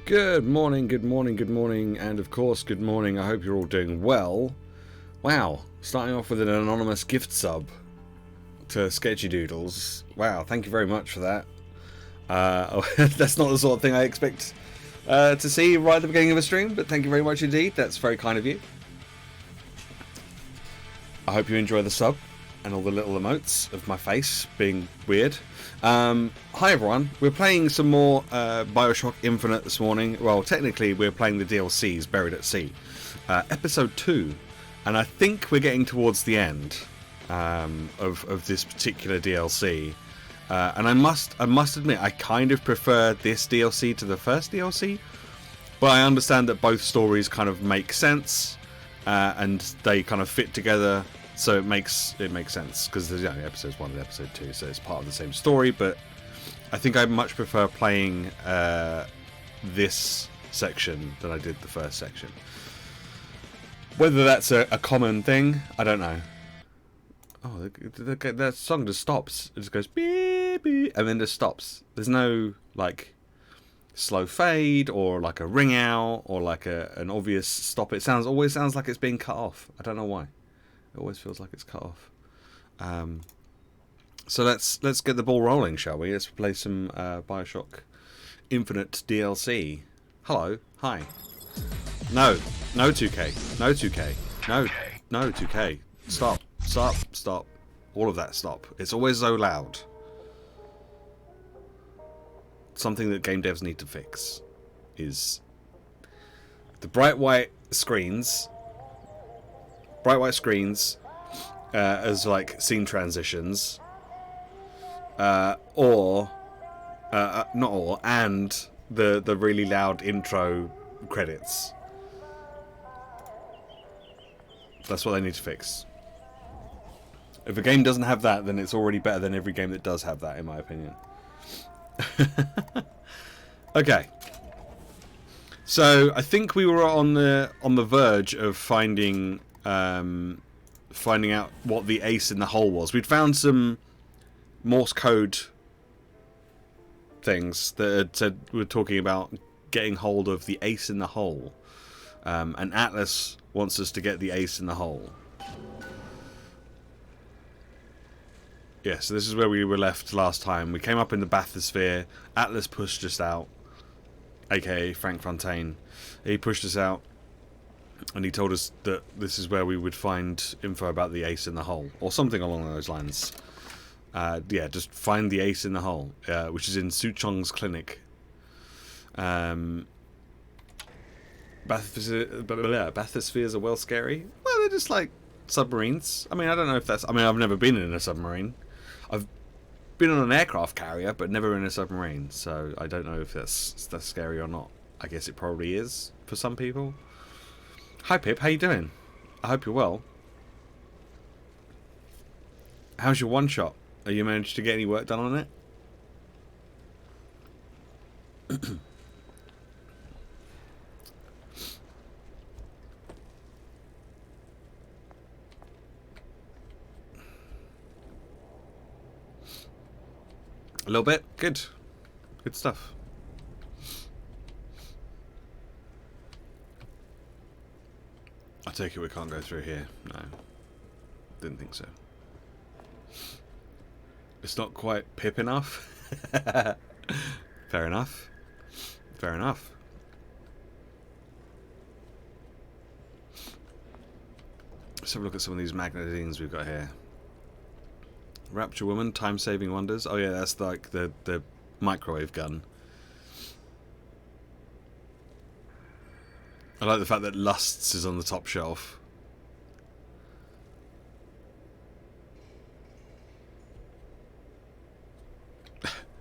Good morning, good morning, good morning, and of course, good morning. I hope you're all doing well. Wow, starting off with an anonymous gift sub to Sketchy Doodles. Wow, thank you very much for that. That's not the sort of thing I expect to see right at the beginning of a stream, but thank you very much indeed. That's very kind of you. I hope you enjoy the sub and all the little emotes of my face being weird. Hi everyone, we're playing some more Bioshock Infinite this morning. Well, technically we're playing the DLCs, Buried at Sea, episode 2, and I think we're getting towards the end of this particular DLC. And I must admit, I kind of prefer this DLC to the first DLC, but I understand that both stories kind of make sense and they kind of fit together. So it makes sense because there's only episodes 1 and episode 2, so it's part of the same story. But I think I much prefer playing this section than I did the first section. Whether that's a common thing, I don't know. Oh, that song just stops. It just goes beep beep and then just stops. There's no like slow fade or like a ring out or like an obvious stop. It always sounds like it's being cut off. I don't know why. It always feels like it's cut off. So let's get the ball rolling, shall we? Let's play some Bioshock Infinite DLC. Hello, hi. No 2K, no 2K, no 2K. Stop. All of that, stop. It's always so loud. Something that game devs need to fix is the bright white screens as like scene transitions, and the really loud intro credits. That's what they need to fix. If a game doesn't have that, then it's already better than every game that does have that, in my opinion. Okay. So I think we were on the verge of finding out what the ace in the hole was. We'd found some Morse code things that had said we were talking about getting hold of the ace in the hole, and Atlas wants us to get the ace in the hole. Yeah, so this is where we were left last time. We came up in the bathysphere. Atlas pushed us out, aka Frank Fontaine. He pushed us out, and he told us that this is where we would find info about the ace in the hole, or something along those lines. Yeah, just find the ace in the hole, which is in Suchong's clinic. Bathyspheres are well scary. Well, they're just like submarines. I mean, I don't know if that's... I mean, I've never been in a submarine. I've been on an aircraft carrier, but never in a submarine, so I don't know if that's scary or not. I guess it probably is for some people. Hi Pip, how you doing? I hope you're well. How's your one shot? Have you managed to get any work done on it? A little bit? Good. Good stuff. I take it we can't go through here. No. Didn't think so. It's not quite Pip enough. Fair enough. Fair enough. Let's have a look at some of these magazines we've got here. Rapture Woman, time-saving wonders. Oh yeah, that's like the microwave gun. I like the fact that Lusts is on the top shelf.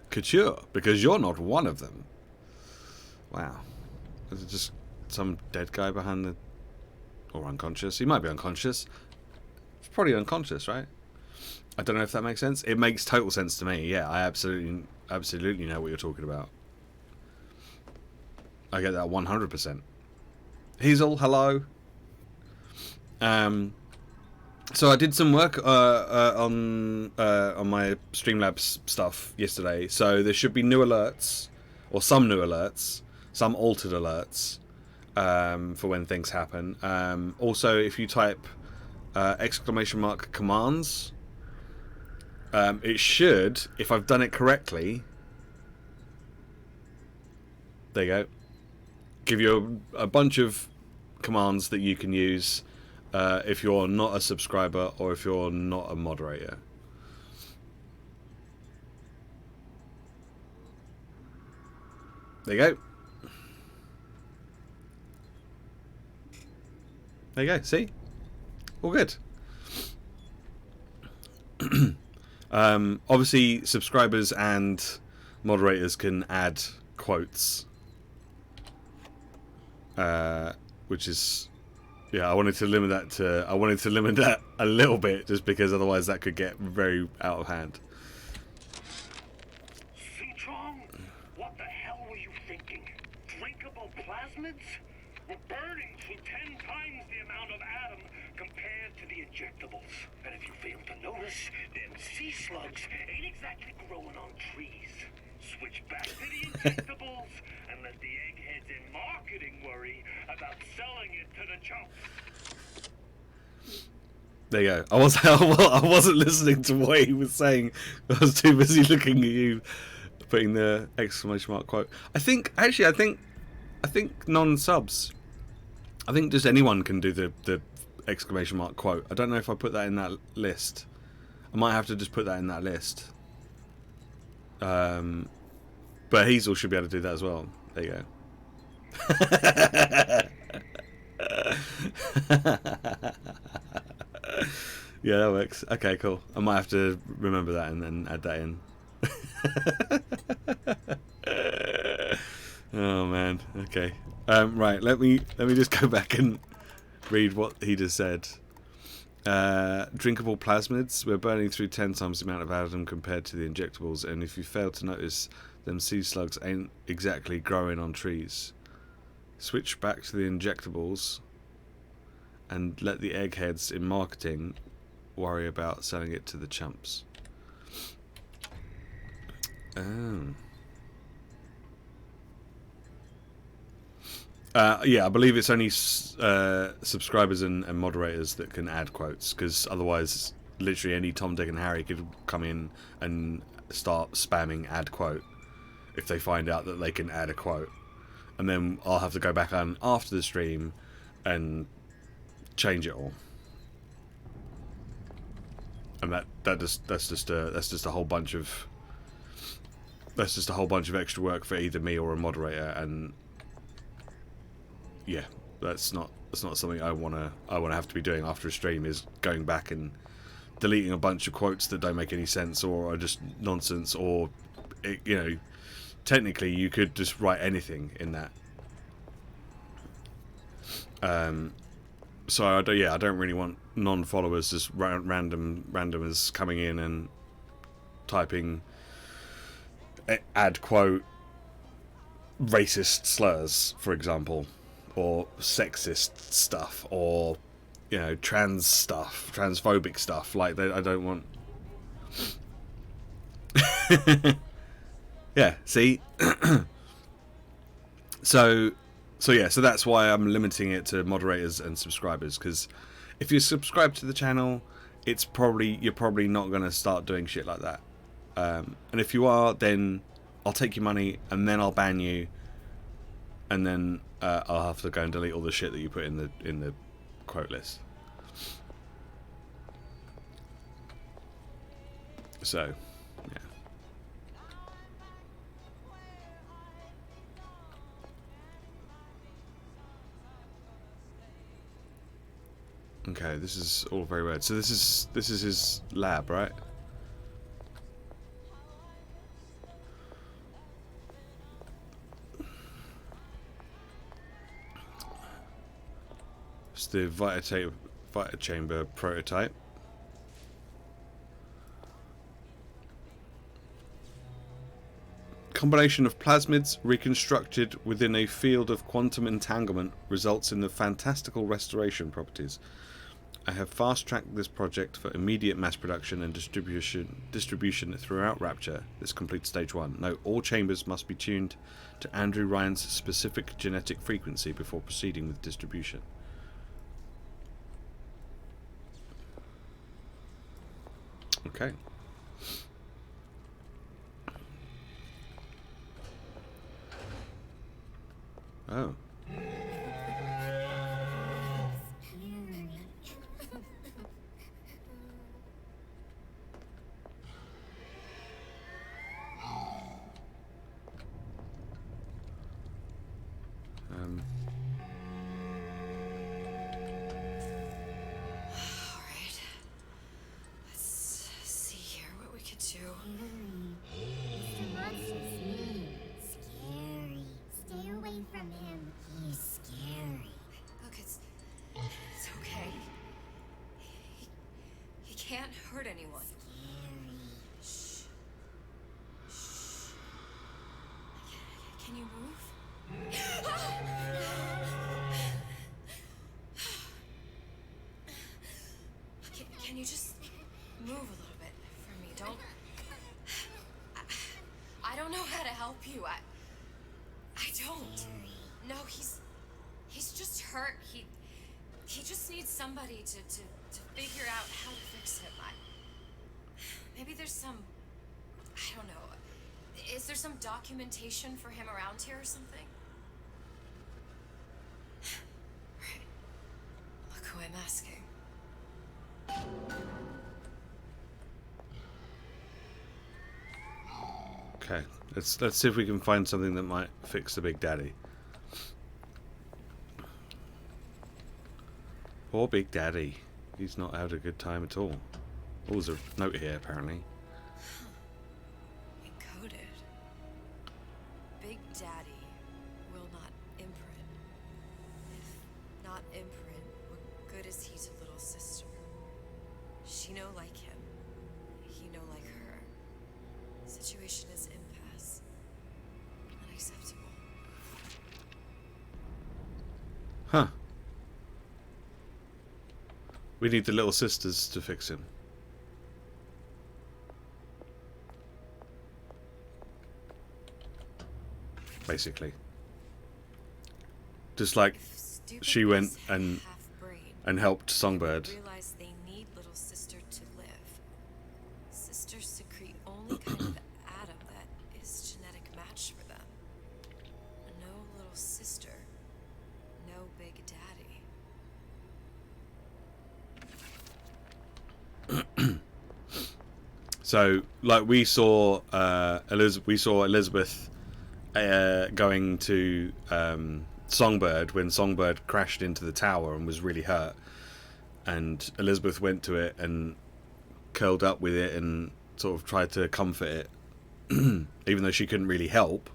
Couture, because you're not one of them. Wow. Is it just some dead guy behind the... Or unconscious? He might be unconscious. He's probably unconscious, right? I don't know if that makes sense. It makes total sense to me. Yeah, I absolutely know what you're talking about. I get that 100%. Hazel, hello. So I did some work on my Streamlabs stuff yesterday. So there should be new alerts, or some new alerts. some altered alerts for when things happen. Also, if you type exclamation mark commands, it should, if I've done it correctly, there you go, give you a bunch of commands that you can use if you're not a subscriber or if you're not a moderator. There you go. There you go. See? All good. Obviously, subscribers and moderators can add quotes. Which is... Yeah, I wanted to limit that a little bit, just because otherwise that could get very out of hand. What the hell were you thinking? Drinkable plasmids? We're burning through 10 times the amount of atom compared to the injectables. And if you fail to notice, them sea slugs ain't exactly growing on trees. Switch back to the injectables and let the eggheads in marketing worry about selling it to the chumps. There you go. I wasn't listening to what he was saying. I was too busy looking at you putting the exclamation mark quote. I think non-subs. I think just anyone can do the exclamation mark quote. I don't know if I put that in that list. I might have to just put that in that list. But Hazel should be able to do that as well. There you go. Yeah, that works. Okay, cool. I might have to remember that and then add that in. Oh man. Okay. Right. Let me just go back and read what he just said. Drinkable plasmids. We're burning through 10 times the amount of atom compared to the injectables, and if you fail to notice, them sea slugs ain't exactly growing on trees. Switch back to the injectables and let the eggheads in marketing worry about selling it to the chumps. Oh. Yeah, I believe it's only subscribers and moderators that can add quotes, because otherwise literally any Tom, Dick and Harry could come in and start spamming add quote if they find out that they can add a quote. And then I'll have to go back on after the stream and change it all. And that's just a whole bunch of extra work for either me or a moderator, and yeah, that's not something I wanna have to be doing after a stream, is going back and deleting a bunch of quotes that don't make any sense or are just nonsense, or technically you could just write anything in that. So I don't really want non-followers just randomers coming in and typing add quote racist slurs, for example, or sexist stuff, or trans stuff, transphobic stuff. Like I don't want. Yeah. See. So that's why I'm limiting it to moderators and subscribers, because if you subscribe to the channel, you're probably not going to start doing shit like that. And if you are, then I'll take your money and then I'll ban you, and then I'll have to go and delete all the shit that you put in the quote list. So, yeah. Okay, this is all very weird. So this is his lab, right? It's the Vita chamber prototype. Combination of plasmids reconstructed within a field of quantum entanglement results in the fantastical restoration properties. I have fast-tracked this project for immediate mass production and distribution throughout Rapture. This completes stage 1. Note, all chambers must be tuned to Andrew Ryan's specific genetic frequency before proceeding with distribution. Okay. Oh. Alright. Let's see here what we could do. Mr. Monster's mean. Scary. Stay away from him. He's scary. Look, it's okay. He can't hurt anyone. Scary. Shh. Shh. Can you move? Can you just move a little bit for me? Don't. I don't know how to help you. I don't. No, he's just hurt. He just needs somebody to figure out how to fix him. Maybe there's some, I don't know. Is there some documentation for him around here or something? Right. Look who I'm asking. Okay. Let's see if we can find something that might fix the Big Daddy. Poor Big Daddy. He's not had a good time at all. Oh, there's a note here, apparently. Encoded. Big Daddy will not imprint. If not imprint, what good is he to little sister? She no like him. He no like her. Situation is impasse. Unacceptable. Huh. We need the little sisters to fix him. Basically. Just like she went and helped Songbird. Realize they need little sister to live. Sisters secrete only kind of atom that is genetic match for them. No little sister, no Big Daddy. So, like we saw Elizabeth going to Songbird when Songbird crashed into the tower and was really hurt, and Elizabeth went to it and curled up with it and sort of tried to comfort it, even though she couldn't really help.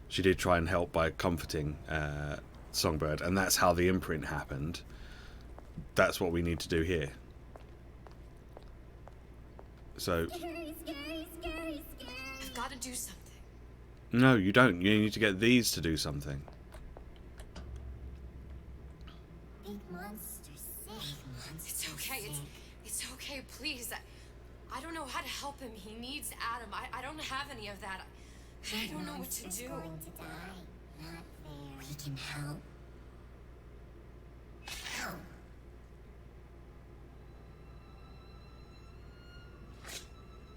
She did try and help by comforting Songbird, and that's how the imprint happened. That's what we need to do here. So, Scary, scary, scary, scary. I've got to do something. no, you don't. You need to get these to do something. Big monster sick. It's okay. It's okay. Please. I don't know how to help him. He needs Adam. I don't have any of that. I don't know what to Monster's do. going to die. Not fair. We can help. Help.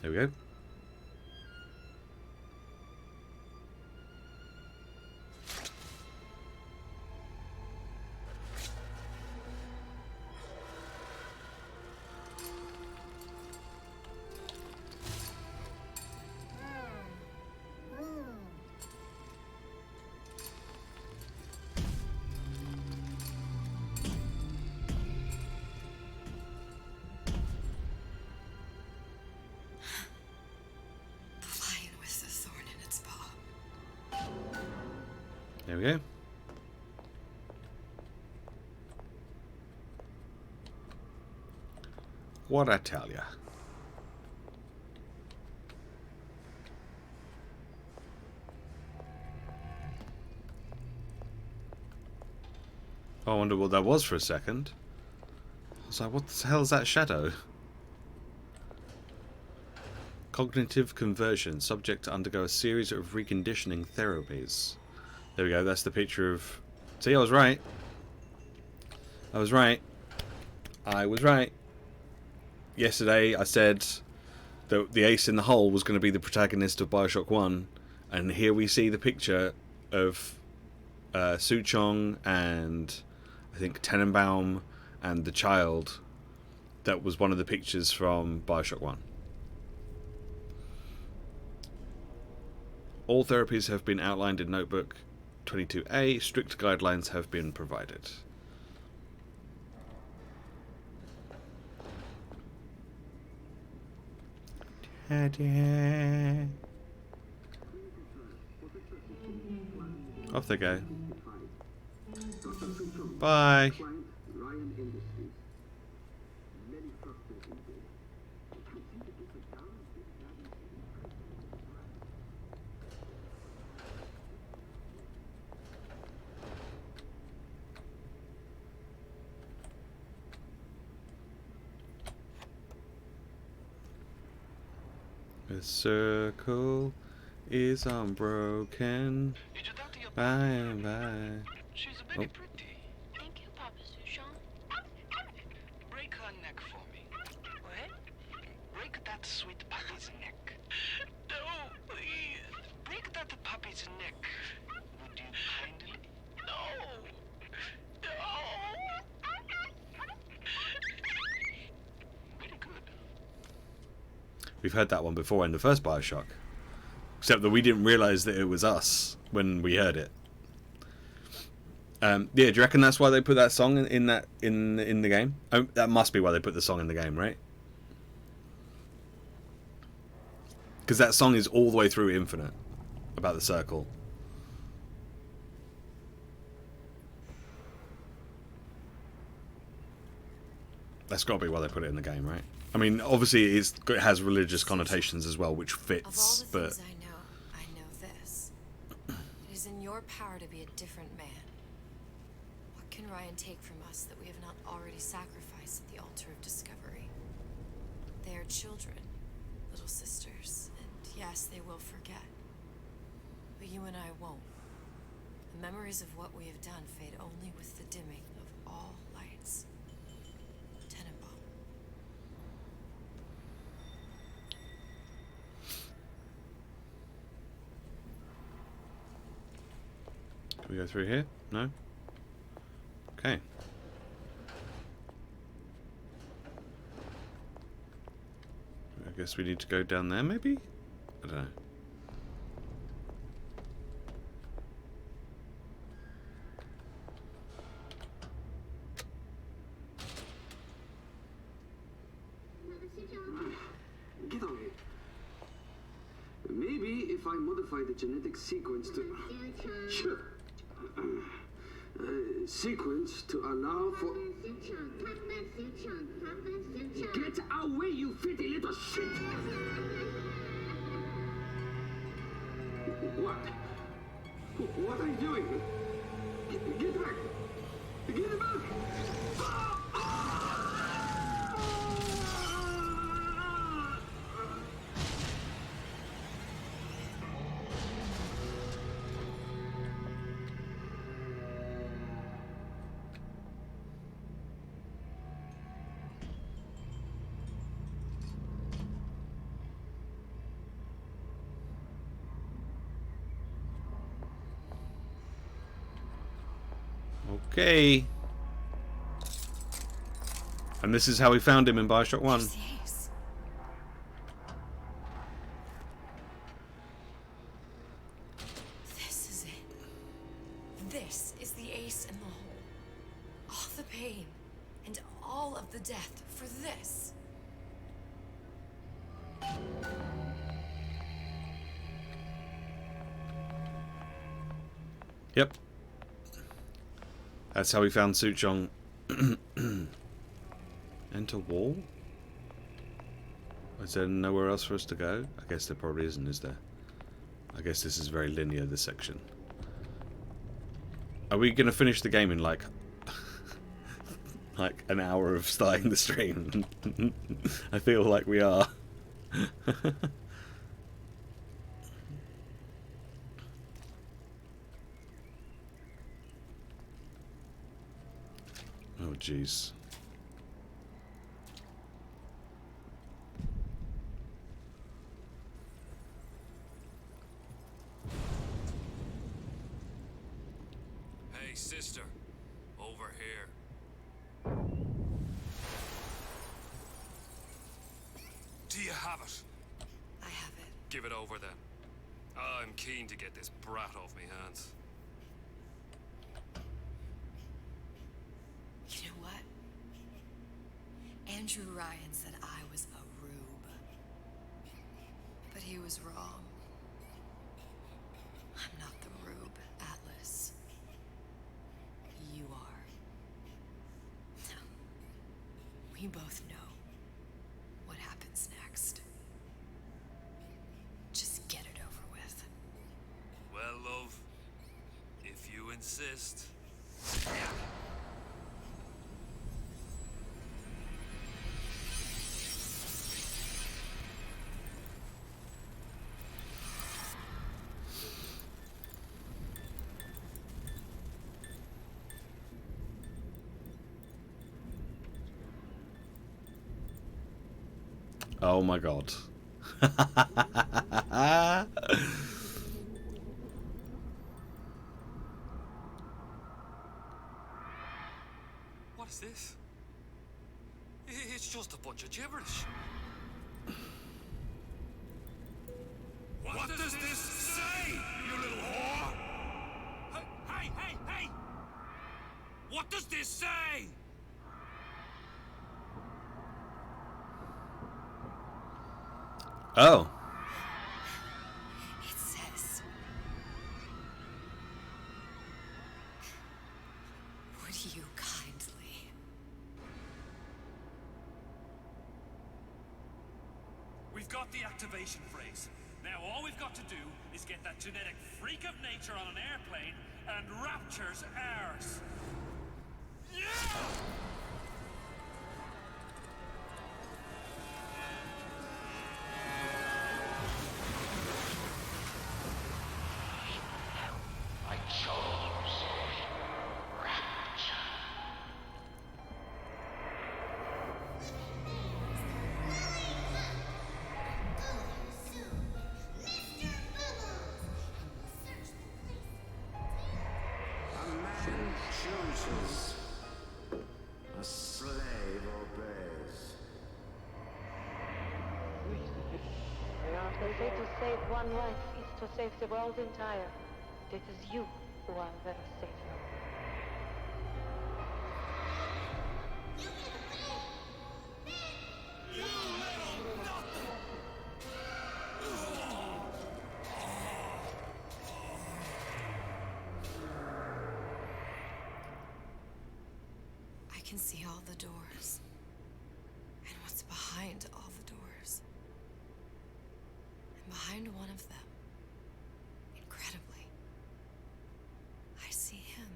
There we go. Lion with the thorn in its paw. There we go. What I tell ya? I wonder what that was for a second. was like, what the hell is that shadow? Cognitive conversion. Subject to undergo a series of reconditioning therapies. There we go. That's the picture of... See, I was right. I was right. I was right. Yesterday, I said that the ace in the hole was going to be the protagonist of Bioshock 1. And here we see the picture of Suchong and I think Tenenbaum and the child. That was one of the pictures from Bioshock 1. All therapies have been outlined in Notebook 22A. Strict guidelines have been provided. Off they go. Bye. The circle is unbroken. By and by. She's very pretty. Thank you, Papa Sushon. Break her neck for me. What? Break that sweet puppy's neck. No, please. Break that puppy's neck. Would you kindly? No. Very good. We've heard that one before in the first Bioshock. Except that we didn't realise that it was us when we heard it. Yeah, do you reckon that's why they put that song in the game? Oh, that must be why they put the song in the game, right? Because that song is all the way through Infinite about the circle. That's got to be why they put it in the game, right? I mean, obviously it has religious connotations as well, which Of all fits, the but... things I know this. It is in your power to be a different man. What can Ryan take from us that we have not already sacrificed at the altar of discovery? They are children, little sisters, and yes, they will forget. But you and I won't. The memories of what we have done fade only with the dimming of all lights. Tenenbaum. Can we go through here? No? Okay. I guess we need to go down there, maybe? I don't know. Get on it. Maybe if I modify the genetic sequence to... Sure. Sequence to allow for... Get away, you filthy little shit! What? What are you doing? Get back! Get back! Okay. And this is how we found him in Bioshock 1. There's the ace. This is it. This is the ace in the hole. All the pain and all of the death for this. Yep. That's how we found Suchong. Enter wall? Is there nowhere else for us to go? I guess there probably isn't, is there? I guess this is very linear, this section. Are we going to finish the game in like like an hour of starting the stream. I feel like we are. Oh jeez. Hey, sister. Over here. Do you have it? I have it. Give it over then. I'm keen to get this brat off me hands. You know what? Andrew Ryan said I was a rube. But he was wrong. I'm not the rube, Atlas. You are. We both know what happens next. Just get it over with. Well, love, if you insist. Oh my god. What is this? It's just a bunch of gibberish. What does this say, you little whore? Hey, hey, hey! What does this say? Oh. It says, would you kindly? We've got the activation phrase. Now all we've got to do is get that genetic freak of nature on an airplane and rapture's ours. Yeah! I chose rapture. A man chooses. A slave obeys. They say to save one life is to save the world entire. It is you who are their savior. I can see all the doors. And what's behind all the doors. And behind one of them, incredibly, I see him.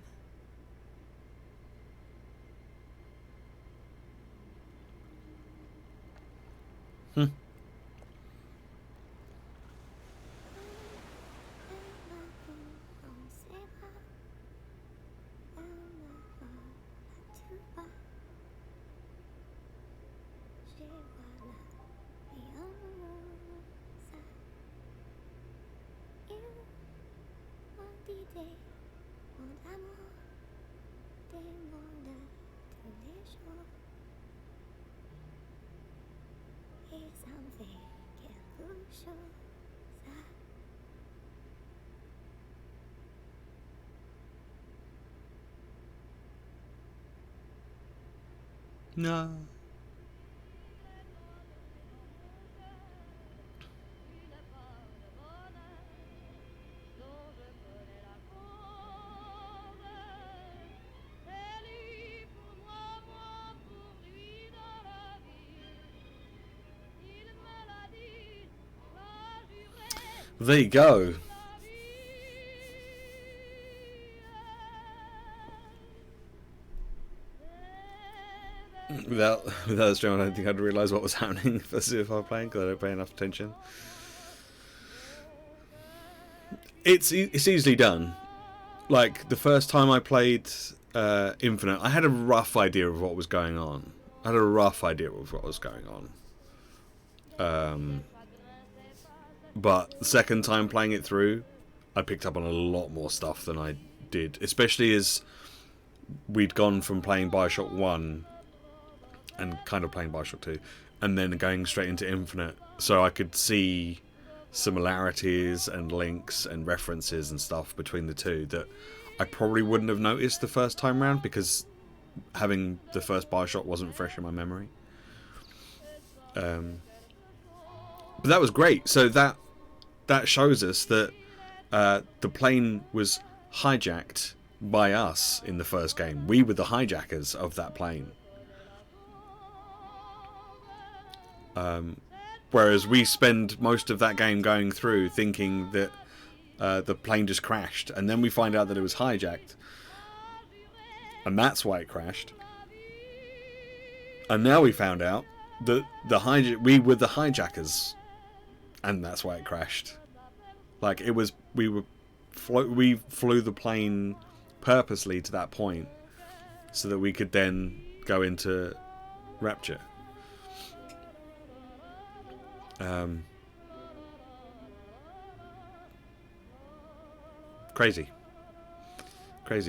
No. There you go. Without the stream, I don't think I'd realise what was happening if I were playing, because I don't pay enough attention. It's easily done. Like, the first time I played Infinite, I had a rough idea of what was going on. But the second time playing it through, I picked up on a lot more stuff than I did. Especially as we'd gone from playing Bioshock 1 and kind of playing Bioshock 2, and then going straight into Infinite. So I could see similarities and links and references and stuff between the two that I probably wouldn't have noticed the first time round, because having the first Bioshock wasn't fresh in my memory. But that was great. So that shows us that the plane was hijacked by us in the first game. We were the hijackers of that plane. Whereas we spend most of that game going through thinking that the plane just crashed, and then we find out that it was hijacked, and that's why it crashed. And now we found out that we were the hijackers, and that's why it crashed. Like, it was, we flew the plane purposely to that point so that we could then go into Rapture. Crazy.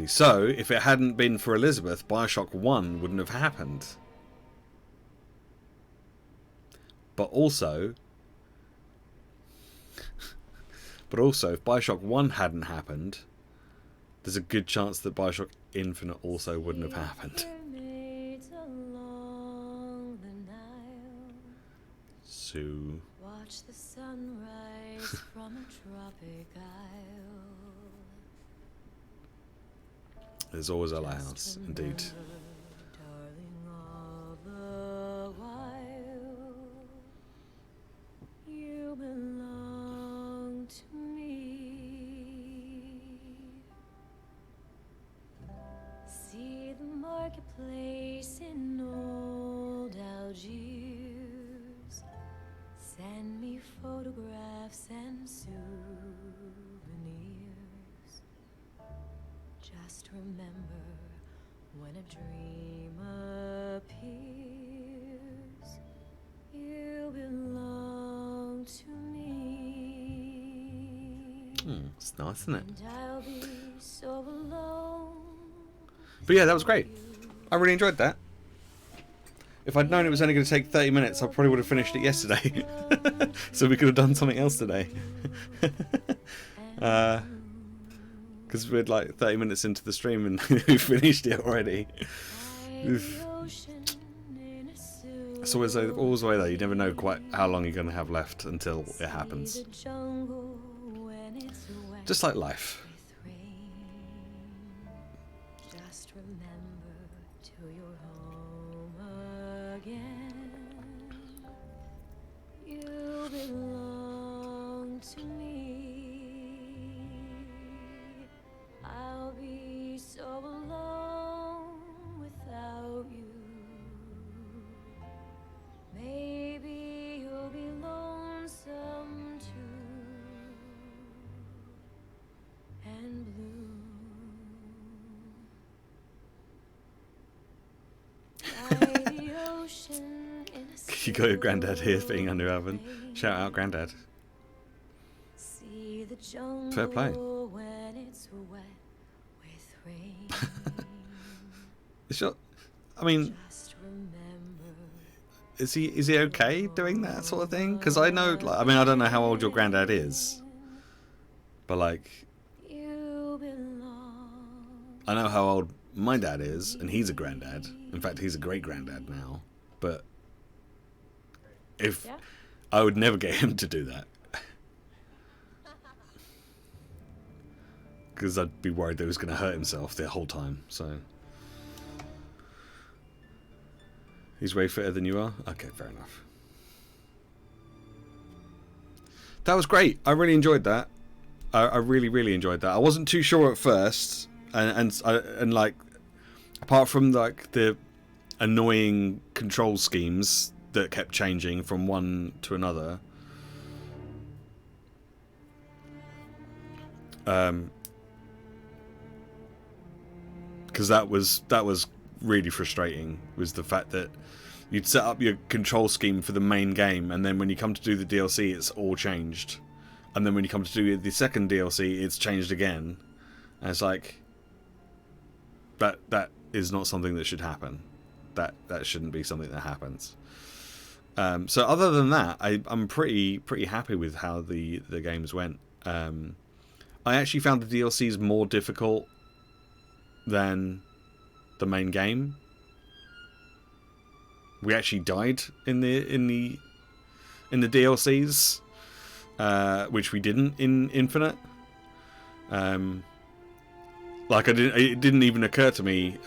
So, if it hadn't been for Elizabeth, Bioshock 1 wouldn't have happened. But also, if Bioshock 1 hadn't happened, there's a good chance that Bioshock Infinite also wouldn't have happened. So, watch the sunrise from a tropic isle. There's always a lighthouse, indeed. Darling, all the while you belong to me. See the marketplace in old Algiers. Send me photographs and souvenirs. Just remember, when a dream appears, you belong to me. It's nice, isn't it? And I'll be so alone. But yeah, that was great. I really enjoyed that. If I'd known it was only going to take 30 minutes, I probably would have finished it yesterday. So we could have done something else today. Because we're like 30 minutes into the stream and we finished it already. It's always the way though. You never know quite how long you're going to have left until it happens. Just like life. Belong to me. I'll be so alone without you. Maybe you'll be lonesome too, and blue. By the ocean. You got your granddad here being under oven. Shout out, granddad. Fair play. It's just, I mean, is he okay doing that sort of thing? Because I know, like, I mean, I don't know how old your granddad is, but like, I know how old my dad is, and he's a granddad. In fact, he's a great granddad now. But if I would never get him to do that, because I'd be worried that he was going to hurt himself the whole time. So he's way fitter than you are. Okay, fair enough. That was great. I really enjoyed that. I really enjoyed that. I wasn't too sure at first, and like, apart from like the annoying control schemes that kept changing from one to another. Because that was really frustrating, was the fact that you'd set up your control scheme for the main game, and then when you come to do the DLC, it's all changed, and then when you come to do the second DLC, it's changed again, and it's like that is not something that should happen. That shouldn't be something that happens. So other than that, I'm pretty happy with how the games went. I actually found the DLCs more difficult than the main game. We actually died in the DLCs, which we didn't in Infinite. Like it didn't even occur to me.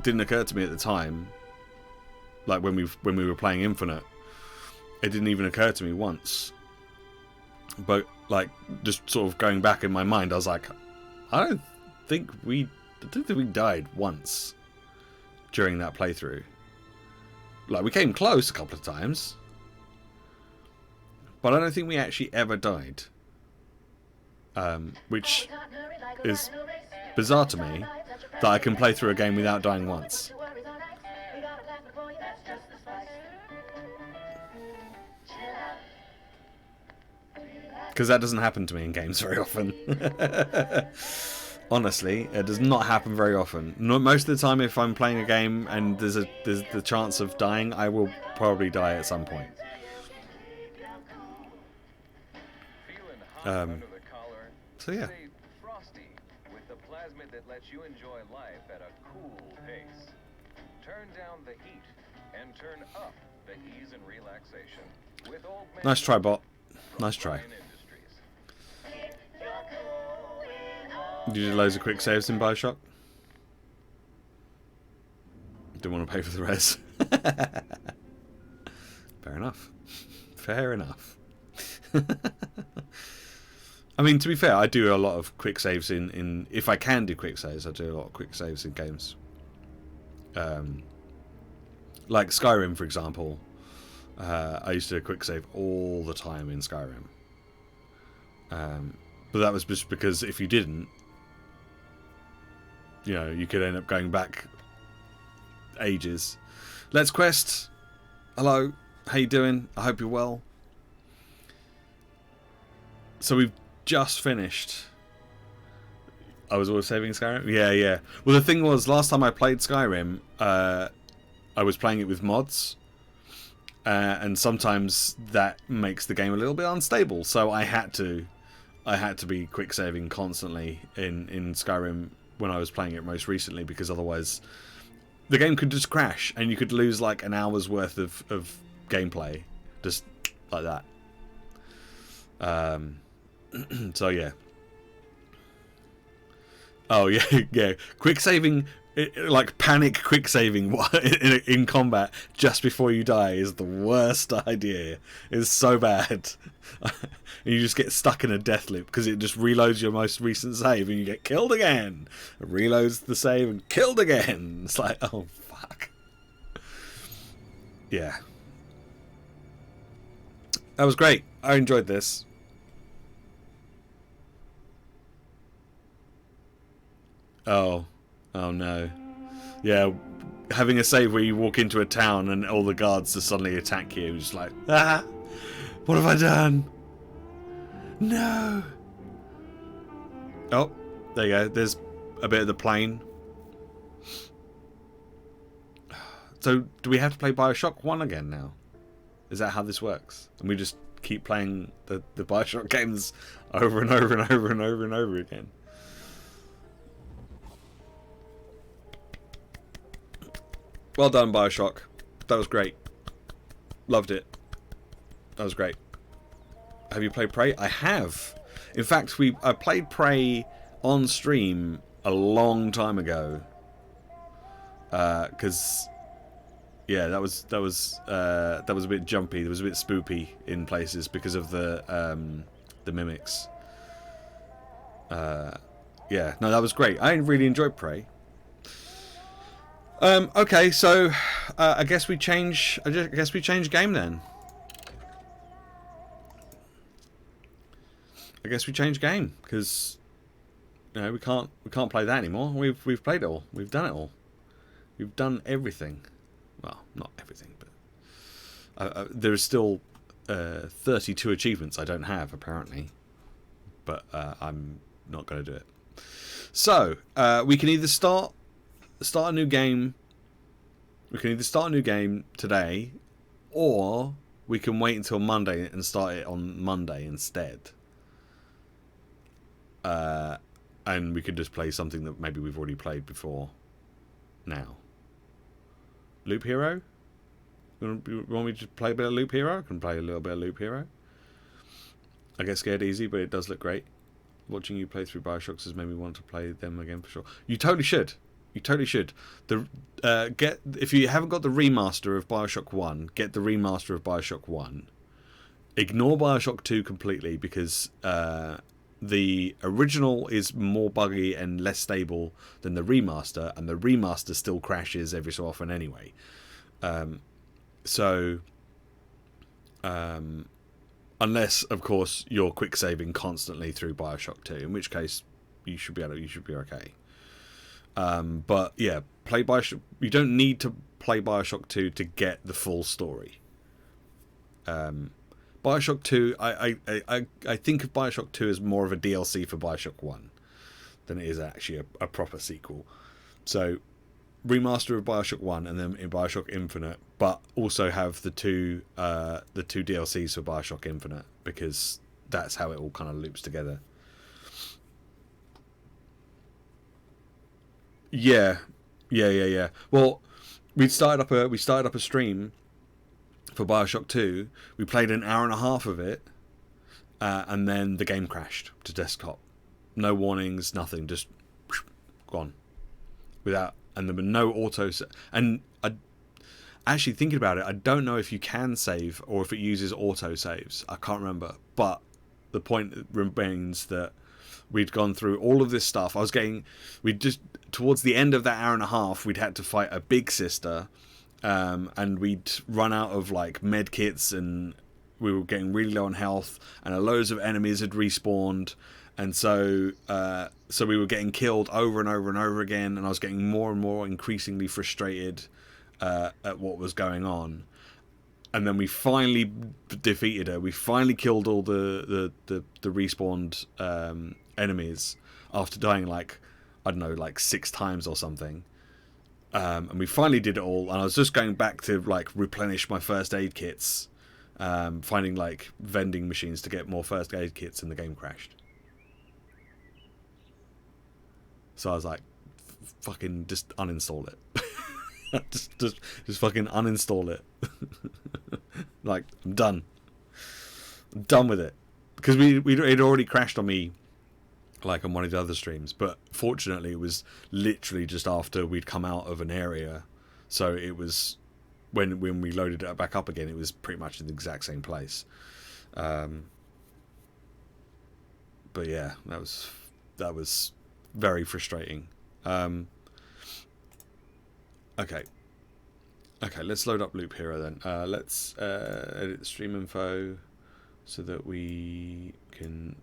Didn't occur to me at the time. Like when we were playing Infinite, it didn't even occur to me once. But like just sort of going back in my mind, I was like, I don't think we died once during that playthrough. Like, we came close a couple of times, but I don't think we actually ever died. Which is bizarre to me, that I can play through a game without dying once. Because that doesn't happen to me in games very often. Honestly, it does not happen very often. Most of the time, if I'm playing a game and there's the chance of dying, I will probably die at some point. So yeah. Frosty with the plasmid that lets you enjoy life at a cool pace. Turn down the heat and turn up the ease and relaxation. With old man Nice try, bot. Nice try. Did you do loads of quick saves in Bioshock? Didn't want to pay for the res. Fair enough. Fair enough. I mean, to be fair, I do a lot of quick saves in if I can do quick saves, I do a lot of quick saves in games. Like Skyrim, for example. I used to do a quick save all the time in Skyrim. But that was just because if you didn't, you know, you could end up going back ages. Let's Quest. Hello. How you doing? I hope you're well. So we've just finished. I was always saving Skyrim? Yeah. Well, the thing was, last time I played Skyrim, I was playing it with mods. And sometimes that makes the game a little bit unstable. So I had to be quick saving constantly in Skyrim when I was playing it most recently, because otherwise the game could just crash and you could lose like an hour's worth of gameplay just like that. So yeah. Oh yeah. Quick saving, like panic quick saving in combat just before you die is the worst idea. It's so bad. And you just get stuck in a death loop because it just reloads your most recent save and you get killed again. It reloads the save and killed again. It's like, oh fuck. Yeah. That was great. I enjoyed this. Oh no. Yeah, having a save where you walk into a town and all the guards just suddenly attack you. Just like, what have I done? No. Oh, there you go. There's a bit of the plane. So, do we have to play Bioshock 1 again now? Is that how this works? And we just keep playing the Bioshock games over and over and over and over and over again? Well done, Bioshock. That was great. Loved it. That was great. Have you played Prey? I have. In fact, I played Prey on stream a long time ago. Because yeah, that was a bit jumpy. That was a bit spoopy in places because of the mimics. Yeah, no, that was great. I really enjoyed Prey. Okay, so I guess we change. I guess we change game then. I guess we change game because we can't play that anymore. We've played it all. We've done it all. We've done everything. Well, not everything, but there is still 32 achievements I don't have apparently, but I'm not going to do it. So we can either start a new game. We can either start a new game today, or we can wait until Monday and start it on Monday instead. And we could just play something that maybe we've already played before. Now, Loop Hero. You want me to play a bit of Loop Hero? I can play a little bit of Loop Hero. I get scared easy, but it does look great. Watching you play through Bioshocks has made me want to play them again for sure. You totally should. You totally should. If you haven't got the remaster of Bioshock 1, get the remaster of Bioshock 1. Ignore Bioshock 2 completely because the original is more buggy and less stable than the remaster, and the remaster still crashes every so often anyway. Unless, of course, you're quick saving constantly through Bioshock 2, in which case you should be okay. But yeah, play Bioshock. You don't need to play Bioshock 2 to get the full story. Bioshock 2, I think of Bioshock 2 as more of a DLC for Bioshock 1 than it is actually a proper sequel. So remaster of Bioshock 1 and then in Bioshock Infinite, but also have the two DLCs for Bioshock Infinite, because that's how it all kind of loops together. Yeah. Well, we started up a stream for Bioshock 2. We played an hour and a half of it, and then the game crashed to desktop. No warnings, nothing, just gone. And there were no auto. And actually thinking about it, I don't know if you can save or if it uses auto saves. I can't remember. But the point remains that we'd gone through all of this stuff. Towards the end of that hour and a half, we'd had to fight a big sister, and we'd run out of like med kits, and we were getting really low on health, and loads of enemies had respawned. And so we were getting killed over and over and over again, and I was getting more and more increasingly frustrated at what was going on. And then we finally defeated her. We finally killed all the respawned enemies after dying like 6 times or something. And we finally did it all. And I was just going back to like replenish my first aid kits, finding like vending machines to get more first aid kits, and the game crashed. So I was like, fucking just uninstall it. just fucking uninstall it. Like, I'm done. I'm done with it. Because it already crashed on me, like on one of the other streams. But fortunately, it was literally just after we'd come out of an area. So it was, when we loaded it back up again, it was pretty much in the exact same place. But yeah, that was very frustrating. Okay, let's load up Loop Hero then. Let's edit the stream info so that we can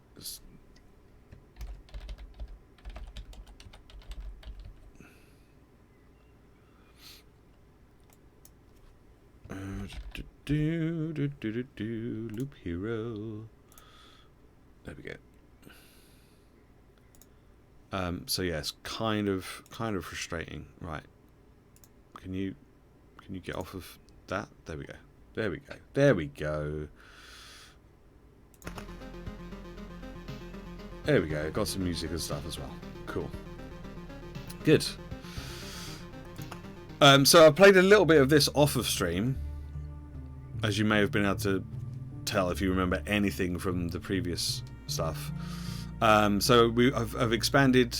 Loop Hero. There we go. So yeah, it's kind of frustrating, right? Can you get off of that? There we go. Got some music and stuff as well. Cool. Good. So I played a little bit of this off of stream, as you may have been able to tell if you remember anything from the previous stuff. So I've expanded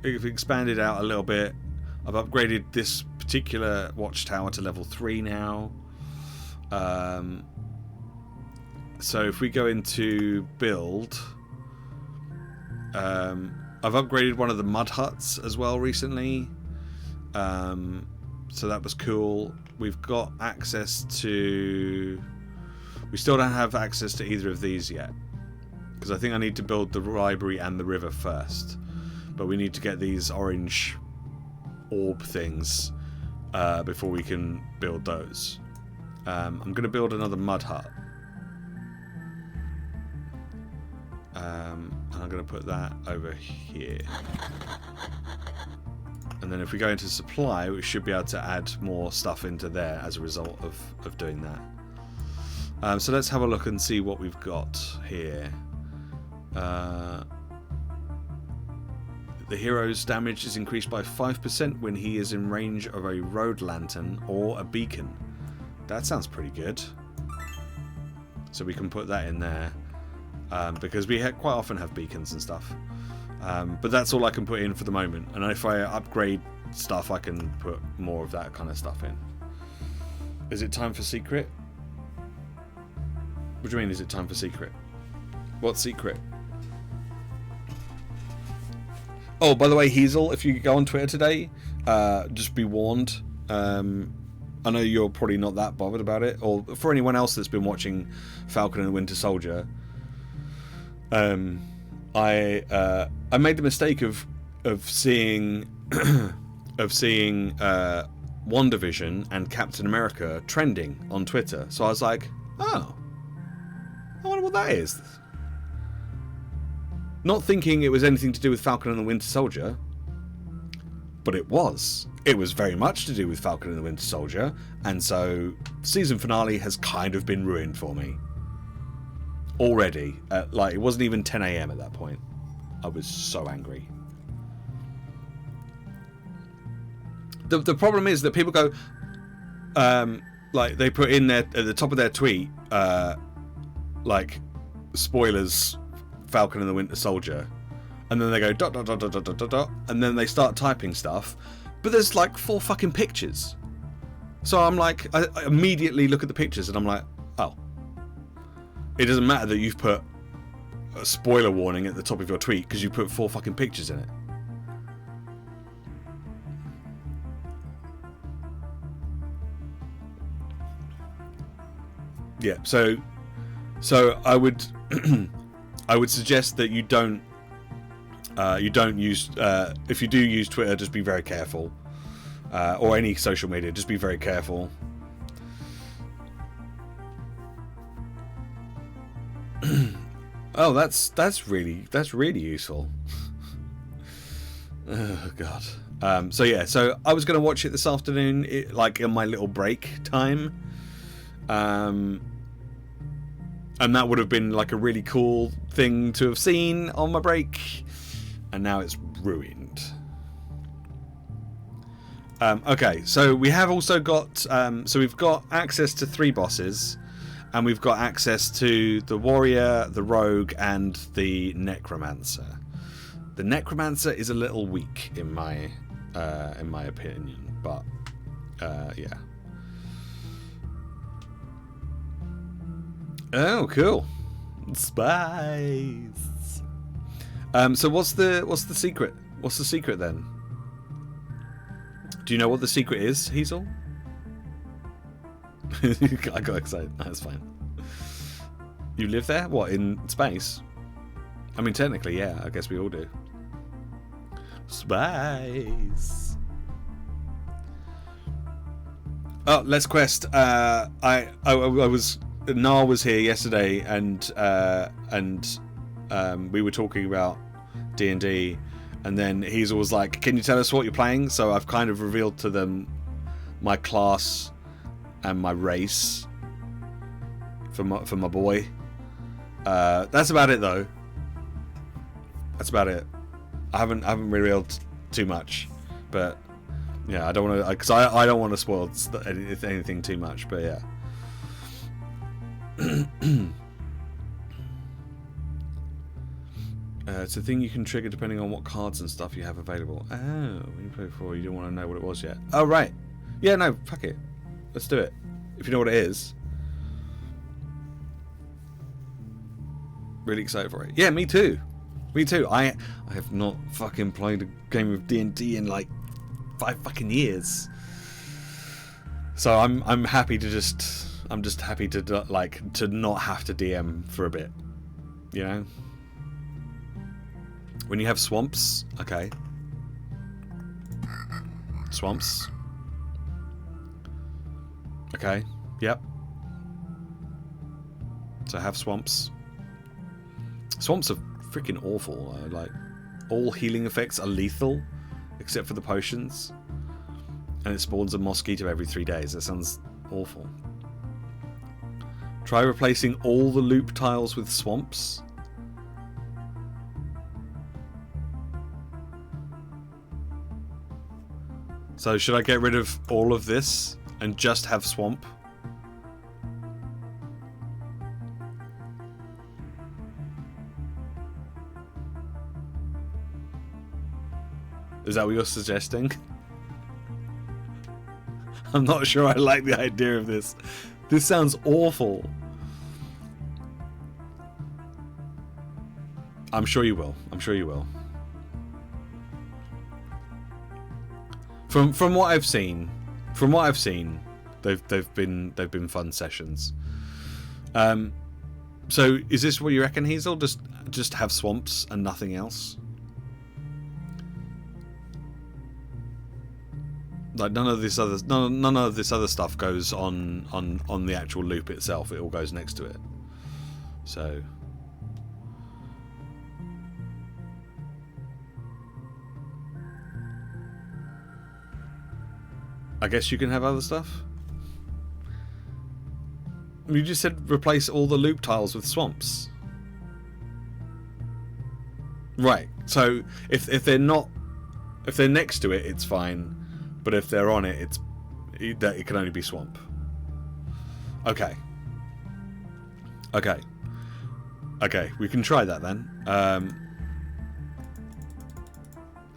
out a little bit. I've upgraded this particular watchtower to level 3 now. So if we go into build, I've upgraded one of the mud huts as well recently. So that was cool. We've got access to... We still don't have access to either of these yet. Because I think I need to build the library and the river first. But we need to get these orange orb things before we can build those. I'm going to build another mud hut. And I'm going to put that over here. And then if we go into supply, we should be able to add more stuff into there as a result of doing that. So let's have a look and see what we've got here. The hero's damage is increased by 5% when he is in range of a road lantern or a beacon. That sounds pretty good. So we can put that in there. Because we quite often have beacons and stuff. But that's all I can put in for the moment. And if I upgrade stuff, I can put more of that kind of stuff in. Is it time for secret? What do you mean, is it time for secret? What secret? Oh, by the way, Hazel, if you go on Twitter today, just be warned. I know you're probably not that bothered about it. Or for anyone else that's been watching Falcon and the Winter Soldier, I made the mistake of seeing WandaVision and Captain America trending on Twitter. So I was like, oh, I wonder what that is. Not thinking it was anything to do with Falcon and the Winter Soldier, but it was. It was very much to do with Falcon and the Winter Soldier, and so season finale has kind of been ruined for me. Already. Like, it wasn't even 10 AM at that point. I was so angry. The problem is that people go, like, they put in their, at the top of their tweet, like, spoilers, Falcon and the Winter Soldier, and then they go ... and then they start typing stuff, but there's like 4 fucking pictures. So I'm like, I immediately look at the pictures and I'm like, oh, it doesn't matter that you've put a spoiler warning at the top of your tweet because you put 4 fucking pictures in it. Yeah, so I would I would suggest that you don't use, if you do use Twitter, just be very careful, or any social media, just be very careful. Oh, that's really useful. Oh god. So yeah, so I was going to watch it this afternoon, like in my little break time, and that would have been like a really cool thing to have seen on my break, and now it's ruined. Okay, so we have also got, so we've got access to 3 bosses, and we've got access to the warrior, the rogue, and the necromancer. The necromancer is a little weak in my opinion, but yeah. Oh, cool. Spice. So what's the secret? What's the secret then? Do you know what the secret is, Hazel? I got excited. That's fine. You live there? What, in space? I mean, technically, yeah. I guess we all do. Spice. Oh, let's quest. I was. Nar was here yesterday, and we were talking about D&D, and then he's always like, "Can you tell us what you're playing?" So I've kind of revealed to them my class and my race for my boy. That's about it, though. That's about it. I haven't revealed too much, but yeah, I don't want to, because I don't want to spoil anything too much. But yeah. It's a thing you can trigger depending on what cards and stuff you have available. Oh, when you play before, you don't want to know what it was yet. Oh, right. Yeah, no, fuck it. Let's do it. If you know what it is. Really excited for it. Yeah, me too. Me too. I have not fucking played a game of D&D in like 5 fucking years. So I'm happy to just happy to like to not have to DM for a bit, you know. When you have swamps, okay. Swamps. Okay. Yep. So have swamps. Swamps are freaking awful. Like all healing effects are lethal, except for the potions. And it spawns a mosquito every 3 days. That sounds awful. Try replacing all the loop tiles with swamps. So should I get rid of all of this and just have swamp? Is that what you're suggesting? I'm not sure I like the idea of this. This sounds awful. I'm sure you will. I'm sure you will. From what I've seen, they've been fun sessions. So is this what you reckon, Hazel? Just have swamps and nothing else? Like none of this other stuff goes on the actual loop itself. It all goes next to it. So I guess you can have other stuff. You just said replace all the loop tiles with swamps. Right. So if they're next to it, it's fine. But if they're on it, it can only be swamp. Okay. Okay. Okay, we can try that then.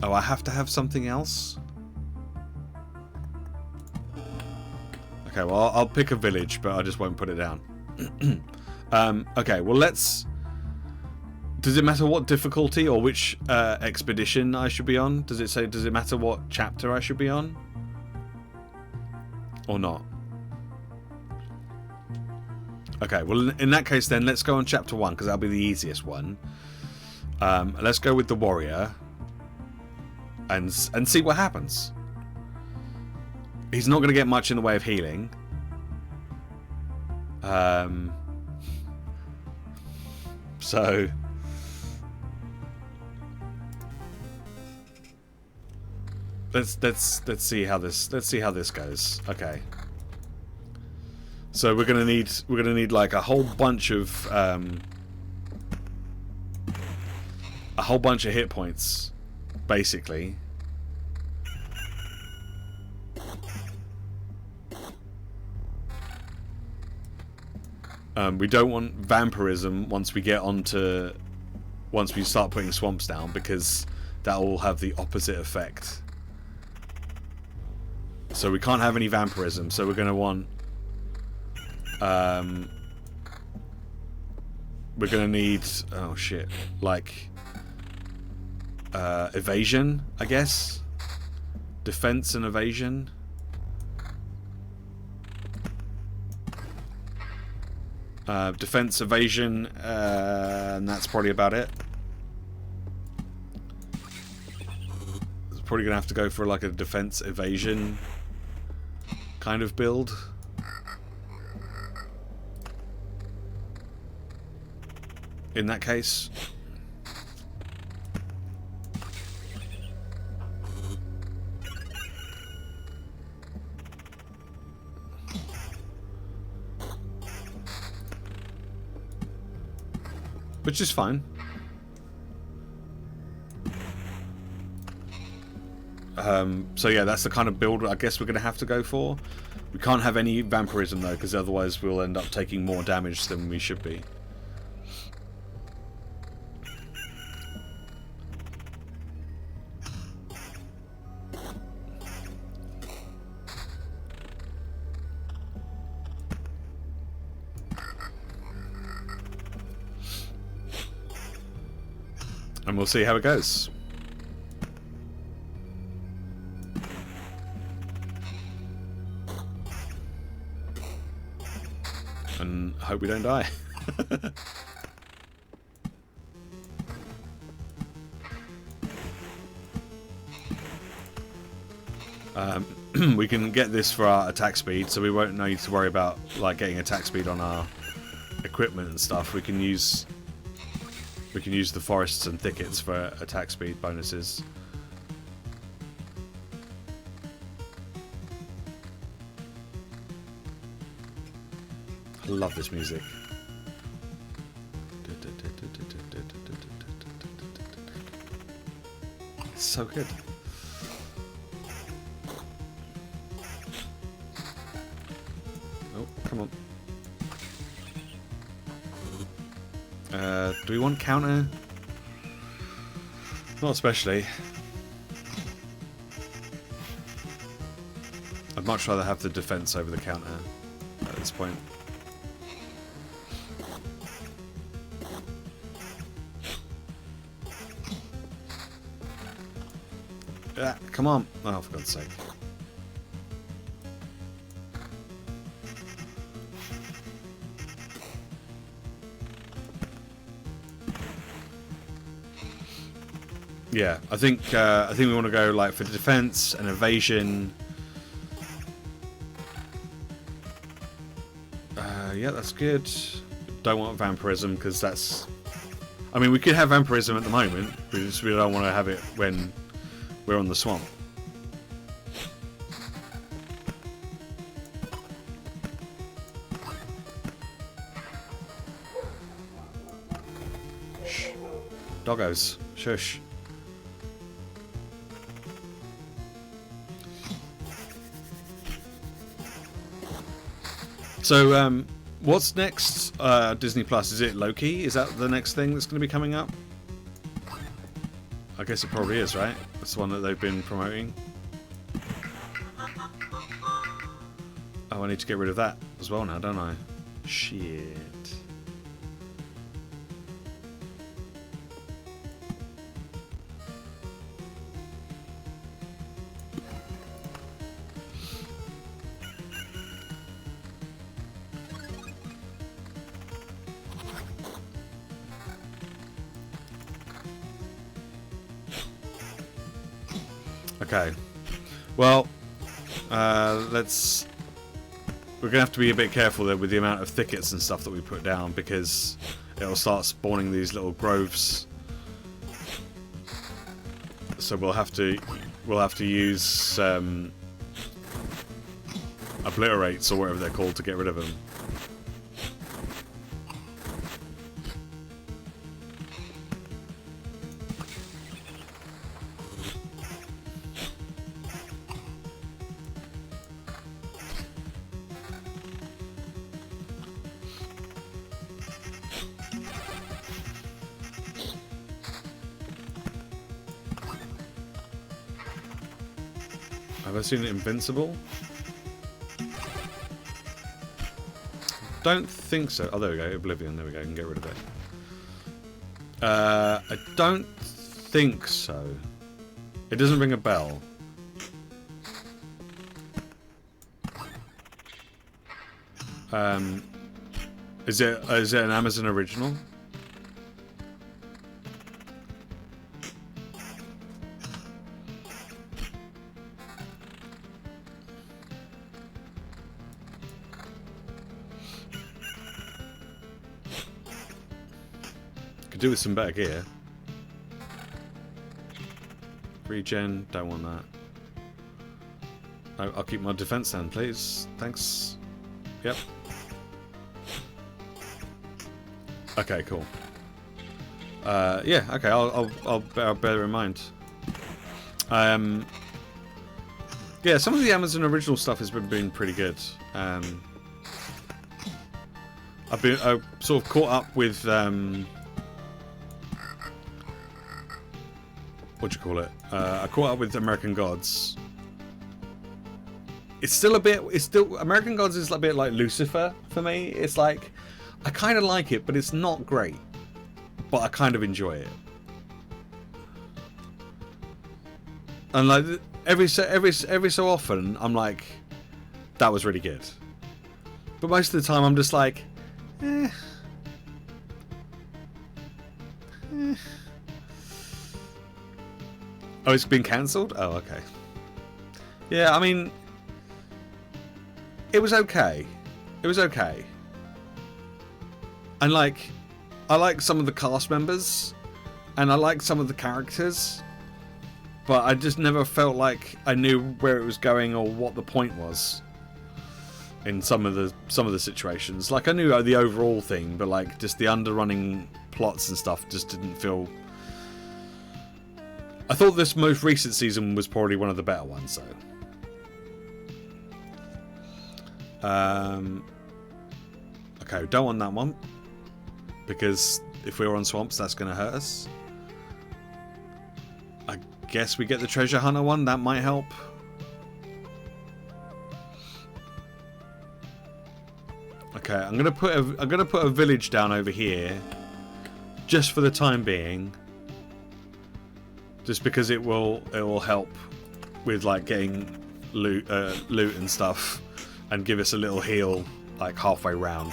Oh, I have to have something else? Okay, well, I'll pick a village, but I just won't put it down. Okay, well, let's... Does it matter what difficulty or which expedition I should be on? Does it matter what chapter I should be on? Or not? Okay, well in that case then let's go on chapter 1 because that'll be the easiest one. Let's go with the warrior and see what happens. He's not going to get much in the way of healing. So let's see how this goes. Okay. So we're gonna need like a whole bunch of hit points, basically. We don't want vampirism once we start putting swamps down, because that will have the opposite effect. So we can't have any vampirism, so we're going to want... we're going to need... Oh shit. Like... evasion, I guess? Defense and evasion? Defense, evasion, and that's probably about it. It's probably going to have to go for like a defense, evasion kind of build. In that case. Which is fine. So yeah, that's the kind of build I guess we're going to have to go for. We can't have any vampirism though, because otherwise we'll end up taking more damage than we should be. And we'll see how it goes. and hope we don't die. We can get this for our attack speed, so we won't need to worry about like getting attack speed on our equipment and stuff. We can use the forests and thickets for attack speed bonuses. I love this music. It's so good. Oh, come on. Do we want counter? Not especially. I'd much rather have the defense over the counter at this point. Yeah, come on. Oh, for God's sake. Yeah, I think we want to go like for defense and evasion. Yeah, that's good. Don't want vampirism because that's. I mean, we could have vampirism at the moment. We don't want to have it when we're on the swamp. Shh. Doggos, shush. So, what's next? Disney Plus, is it Loki? Is that the next thing that's going to be coming up? I guess it probably is, right? That's the one that they've been promoting. Oh, I need to get rid of that as well now, don't I? Shit. Okay, well, we're gonna have to be a bit careful there with the amount of thickets and stuff that we put down because it'll start spawning these little groves. So we'll have to use obliterates or whatever they're called to get rid of them. Have I seen it Invincible? Don't think so. Oh, there we go. Oblivion. There we go. I can get rid of it. I don't think so. It doesn't ring a bell. Is it an Amazon original? Could do with some better gear. Regen, don't want that. No, I'll keep my defense then, please. Thanks. Yep. Okay, cool. Yeah, okay, I'll bear in mind. Yeah, some of the Amazon original stuff has been pretty good. I've sort of caught up with what do you call it? I caught up with American Gods. It's still American Gods is a bit like Lucifer for me. It's like I kind of like it, but it's not great. But I kind of enjoy it. And like every so often, I'm like, that was really good. But most of the time, I'm just like, Oh, it's been cancelled? Oh, okay. Yeah, I mean, it was okay. It was okay. And like, I like some of the cast members, and I like some of the characters, but I just never felt like I knew where it was going or what the point was in some of the situations. Like, I knew the overall thing, but like just the underrunning plots and stuff just didn't feel. I thought this most recent season was probably one of the better ones, though. Okay, don't want that one, because if we're on swamps, that's going to hurt us. I guess we get the treasure hunter one. That might help. Okay, I'm gonna put a village down over here, just for the time being. Just because it will help with like getting loot and stuff, and give us a little heal like halfway round.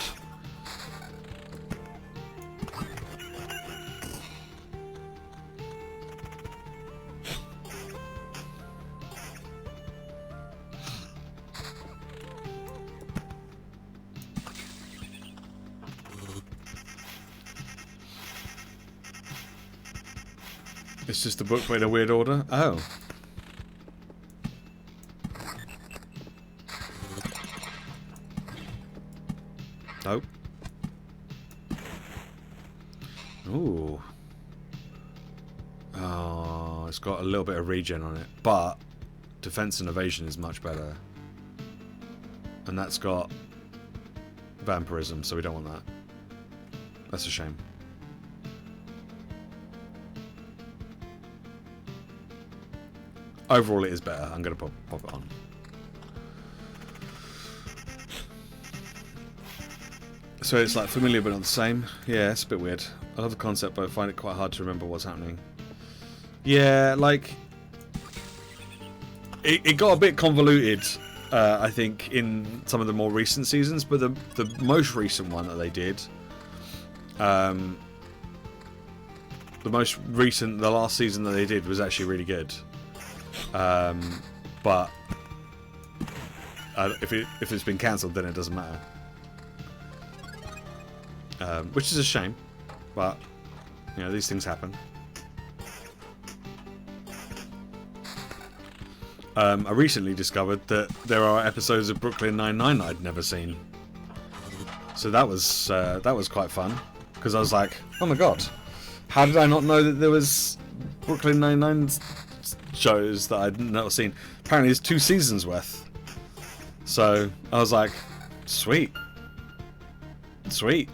It's just a book but in a weird order. Oh. Nope. Ooh. Oh, it's got a little bit of regen on it, but defense and evasion is much better. And that's got vampirism, so we don't want that. That's a shame. Overall, it is better. I'm going to pop it on. So it's like familiar but not the same. Yeah, it's a bit weird. I love the concept, but I find it quite hard to remember what's happening. Yeah, like it got a bit convoluted, I think, in some of the more recent seasons. But the most recent one that they did, the last season that they did was actually really good. But if it's been cancelled, then it doesn't matter. Which is a shame, but you know, these things happen. I recently discovered that there are episodes of Brooklyn Nine-Nine I'd never seen, so that was quite fun, because I was like, oh my god, how did I not know that there was Brooklyn Nine-Nine shows that I'd not seen? Apparently it's 2 seasons worth. So I was like, sweet,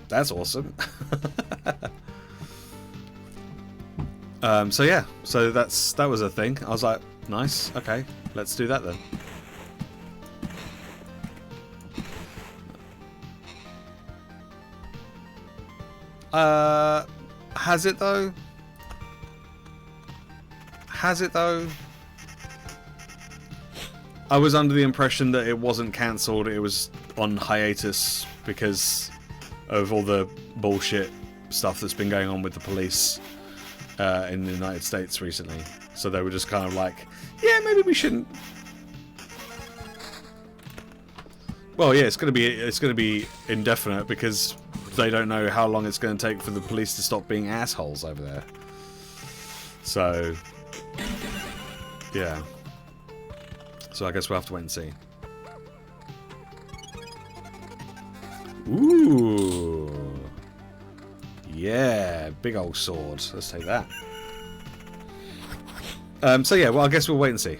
that's awesome. So yeah, so that was a thing. I was like, nice, okay, let's do that then. Has it though? I was under the impression that it wasn't cancelled, it was on hiatus because of all the bullshit stuff that's been going on with the police in the United States recently. So they were just kind of like, yeah, maybe we shouldn't. Well, yeah, it's gonna be indefinite because they don't know how long it's going to take for the police to stop being assholes over there. So yeah. So I guess we'll have to wait and see. Ooh. Yeah, big old sword. Let's take that. So yeah, well, I guess we'll wait and see.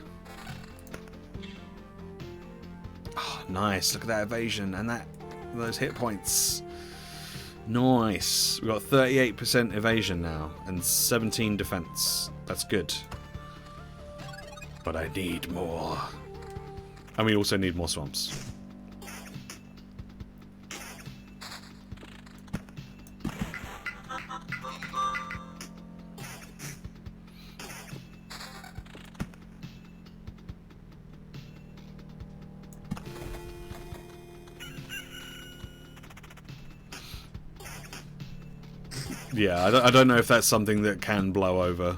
Oh, nice. Look at that evasion and those hit points. Nice. We've got 38% evasion now and 17 defense. That's good. But I need more. And we also need more swamps. yeah, I don't know if that's something that can blow over.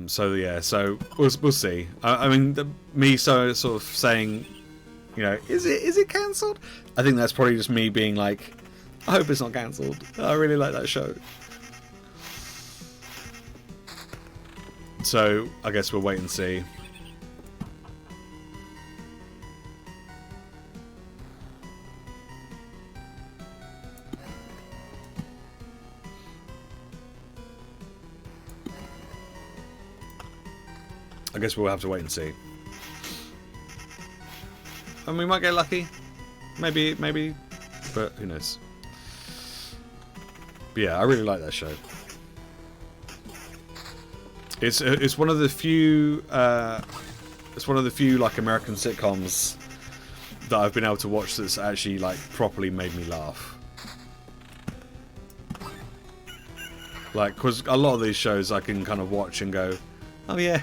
So yeah, so we'll see. I mean, me sort of saying, you know, is it cancelled? I think that's probably just me being like, I hope it's not cancelled. I really like that show. So I guess we'll wait and see. I guess we'll have to wait and see. And we might get lucky. Maybe, but who knows. But yeah, I really like that show. It's one of the few like American sitcoms that I've been able to watch that's actually like properly made me laugh. Like, because a lot of these shows I can kind of watch and go, oh yeah.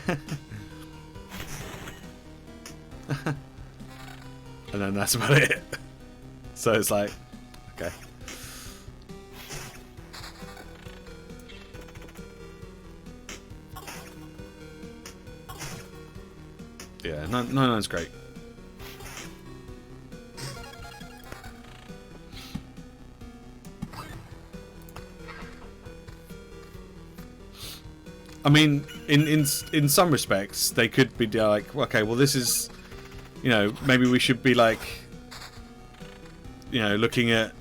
And then that's about it. So it's like, okay. Yeah, 99's great. I mean, in some respects, they could be like, okay, well, this is, you know, maybe we should be like, you know, looking at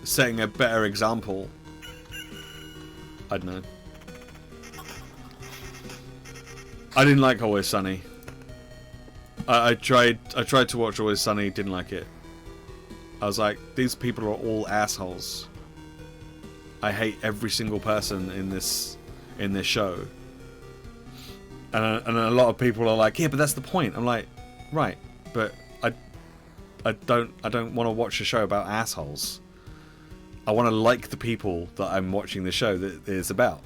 setting a better example. I don't know. I didn't like Always Sunny. I tried to watch Always Sunny, didn't like it. I was like, these people are all assholes. I hate every single person in this show. And a lot of people are like, yeah, but that's the point. I'm like, right, but I don't want to watch a show about assholes. I want to like the people that I'm watching the show that is about.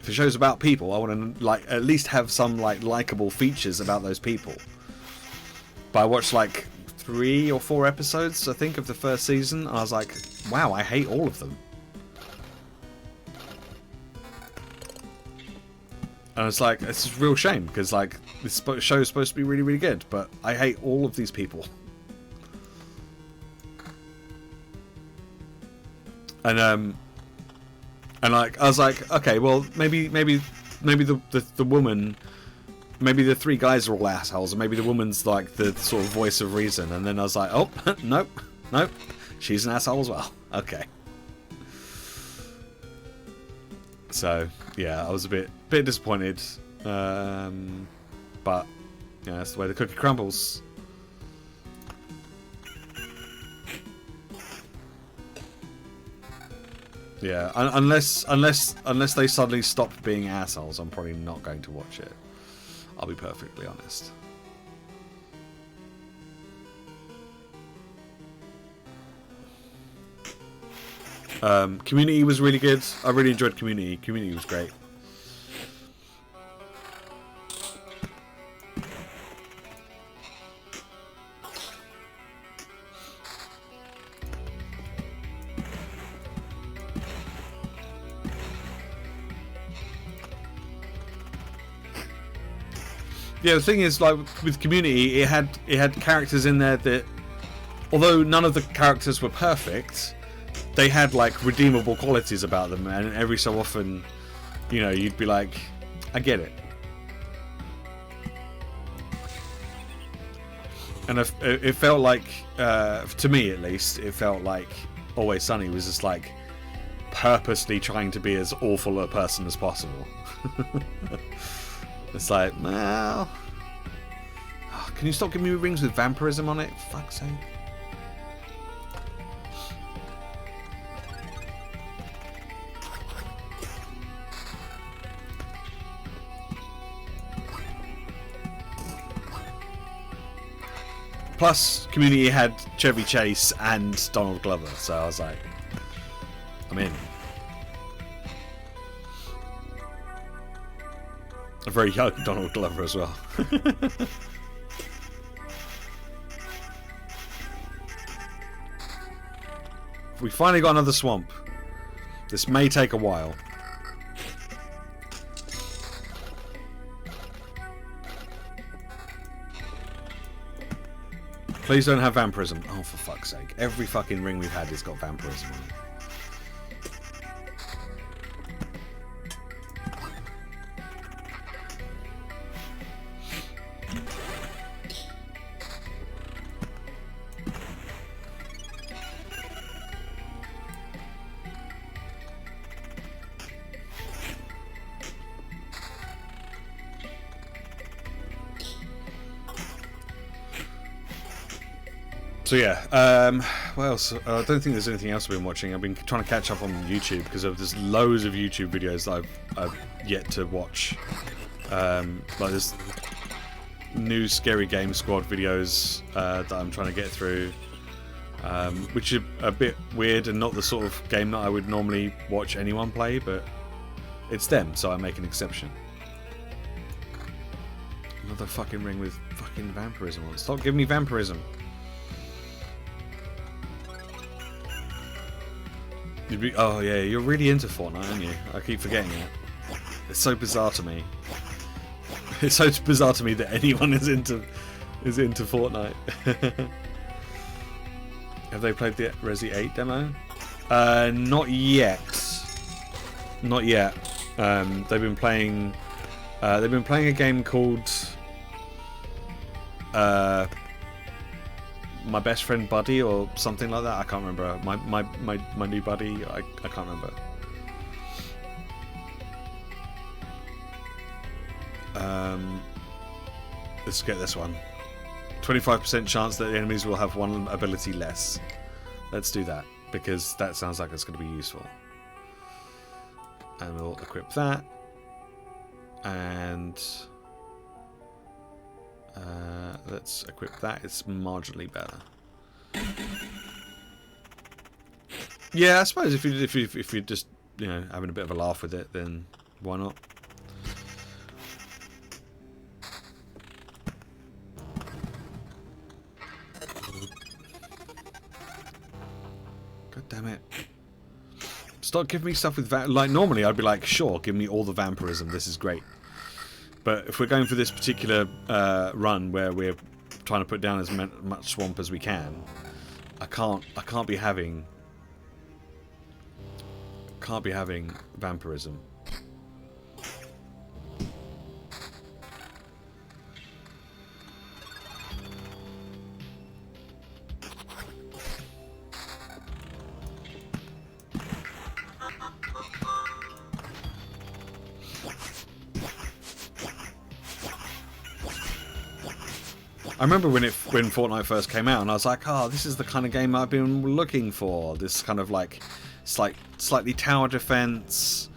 If the show's about people, I want to like at least have some like likable features about those people. But I watched like 3 or 4 episodes, I think, of the first season, and I was like, wow, I hate all of them. And it's like, it's a real shame, because like this show is supposed to be really, really good, but I hate all of these people. And like I was like, okay, well maybe the woman, maybe the 3 guys are all assholes, and maybe the woman's like the sort of voice of reason. And then I was like, oh nope, she's an asshole as well. Okay. So yeah, I was a bit disappointed, but yeah, that's the way the cookie crumbles. Yeah, unless they suddenly stop being assholes, I'm probably not going to watch it. I'll be perfectly honest. Community was really good. I really enjoyed Community. Community was great. Yeah, the thing is, like with Community, it had characters in there that, although none of the characters were perfect, they had like redeemable qualities about them, and every so often, you know, you'd be like, I get it. And it felt like, to me at least, it felt like Always Sunny was just like purposely trying to be as awful a person as possible. It's like, well, can you stop giving me rings with vampirism on it? Fuck's sake. Plus, Community had Chevy Chase and Donald Glover, so I was like, I'm in. A very young Donald Glover as well. We finally got another swamp. This may take a while. Please don't have vampirism. Oh, for fuck's sake. Every fucking ring we've had has got vampirism on it. So yeah, what else? I don't think there's anything else I've been watching. I've been trying to catch up on YouTube because there's loads of YouTube videos that I've yet to watch. Like there's new Scary Game Squad videos that I'm trying to get through, which are a bit weird and not the sort of game that I would normally watch anyone play, but it's them, so I make an exception. Another fucking ring with fucking vampirism on it. Stop giving me vampirism. Oh yeah, you're really into Fortnite, aren't you? I keep forgetting it. It's so bizarre to me. It's so bizarre to me that anyone is into Fortnite. Have they played the Resi 8 demo? Not yet. Not yet. They've been playing a game called My Best Friend Buddy or something like that. I can't remember. My new buddy. I can't remember. Let's get this one. 25% chance that the enemies will have one ability less. Let's do that because that sounds like it's going to be useful. And we'll equip that. And let's equip that. It's marginally better. Yeah, I suppose if you're just having a bit of a laugh with it, then why not? God damn it! Stop giving me stuff with like normally I'd be like, sure, give me all the vampirism. This is great. But if we're going for this particular run where we're trying to put down as much swamp as we can, I can't be having vampirism. I remember when Fortnite first came out, and I was like, "Oh, this is the kind of game I've been looking for. This kind of like, it's like slightly tower defense.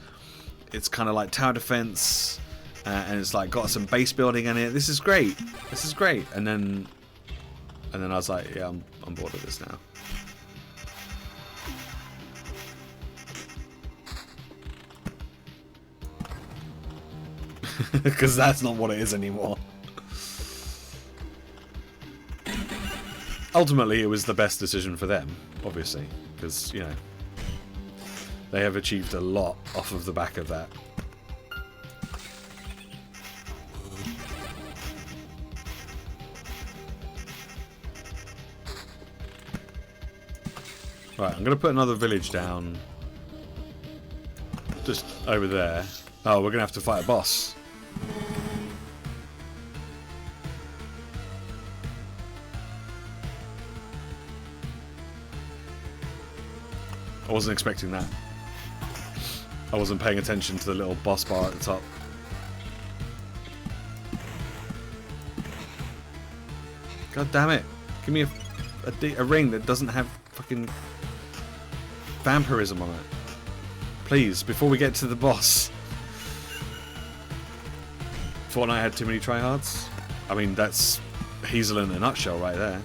It's kind of like tower defense, and it's like got some base building in it. This is great. This is great." And then I was like, "Yeah, I'm bored of this now." Because that's not what it is anymore. Ultimately, it was the best decision for them, obviously, because, they have achieved a lot off of the back of that. Right, I'm going to put another village down just over there. Oh, we're going to have to fight a boss. I wasn't expecting that. I wasn't paying attention to the little boss bar at the top. God damn it. Give me a ring that doesn't have fucking vampirism on it. Please, before we get to the boss. Fortnite had too many tryhards. I mean, that's Hazel in a nutshell right there.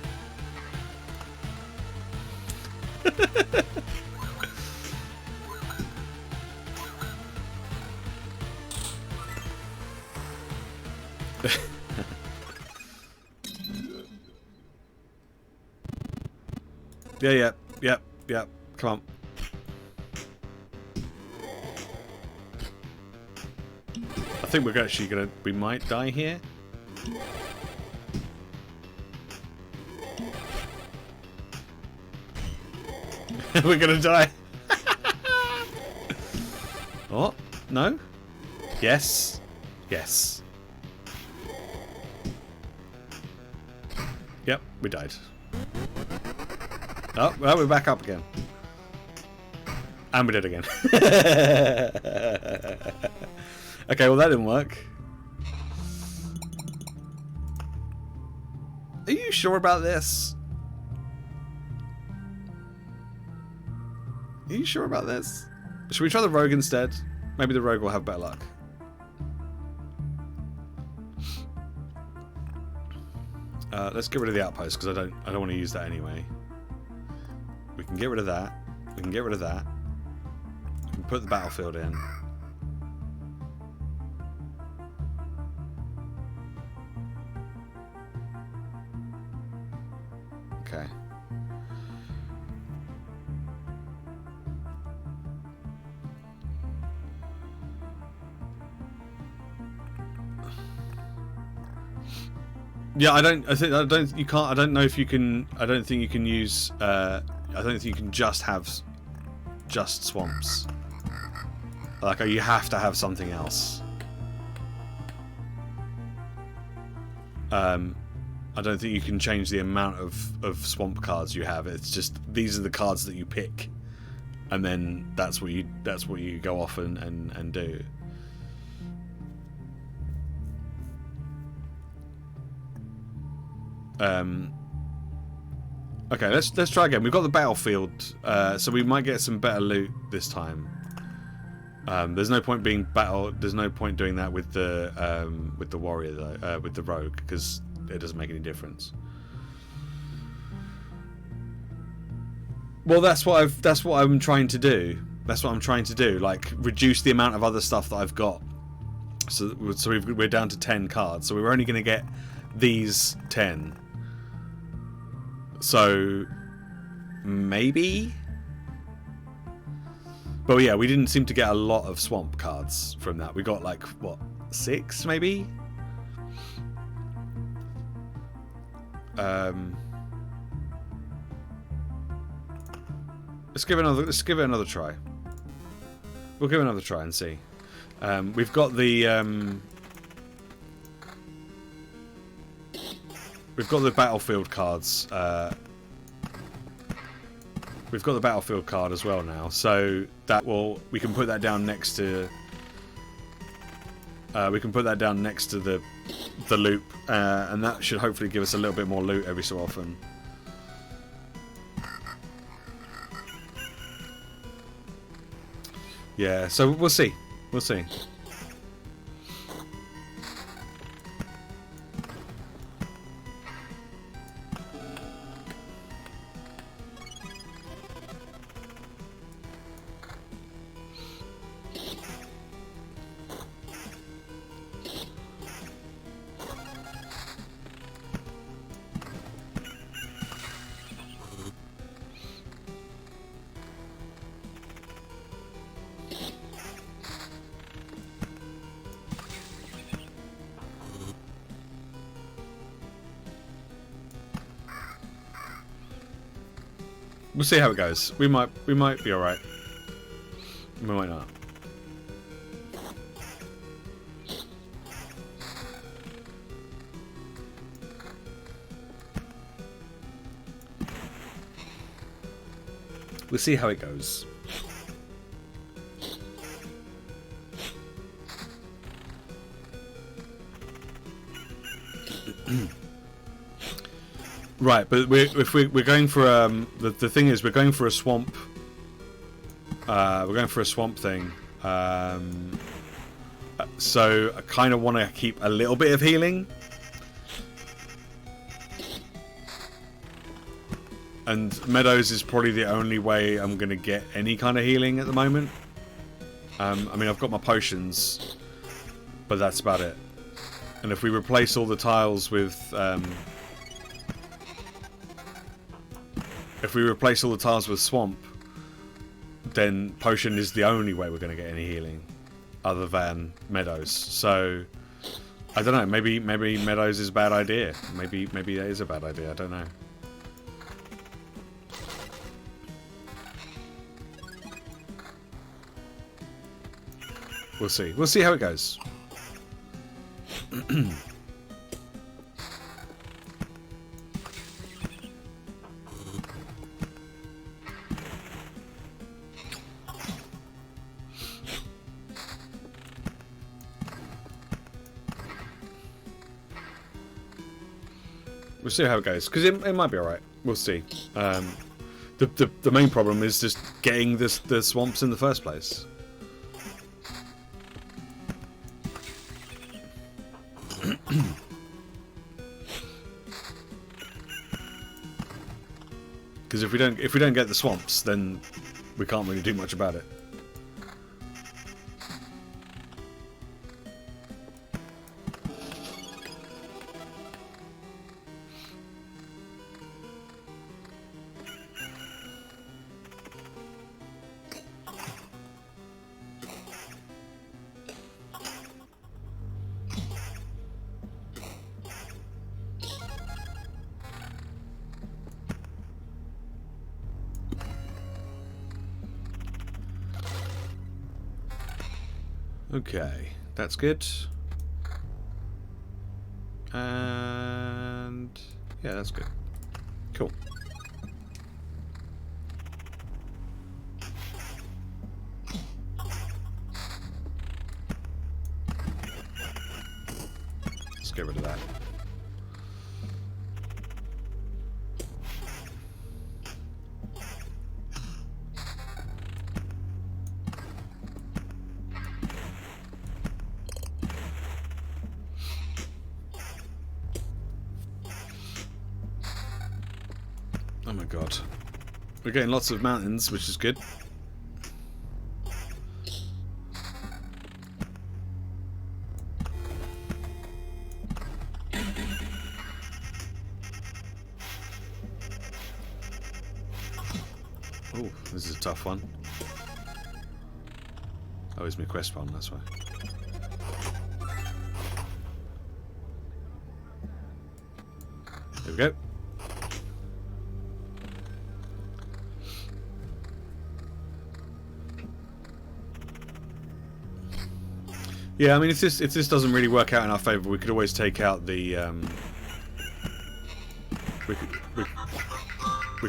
Yeah. Come on. I think we're actually gonna... We might die here. We're gonna die. Oh, no? Yes. Yes. Yep, we died. Oh, well, we're back up again. And we did again. Okay, well that didn't work. Are you sure about this? Are you sure about this? Should we try the rogue instead? Maybe the rogue will have better luck. Let's get rid of the outpost because I don't want to use that anyway. We can get rid of that. We can get rid of that. We can put the battlefield in. Okay. Yeah, I don't know if you can. I don't think you can use. I don't think you can just have just swamps. Like, you have to have something else. I don't think you can change the amount of swamp cards you have. It's just these are the cards that you pick, and then that's what you go off and do. Okay, let's try again. We've got the battlefield, so we might get some better loot this time. There's no point being There's no point doing that with the warrior though, with the rogue, because it doesn't make any difference. Well, that's what I'm trying to do. That's what I'm trying to do. Like, reduce the amount of other stuff that I've got. So we're down to 10 cards. So we're only going to get these 10. So maybe. But yeah, we didn't seem to get a lot of swamp cards from that. We got like what, 6 maybe. Let's give it another try. We'll give it another try and see. We've got the battlefield cards. We've got the battlefield card as well now, so we can put that down next to. We can put that down next to the loop, and that should hopefully give us a little bit more loot every so often. Yeah, so we'll see. We'll see. We'll see how it goes. We might be all right. We might not. We'll see how it goes. Right, but we're going for the thing is we're going for a swamp. We're going for a swamp thing. So I kind of want to keep a little bit of healing. And Meadows is probably the only way I'm going to get any kind of healing at the moment. I mean, I've got my potions, but that's about it. And if we replace all the tiles with... if we replace all the tiles with swamp, then potion is the only way we're going to get any healing, other than meadows. So I don't know. Maybe meadows is a bad idea. Maybe that is a bad idea. I don't know. We'll see. We'll see how it goes. We'll see how it goes, because it might be alright. We'll see. The main problem is just getting the swamps in the first place. Because if we don't get the swamps, then we can't really do much about it. Okay, that's good. And yeah, that's good. Cool. Let's get rid of that. Oh my god. We're getting lots of mountains, which is good. Oh, this is a tough one. Oh, it's my quest one, that's why. There we go. Yeah, I mean, if this doesn't really work out in our favour, we could always take out the we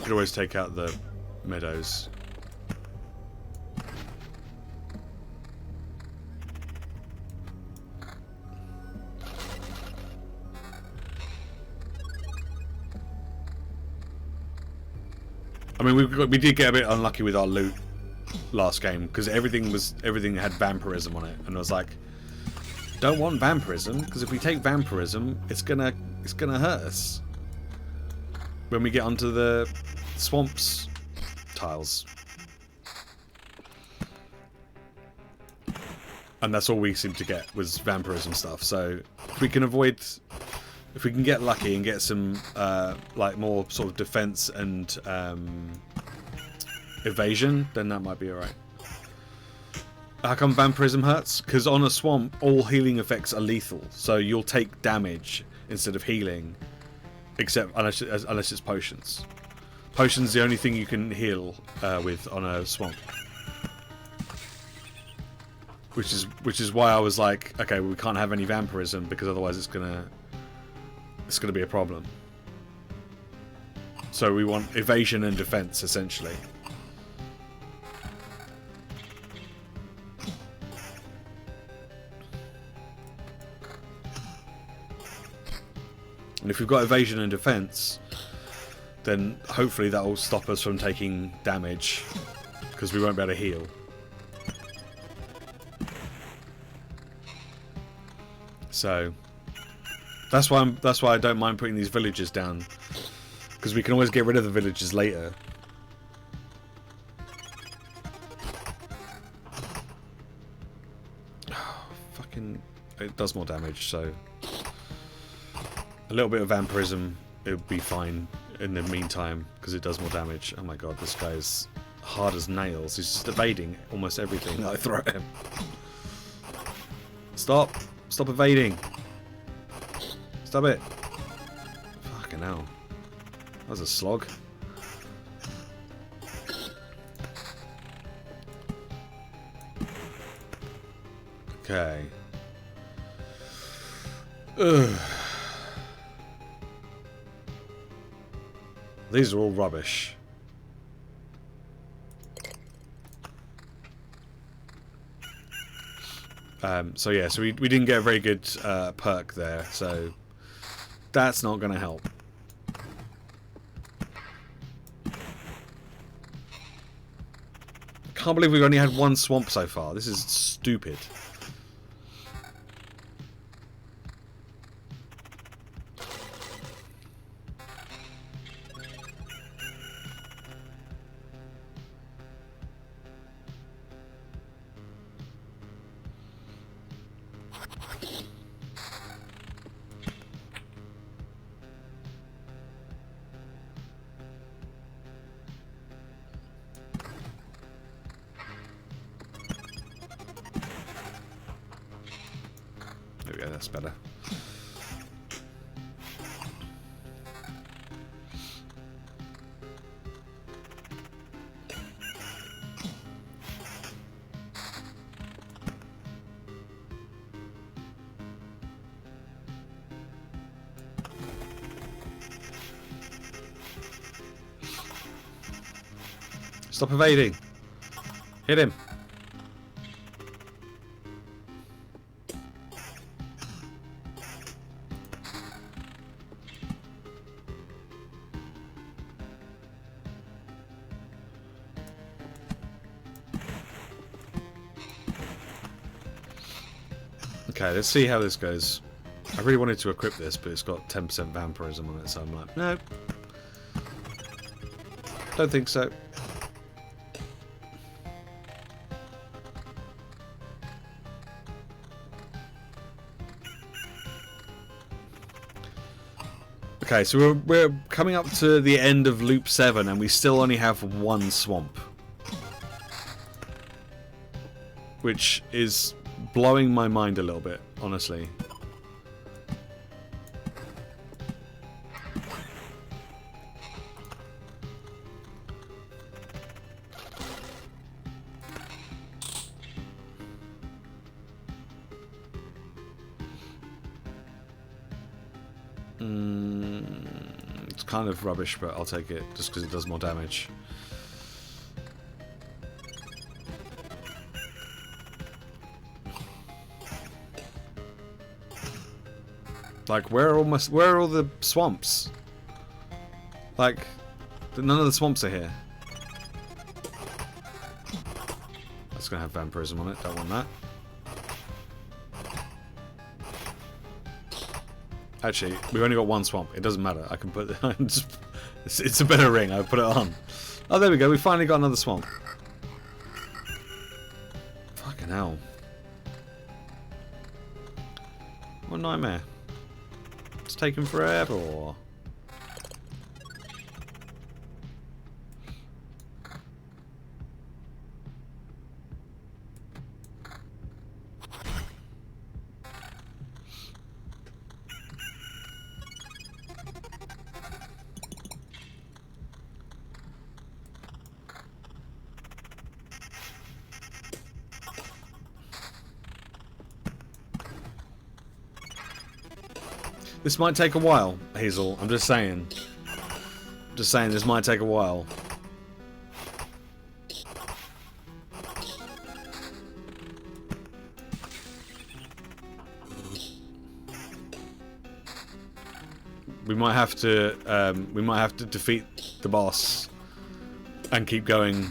could always take out the meadows. I mean, we did get a bit unlucky with our loot last game because everything had vampirism on it, and I was like, don't want vampirism, because if we take vampirism, it's gonna hurt us when we get onto the swamps tiles, and that's all we seem to get was vampirism stuff. So if we can get lucky and get some like more sort of defense and evasion, then that might be alright. How come vampirism hurts? Because on a swamp, all healing effects are lethal, so you'll take damage instead of healing, except unless it's potions. Potions the only thing you can heal with on a swamp, which is why I was like, okay, well, we can't have any vampirism because otherwise it's gonna be a problem. So we want evasion and defense essentially. And if we've got evasion and defense, then hopefully that will stop us from taking damage, because we won't be able to heal. So that's why I don't mind putting these villagers down, because we can always get rid of the villagers later. Fucking, it does more damage, so a little bit of vampirism, it would be fine in the meantime, because it does more damage. Oh my god, this guy's hard as nails. He's just evading almost everything that I throw at him. Stop! Stop evading! Stop it! Fucking hell. That was a slog. Okay. Ugh. These are all rubbish. So yeah, so we didn't get a very good perk there, so that's not going to help. Can't believe we've only had one swamp so far. This is stupid. There we go, that's better. Stop evading. Hit him. Okay, let's see how this goes. I really wanted to equip this, but it's got 10% vampirism on it, so I'm like, no. Don't think so. Okay, so we're coming up to the end of loop 7 and we still only have one swamp. Which is blowing my mind a little bit, honestly. It's kind of rubbish, but I'll take it just because it does more damage. Like, where are all the swamps? Like, none of the swamps are here. That's gonna have vampirism on it. Don't want that. Actually, we've only got one swamp. It doesn't matter. I can put it. It's a better ring. I put it on. Oh, there we go. We finally got another swamp. Fucking hell! What a nightmare. It's taken forever. This might take a while, Hazel. I'm just saying. Just saying, this might take a while. We might have to defeat the boss and keep going.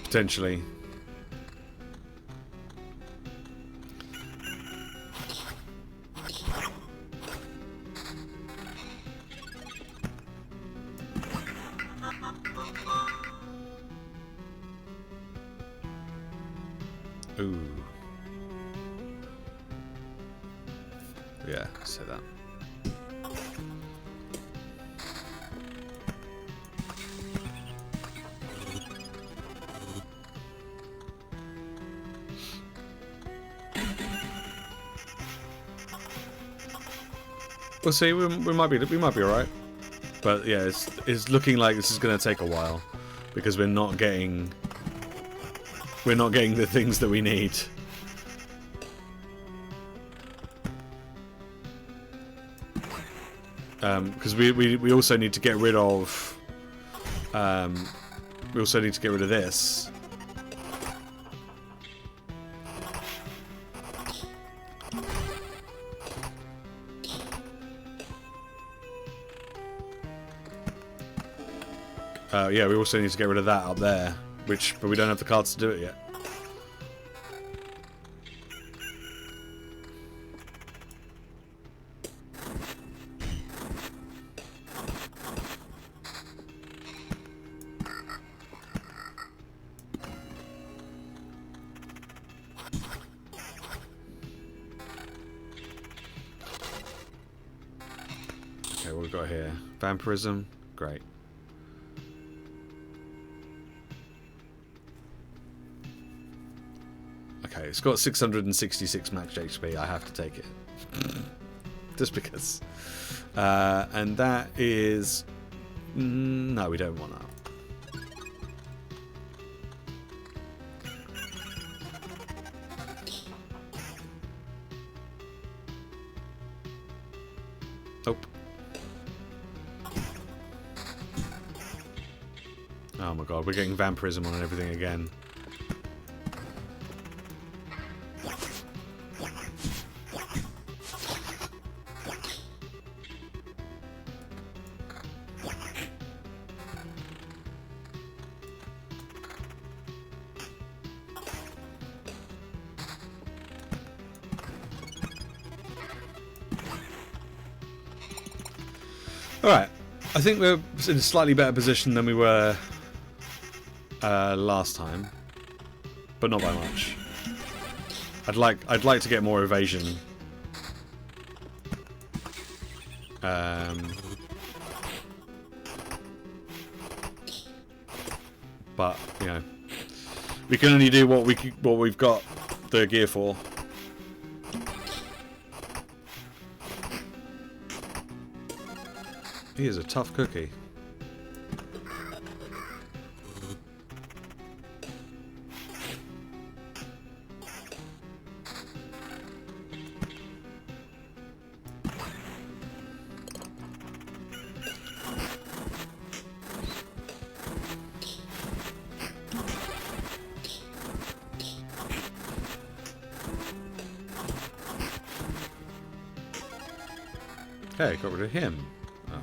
Potentially. Ooh. Yeah, say that. We'll see. We might be alright. But yeah, it's looking like this is going to take a while because we're not getting the things that we need. Because we also need to get rid of this. Yeah, we also need to get rid of that up there, but we don't have the cards to do it yet. Okay, what we've got here? Vampirism, great. Okay, it's got 666 max HP. I have to take it. Just because. And that is... No, we don't want that. Nope. Oh my god, we're getting vampirism on everything again. Alright, I think we're in a slightly better position than we were last time, but not by much. I'd like to get more evasion. But you know, we can only do what we've got the gear for. He is a tough cookie. Okay, got rid of him. Oh.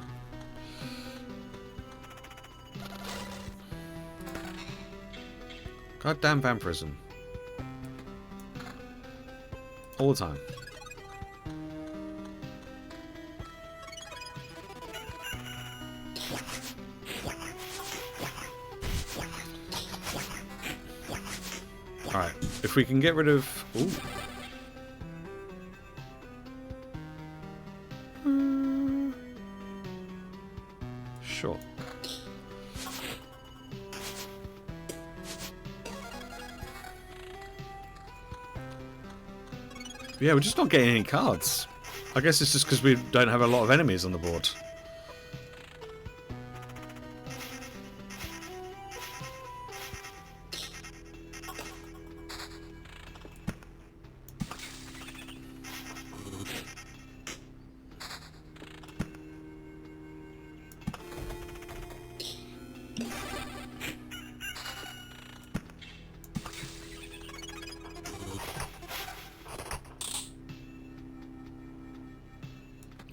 Goddamn vampirism. All the time. Alright, if we can get rid of... Ooh. Sure. Yeah, we're just not getting any cards. I guess it's just because we don't have a lot of enemies on the board.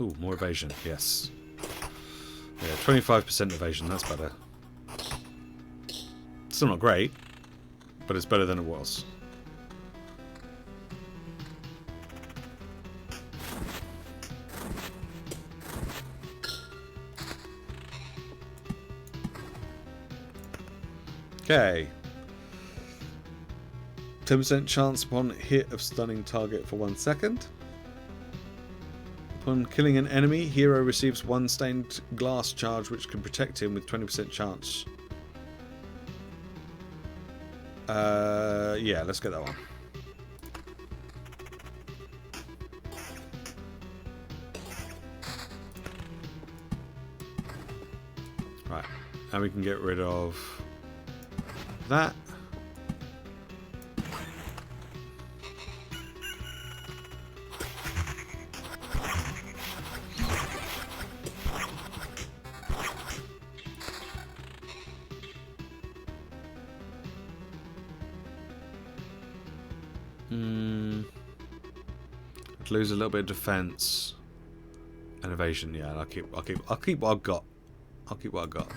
Ooh, more evasion, yes. Yeah, 25% evasion, that's better. Still not great, but it's better than it was. Okay. 10% chance upon hit of stunning target for 1 second. Upon killing an enemy, hero receives 1 stained glass charge which can protect him with 20% chance. Yeah, let's get that one. And we can get rid of that. Lose a little bit of defense and evasion. Yeah, I'll keep what I've got. I'll keep what I've got.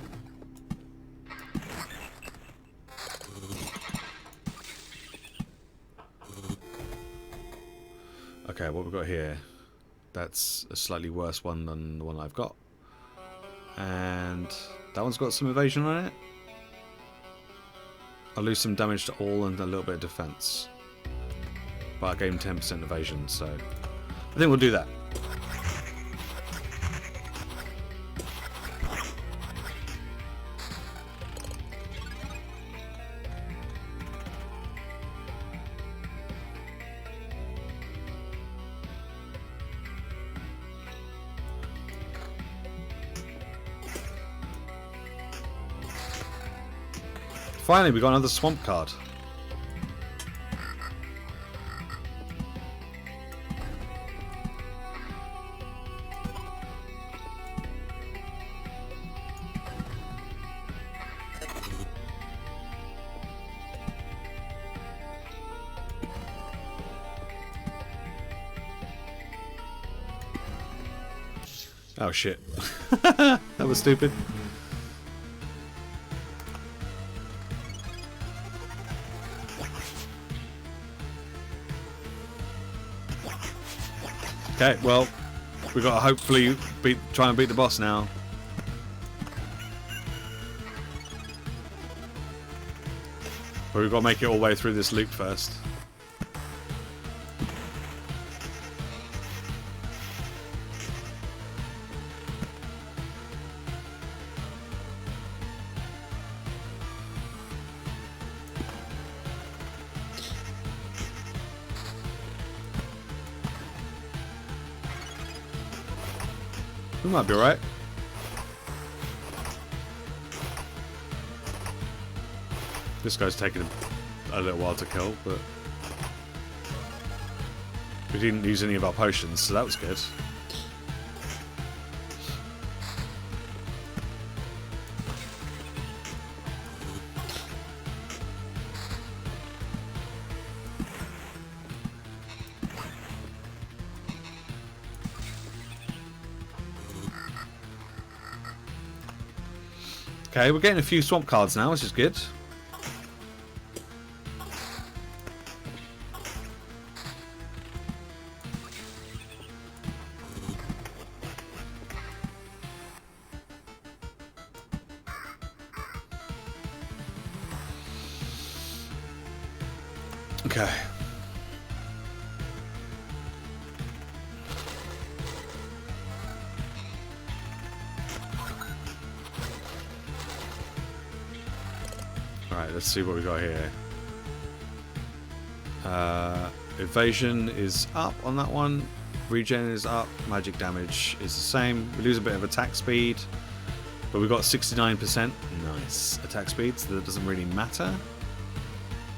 Okay, what we've got here, that's a slightly worse one than the one I've got. And that one's got some evasion on it. I'll lose some damage to all and a little bit of defense. But I gave him 10% evasion, so I think we'll do that. Finally, we got another swamp card. Oh shit. That was stupid. Okay, well, we've got to hopefully try and beat the boss now. But we've got to make it all the way through this loop first. We might be alright. This guy's taking a little while to kill, but we didn't use any of our potions, so that was good. Okay, we're getting a few swamp cards now, which is good. Okay. Alright, let's see what we got here. Evasion is up on that one. Regen is up. Magic damage is the same. We lose a bit of attack speed, but we've got 69%. Nice attack speed, so that doesn't really matter.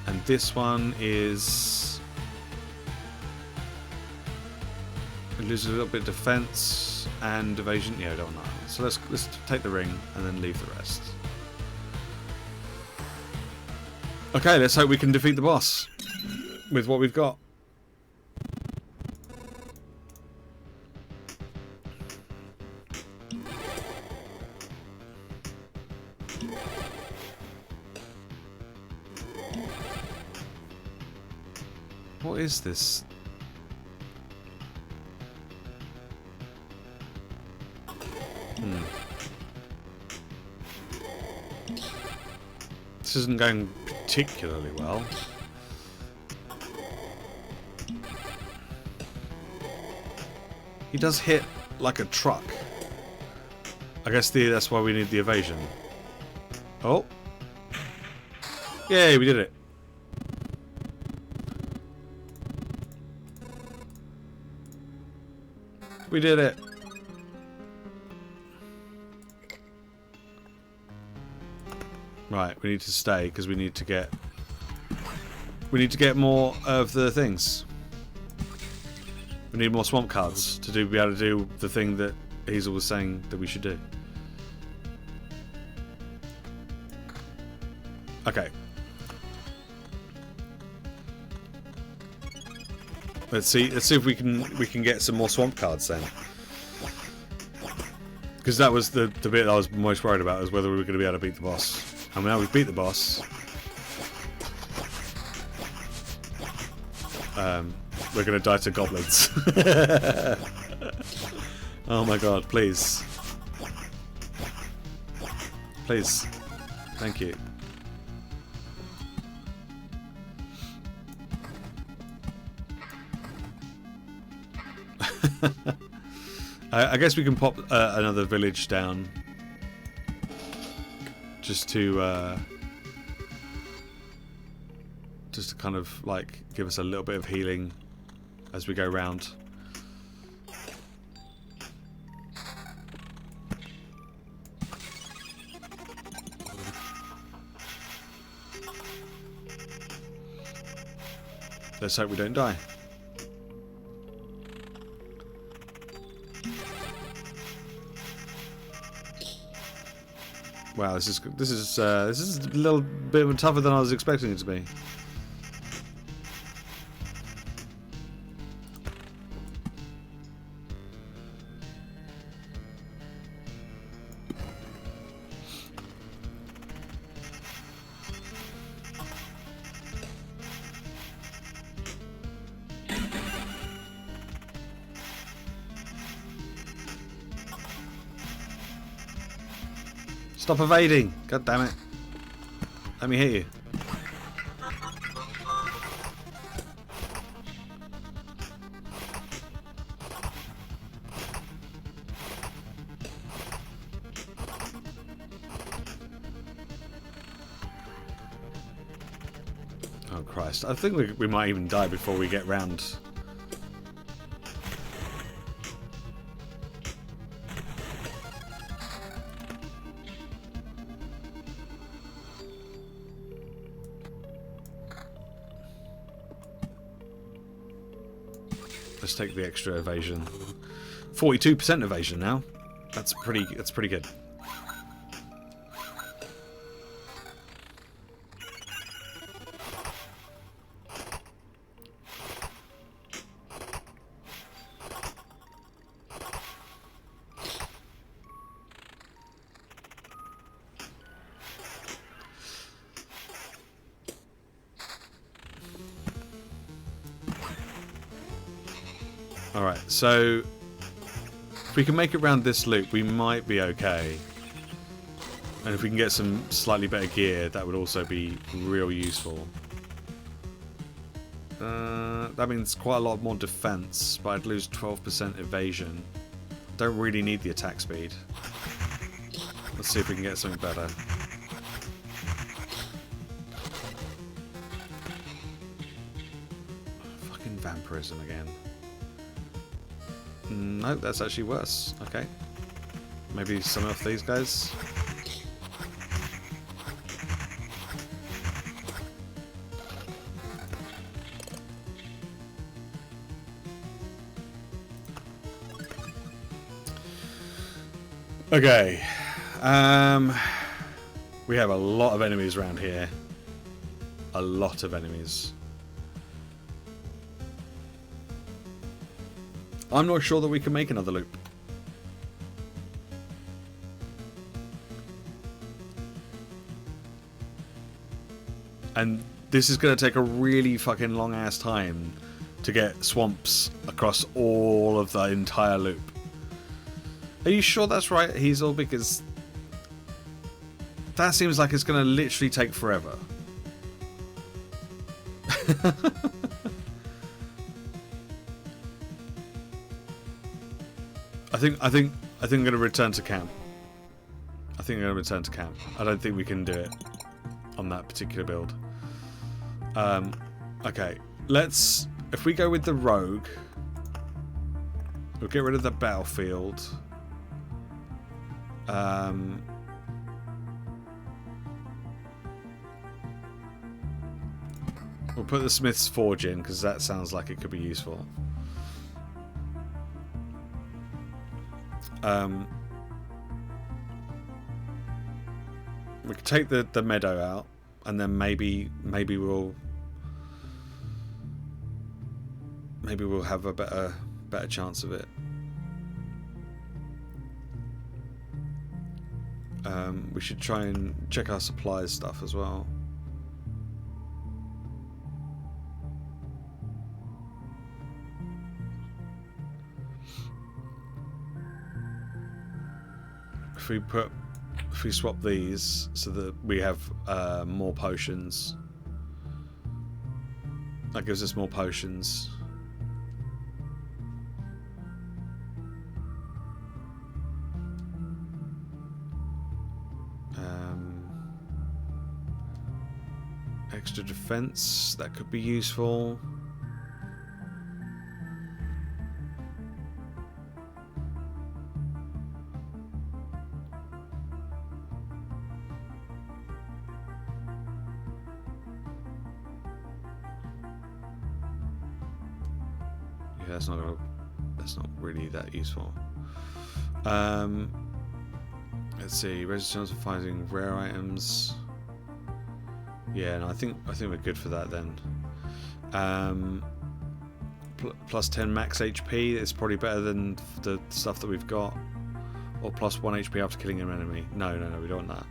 And this one is... we lose a little bit of defense and evasion. Yeah, I don't know. So let's take the ring and then leave the rest. Okay, let's hope we can defeat the boss with what we've got. What is this? This isn't going particularly well. He does hit like a truck. I guess that's why we need the evasion. Oh. Yay, we did it. We did it. Right, we need to stay because we need to get more of the things. We need more swamp cards to be able to do the thing that Hazel was saying that we should do. Okay. Let's see if we can get some more swamp cards then. Because that was the bit I was most worried about, is whether we were going to be able to beat the boss. And now we've beat the boss. We're going to die to goblins. Oh my god, please. Please. Thank you. I guess we can pop another village down. Just to kind of like give us a little bit of healing as we go round. Let's hope we don't die. Wow, this is a little bit tougher than I was expecting it to be. Stop evading! God damn it! Let me hit you. Oh Christ! I think we might even die before we get round. Let's take the extra evasion. 42% evasion now. That's pretty good. Alright, so if we can make it around this loop, we might be okay. And if we can get some slightly better gear, that would also be real useful. That means quite a lot more defense, but I'd lose 12% evasion. Don't really need the attack speed. Let's see if we can get something better. Fucking vampirism again. No, that's actually worse. Okay. Maybe some of these guys. Okay. We have a lot of enemies around here. A lot of enemies. I'm not sure that we can make another loop. And this is going to take a really fucking long ass time to get swamps across all of the entire loop. Are you sure that's right, Hazel? Because that seems like it's going to literally take forever. I think I'm going to return to camp. I think I'm going to return to camp. I don't think we can do it on that particular build. Okay, if we go with the rogue, we'll get rid of the battlefield. We'll put the Smith's Forge in because that sounds like it could be useful. We could take the meadow out, and then maybe we'll have a better chance of it. We should try and check our supplies stuff as well. If we swap these so that we have more potions, that gives us more potions. Extra defense, that could be useful. Yeah, that's not really that useful. Let's see, resistance to finding rare items. Yeah, no, I think we're good for that then. Plus 10 max HP. It's probably better than the stuff that we've got. Or plus 1 HP after killing an enemy. No, we don't want that.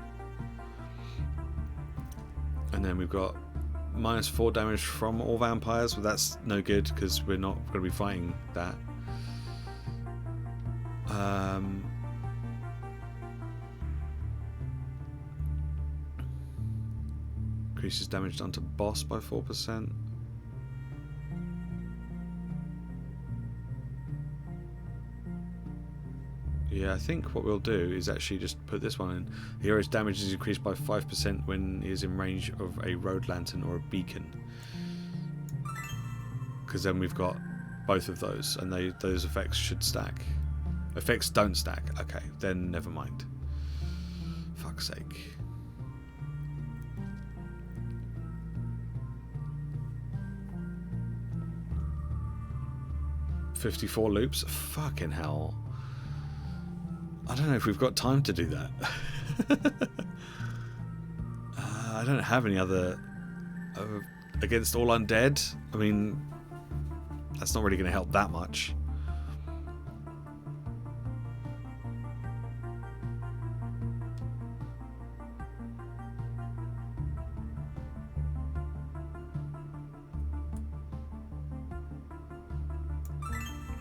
And then we've got minus 4 damage from all vampires, but that's no good because we're not going to be fighting that. Increases damage done to boss by 4%. Yeah, I think what we'll do is actually just put this one in. The hero's damage is increased by 5% when he is in range of a road lantern or a beacon. Because then we've got both of those, and those effects should stack. Effects don't stack. Okay, then never mind. Fuck's sake. 54 loops? Fucking hell. I don't know if we've got time to do that. I don't have any other... against all undead? I mean, that's not really going to help that much.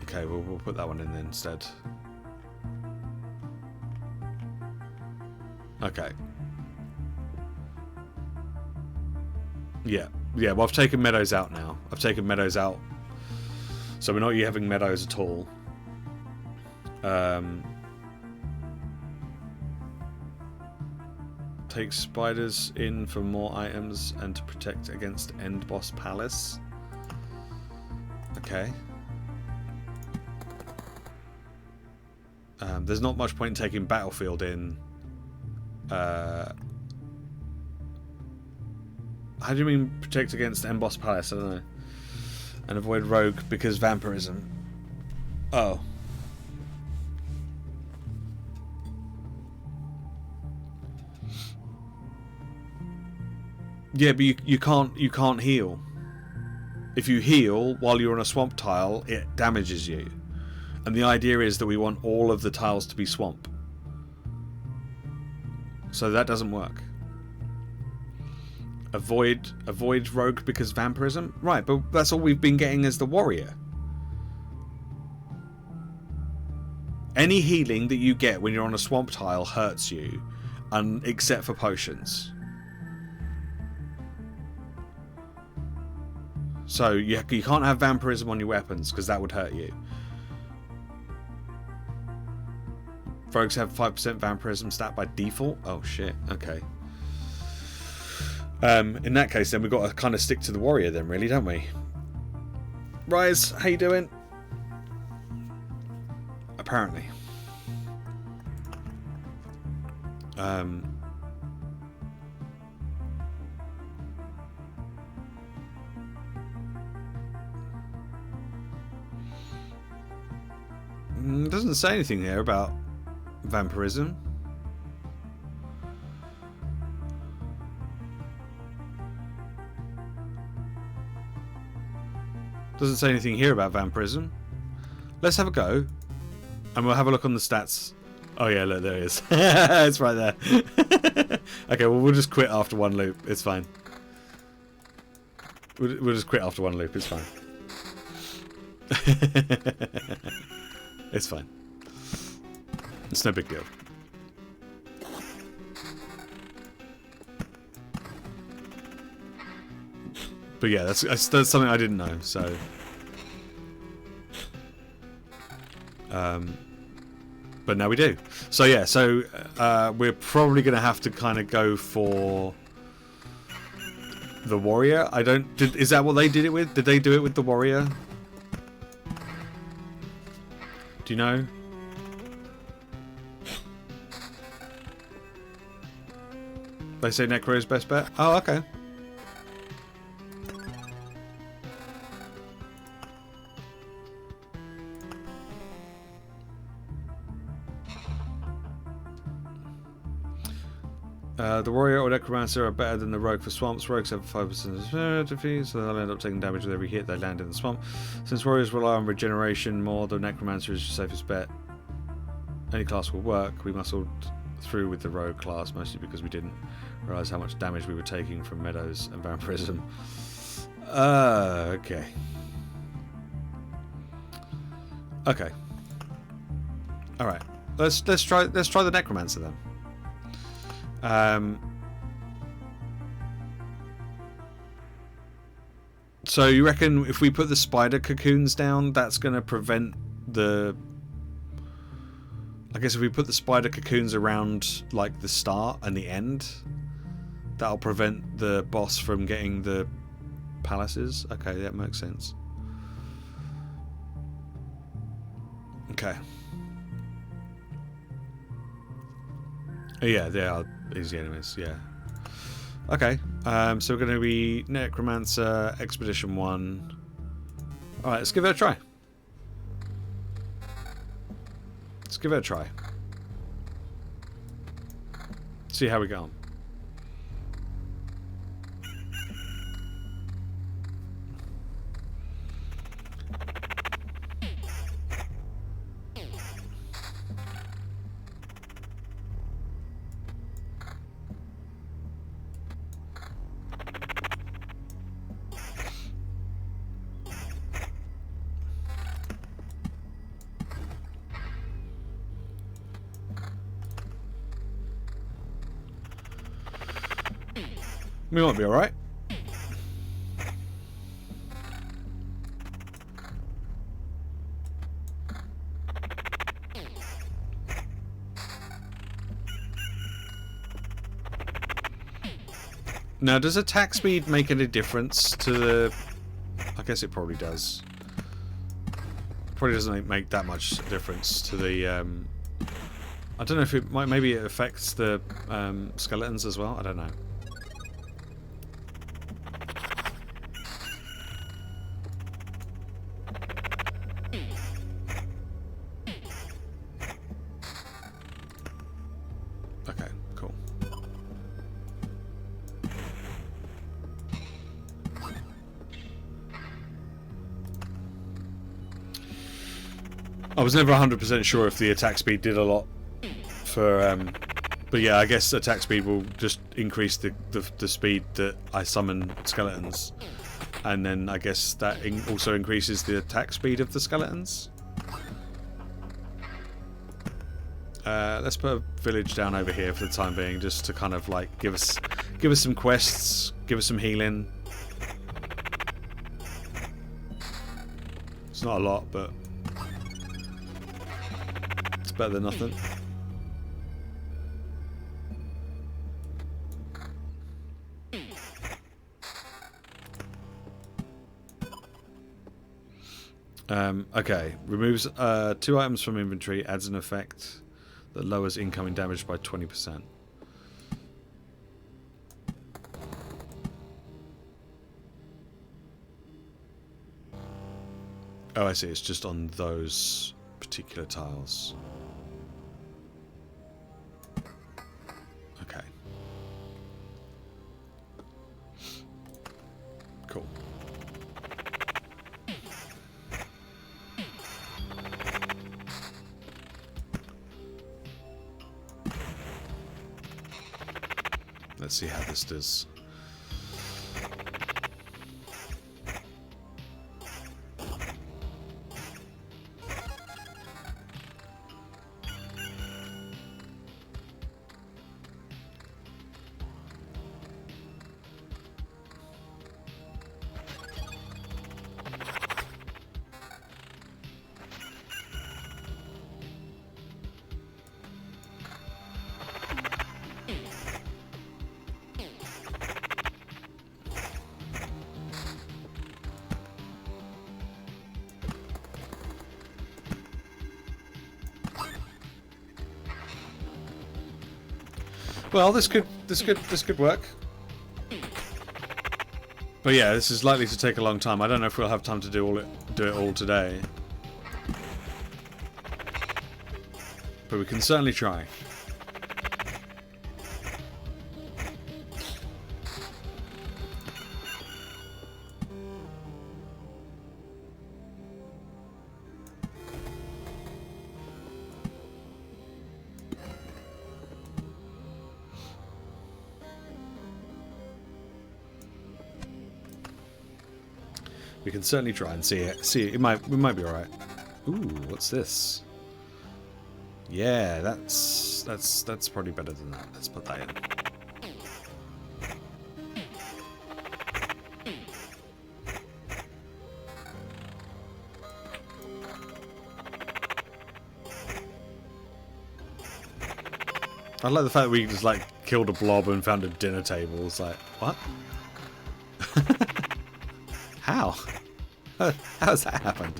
Okay, we'll put that one in then instead. Okay. Yeah, well I've taken Meadows out now. I've taken Meadows out. So we're not having Meadows at all. Take spiders in for more items and to protect against End Boss Palace. Okay. There's not much point in taking Battlefield in. How do you mean protect against End Boss Palace? I don't know. And avoid rogue because vampirism. Oh. Yeah, but you can't heal. If you heal while you're on a swamp tile, it damages you. And the idea is that we want all of the tiles to be swamp. So that doesn't work. Avoid rogue because vampirism? Right, but that's all we've been getting as the warrior. Any healing that you get when you're on a swamp tile hurts you, except for potions. So you can't have vampirism on your weapons because that would hurt you. Rogues have 5% vampirism stat by default. Oh shit. Okay. In that case, then we've got to kind of stick to the warrior, then, really, don't we? Rise, how you doing? Apparently. Doesn't say anything here about vampirism. Doesn't say anything here about vampirism. Let's have a go. And we'll have a look on the stats. Oh yeah, look, there it is. It's right there. Okay, well, we'll just quit after one loop. It's fine. We'll just quit after one loop. It's fine. It's fine. It's no big deal. But yeah, that's something I didn't know, so... but now we do. So yeah, so we're probably going to have to kind of go for the warrior. I don't... is that what they did it with? Did they do it with the warrior? Do you know? They say Necro's best bet? Oh, okay. The warrior or necromancer are better than the rogue for swamps. Rogues have 5% defeat, so they'll end up taking damage with every hit they land in the swamp. Since warriors rely on regeneration more, the necromancer is the safest bet. Any class will work. We muscled through with the rogue class, mostly because we didn't realise how much damage we were taking from meadows and vampirism. Okay. Okay. All right. Let's try the necromancer then. So you reckon if we put the spider cocoons down, that's going to prevent the... I guess if we put the spider cocoons around like the start and the end, that'll prevent the boss from getting the palaces? Okay, that makes sense. Okay. Yeah, they are easy enemies, yeah. Okay, so we're going to be Necromancer, Expedition 1. Alright, let's give it a try. Let's give it a try. See how we go on. We might be alright. Now, does attack speed make any difference to the... I guess it probably does. Probably doesn't make that much difference to the... I don't know if it might... Maybe it affects the skeletons as well. I don't know. Okay, cool. I was never 100% sure if the attack speed did a lot for, but yeah, I guess attack speed will just increase the speed that I summon skeletons, and then I guess that also increases the attack speed of the skeletons. Let's put a village down over here for the time being, just to kind of like give us some quests, give us some healing. It's not a lot, but it's better than nothing. Okay, removes 2 items from inventory, adds an effect that lowers incoming damage by 20%. Oh, I see, it's just on those particular tiles. Okay. Cool. Let's see how this does. Well, this could work. But yeah, this is likely to take a long time. I don't know if we'll have time to do it all today. But we can certainly try. We can certainly try and see it. We might be all right. Ooh, what's this? Yeah, that's probably better than that. Let's put that in. I like the fact that we just like killed a blob and found a dinner table. It's like, what? How? How's that happened?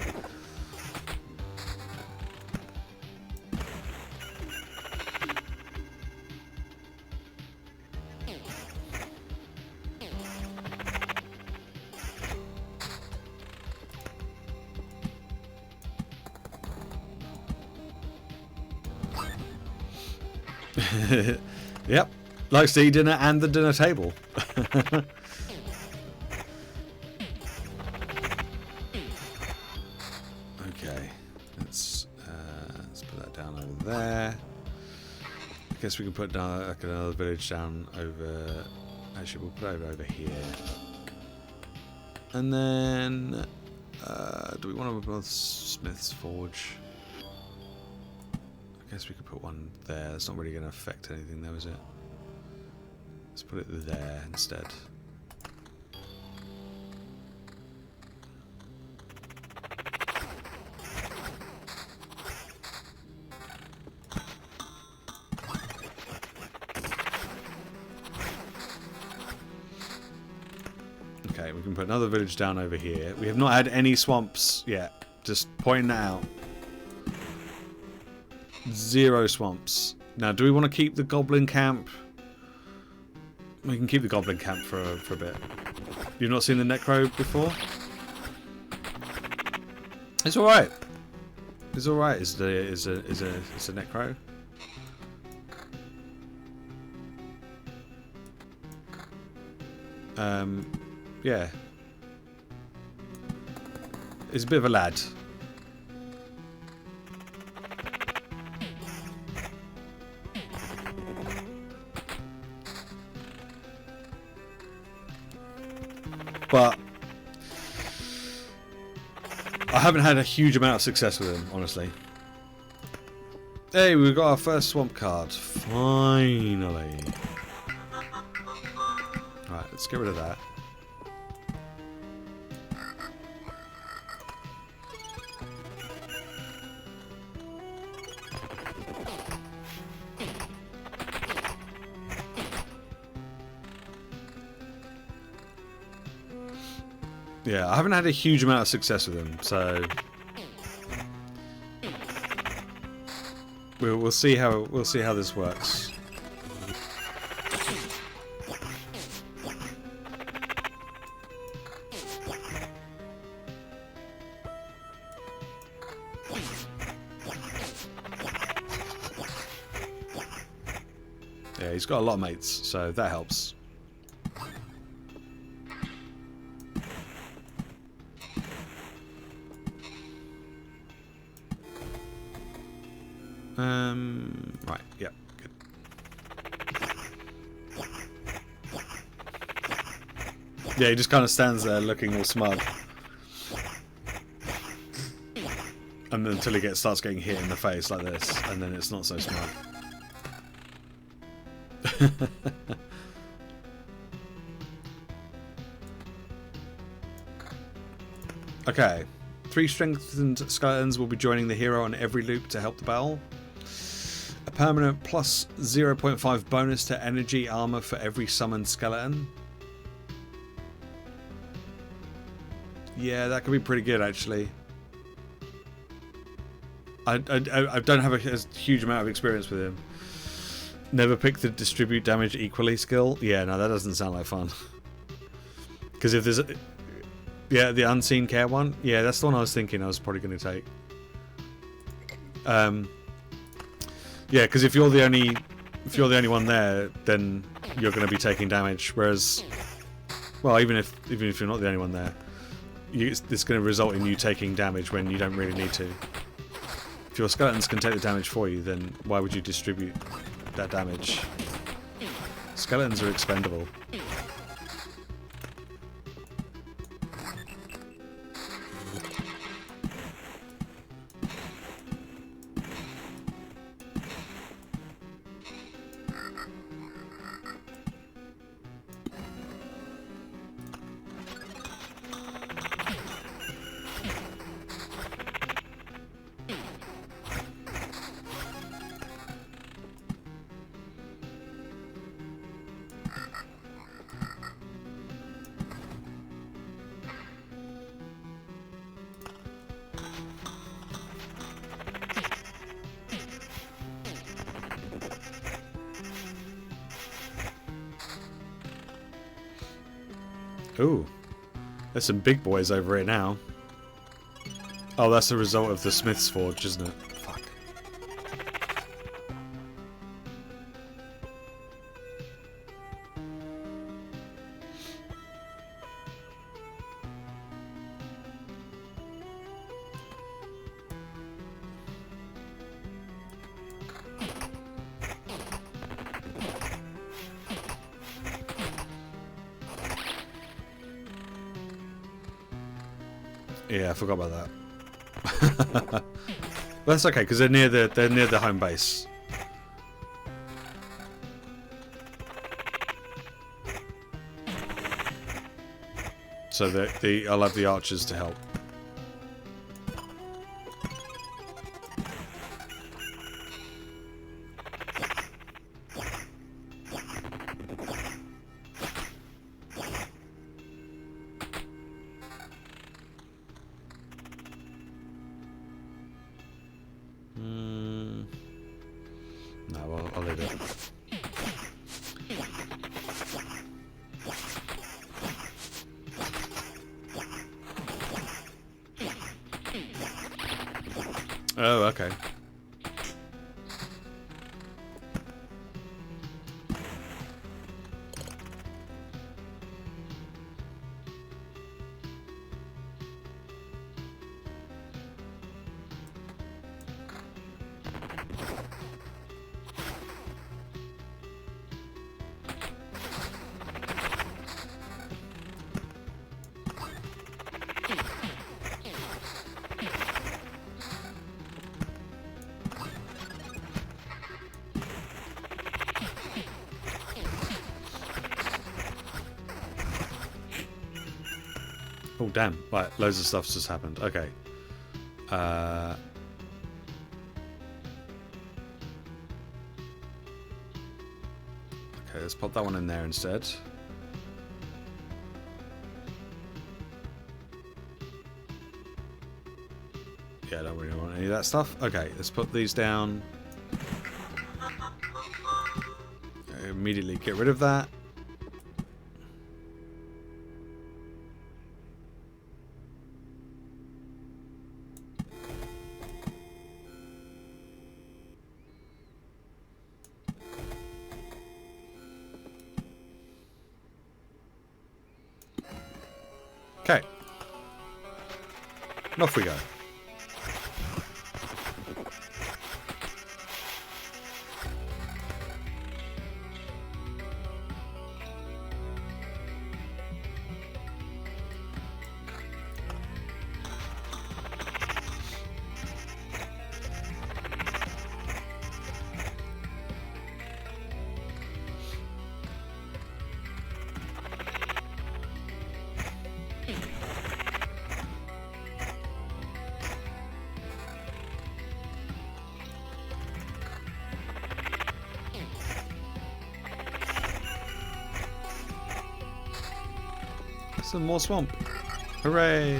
Yep, likes to eat dinner and the dinner table. Okay, let's put that down over there. I guess we can put down like another village down over. Actually, we'll put it over here. And then, do we want to build Smith's Forge? I guess we could put one there. That's not really going to affect anything though, is it? Let's put it there instead. Okay, we can put another village down over here. We have not had any swamps yet. Just pointing that out. 0 swamps. Now, do we want to keep the goblin camp? We can keep the goblin camp for a bit. You've not seen the necro before? It's all right. It's all right. Is a necro? Yeah. It's a bit of a lad. But I haven't had a huge amount of success with him, honestly. Hey, we've got our first swamp card. Finally. Right, let's get rid of that. Yeah, I haven't had a huge amount of success with him, so we'll see how this works. he's got a lot of mates, so that helps. Right, yeah, good. Yeah, he just kind of stands there looking all smug. And then until he starts getting hit in the face like this, and then it's not so smug. Okay. 3 strengthened skeletons will be joining the hero on every loop to help the battle. A permanent plus 0.5 bonus to energy armor for every summoned skeleton. Yeah, that could be pretty good actually. I don't have a huge amount of experience with him. Never pick the distribute damage equally skill. Yeah, no, that doesn't sound like fun. Because if there's... Yeah, the unseen care one. Yeah, that's the one I was thinking I was probably going to take. Yeah, because if you're the only one there, then you're going to be taking damage. Whereas, well, even if you're not the only one there, it's going to result in you taking damage when you don't really need to. If your skeletons can take the damage for you, then why would you distribute that damage? Skeletons are expendable. Ooh, there's some big boys over here now. Oh, that's the result of the Smith's Forge, isn't it? Fuck. Yeah, I forgot about that. Well, that's okay because they're near the home base. So I'll have the archers to help. No, I'll leave it. Oh, okay. Oh, damn. Right, loads of stuff's just happened. Okay. Okay, let's pop that one in there instead. Yeah, I don't really want any of that stuff. Okay, let's put these down. Immediately get rid of that. Okay. And off we go. Some more swamp. Hooray!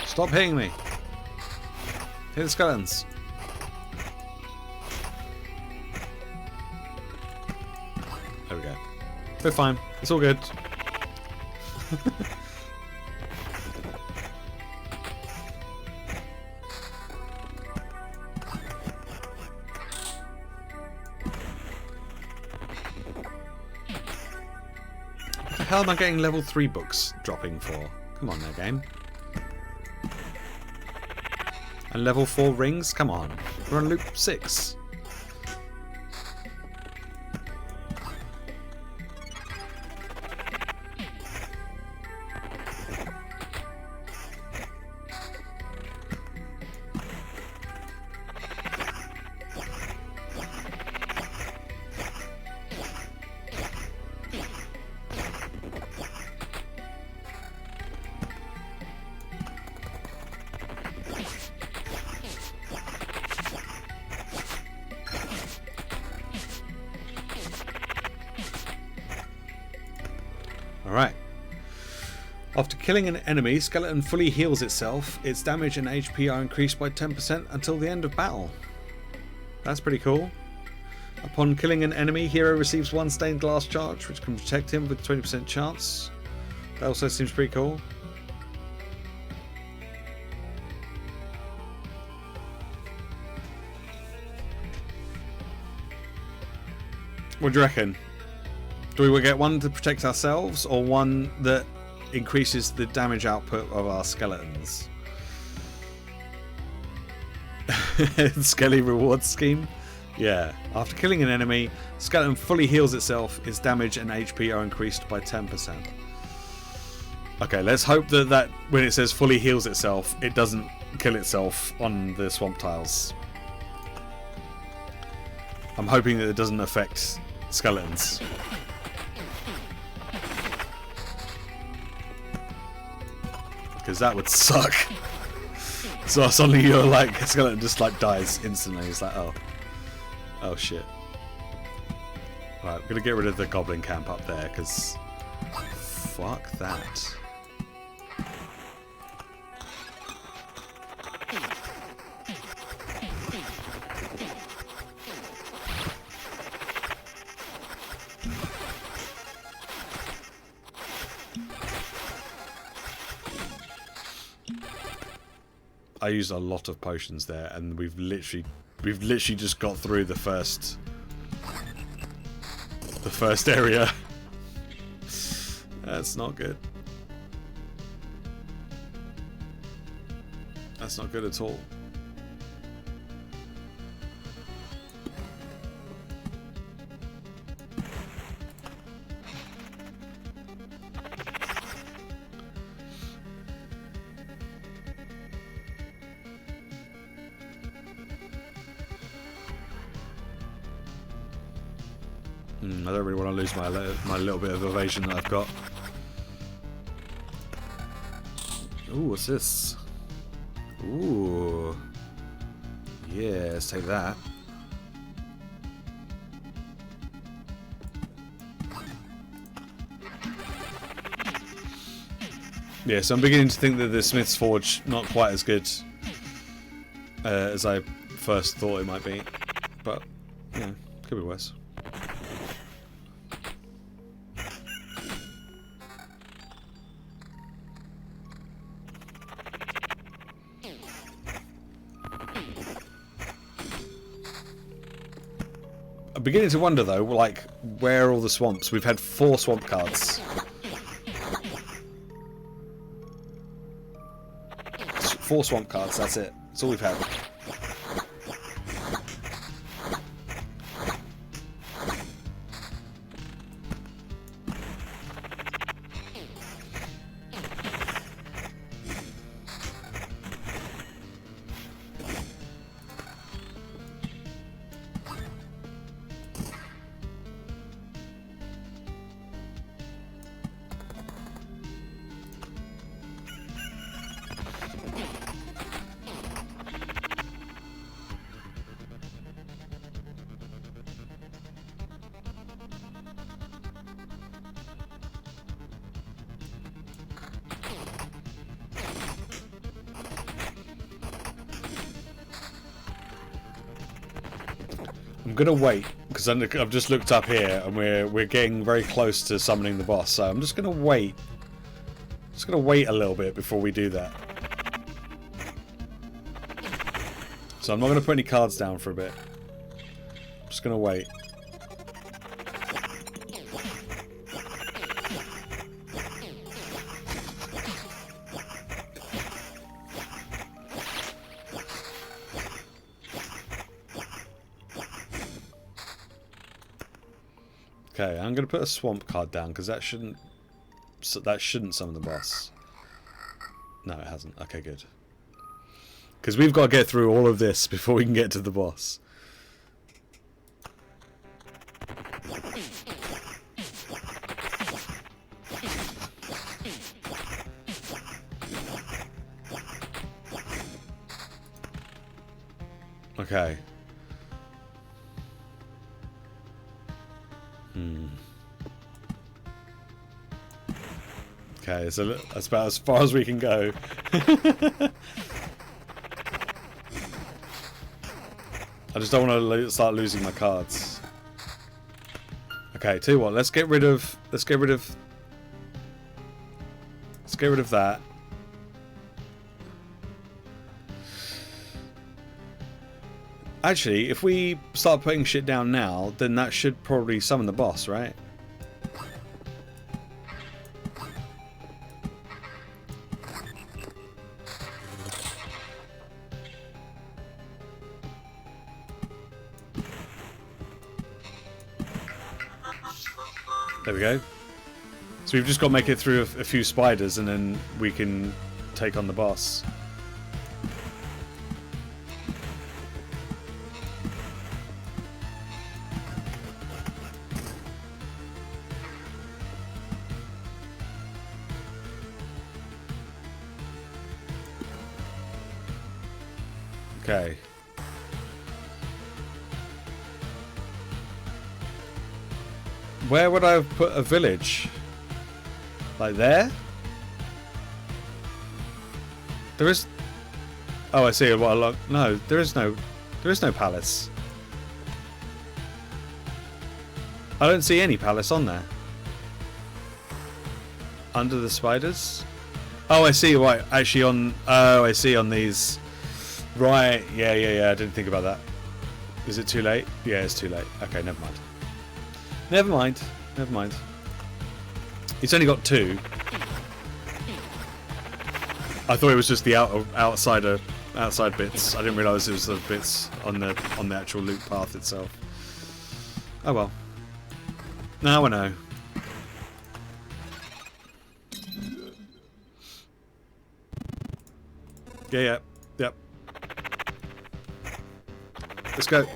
Stop hitting me. Hit the skeletons. There we go. We're fine. It's all good. What the hell am I getting level 3 books dropping for? Come on now, game. And level 4 rings? Come on. We're on loop 6. Alright. After killing an enemy, skeleton fully heals itself. Its damage and HP are increased by 10% until the end of battle. That's pretty cool. Upon killing an enemy, hero receives 1 stained glass charge, which can protect him with 20% chance. That also seems pretty cool. What do you reckon? Do we get one to protect ourselves, or one that increases the damage output of our skeletons? Skelly reward scheme? Yeah. After killing an enemy, skeleton fully heals itself. Its damage and HP are increased by 10%. Okay, let's hope that when it says fully heals itself, it doesn't kill itself on the swamp tiles. I'm hoping that it doesn't affect skeletons. Because that would suck. So suddenly you're like, skeleton just like dies instantly. It's like, oh shit. Right, we're gonna get rid of the goblin camp up there because fuck that. I used a lot of potions there, and we've literally just got through the first area. That's not good. That's not good at all. I don't really want to lose my little bit of evasion that I've got. Ooh, what's this? Ooh. Yeah, let's take that. Yeah, so I'm beginning to think that the Smith's Forge not quite as good as I first thought it might be. But, yeah, could be worse. I'm beginning to wonder though, like, where are all the swamps? We've had 4 swamp cards. 4 swamp cards, that's it. That's all we've had. I'm gonna wait because I've just looked up here and we're getting very close to summoning the boss. So I'm just gonna wait. Just gonna wait a little bit before we do that. So I'm not gonna put any cards down for a bit. I'm just gonna wait. Okay, I'm gonna put a swamp card down because that shouldn't summon the boss. No, it hasn't. Okay, good. Because we've got to get through all of this before we can get to the boss. Okay. Okay, so that's about as far as we can go. I just don't want to start losing my cards. Okay, tell you what, let's get rid of that. Actually, if we start putting shit down now, then that should probably summon the boss, right? There we go. So we've just got to make it through a few spiders and then we can take on the boss. Okay. Where would I have put a village? Like there? There is... Oh, I see. What a lot... No, there is no palace. I don't see any palace on there. Under the spiders? Oh, I see. Right, actually on... Oh, I see on these... Right. Yeah. I didn't think about that. Is it too late? Yeah, it's too late. Okay, never mind. Never mind. He's only got 2. I thought it was just the outside bits. I didn't realise it was the bits on the actual loop path itself. Oh well. Now I know. Yeah. Yep. Let's go.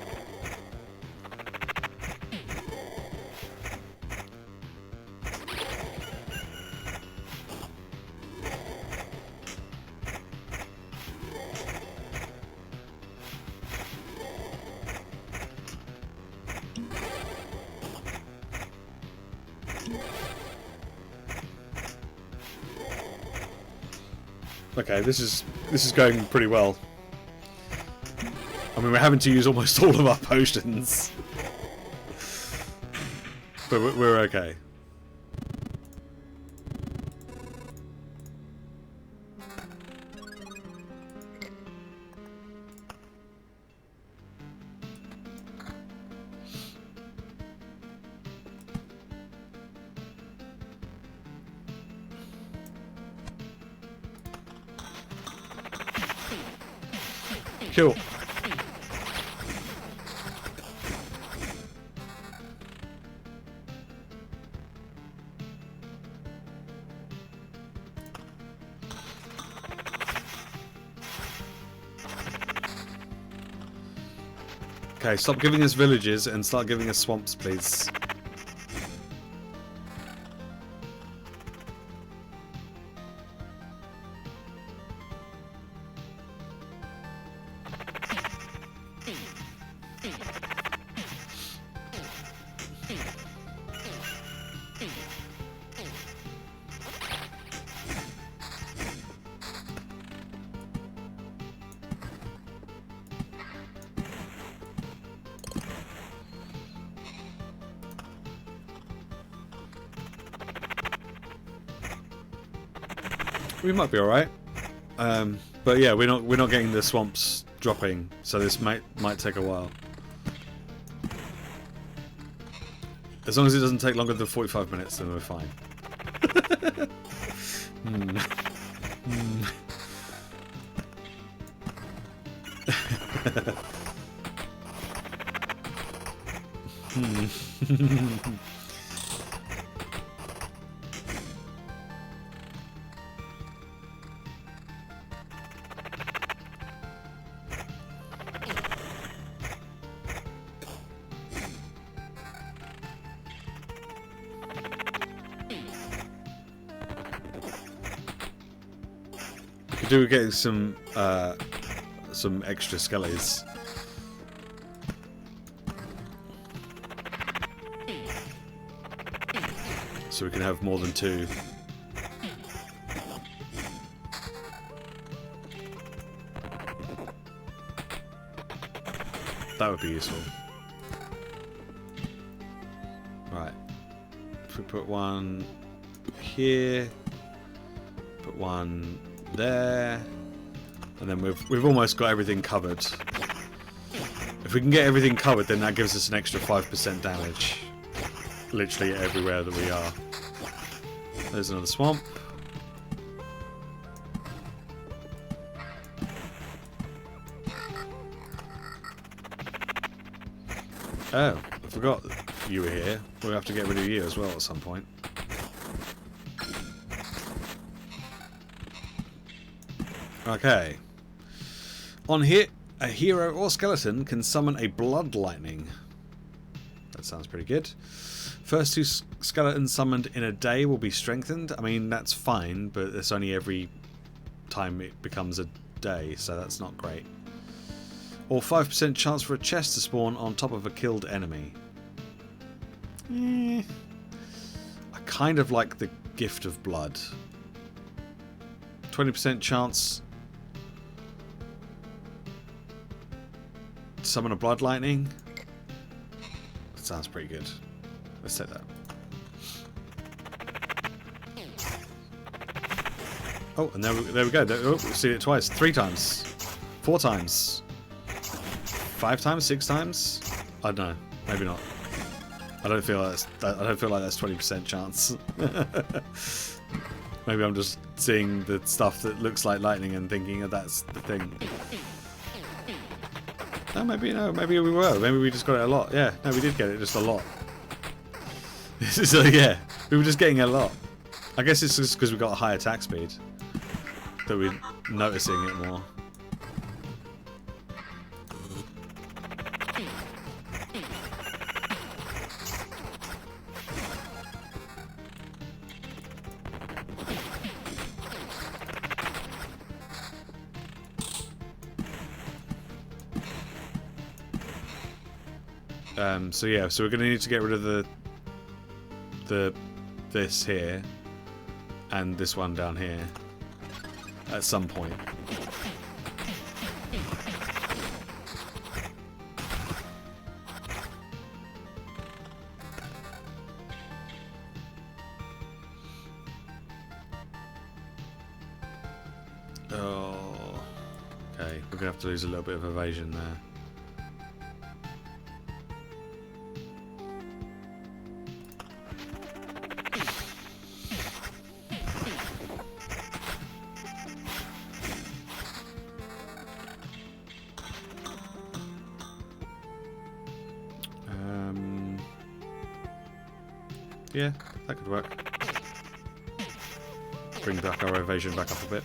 Okay, this is going pretty well. I mean, we're having to use almost all of our potions, but we're okay. Cool. Okay, stop giving us villages and start giving us swamps, please. We might be all right, but yeah, we're not getting the swamps dropping, so this might take a while. As long as it doesn't take longer than 45 minutes, then we're fine. Could do with getting some extra skellies. So we can have more than 2. That would be useful. Right. If we put one here, put one there, and then we've almost got everything covered. If we can get everything covered, then that gives us an extra 5% damage. Literally everywhere that we are. There's another swamp. Oh, I forgot you were here. We'll have to get rid of you as well at some point. Okay. On hit, a hero or skeleton can summon a blood lightning. That sounds pretty good. First 2 skeletons summoned in a day will be strengthened. I mean, that's fine, but it's only every time it becomes a day, so that's not great. Or 5% chance for a chest to spawn on top of a killed enemy. I kind of like the gift of blood. 20% chance to summon a blood lightning. That sounds pretty good. Let's take that. Oh, and there we go. Oh, we've seen it twice. 3 times. 4 times. 5 times? 6 times? I don't know. Maybe not. I don't feel like that's 20% chance. Maybe I'm just seeing the stuff that looks like lightning and thinking that that's the thing. No, maybe no. Maybe we were. Maybe we just got it a lot. Yeah, no, we did get it just a lot. So yeah, we were just getting a lot. I guess it's just because we got a high attack speed that we're noticing it more. So yeah, so we're going to need to get rid of this here and this one down here at some point. Oh, okay, we're going to have to lose a little bit of evasion there. Yeah, that could work. Bring back our evasion back up a bit.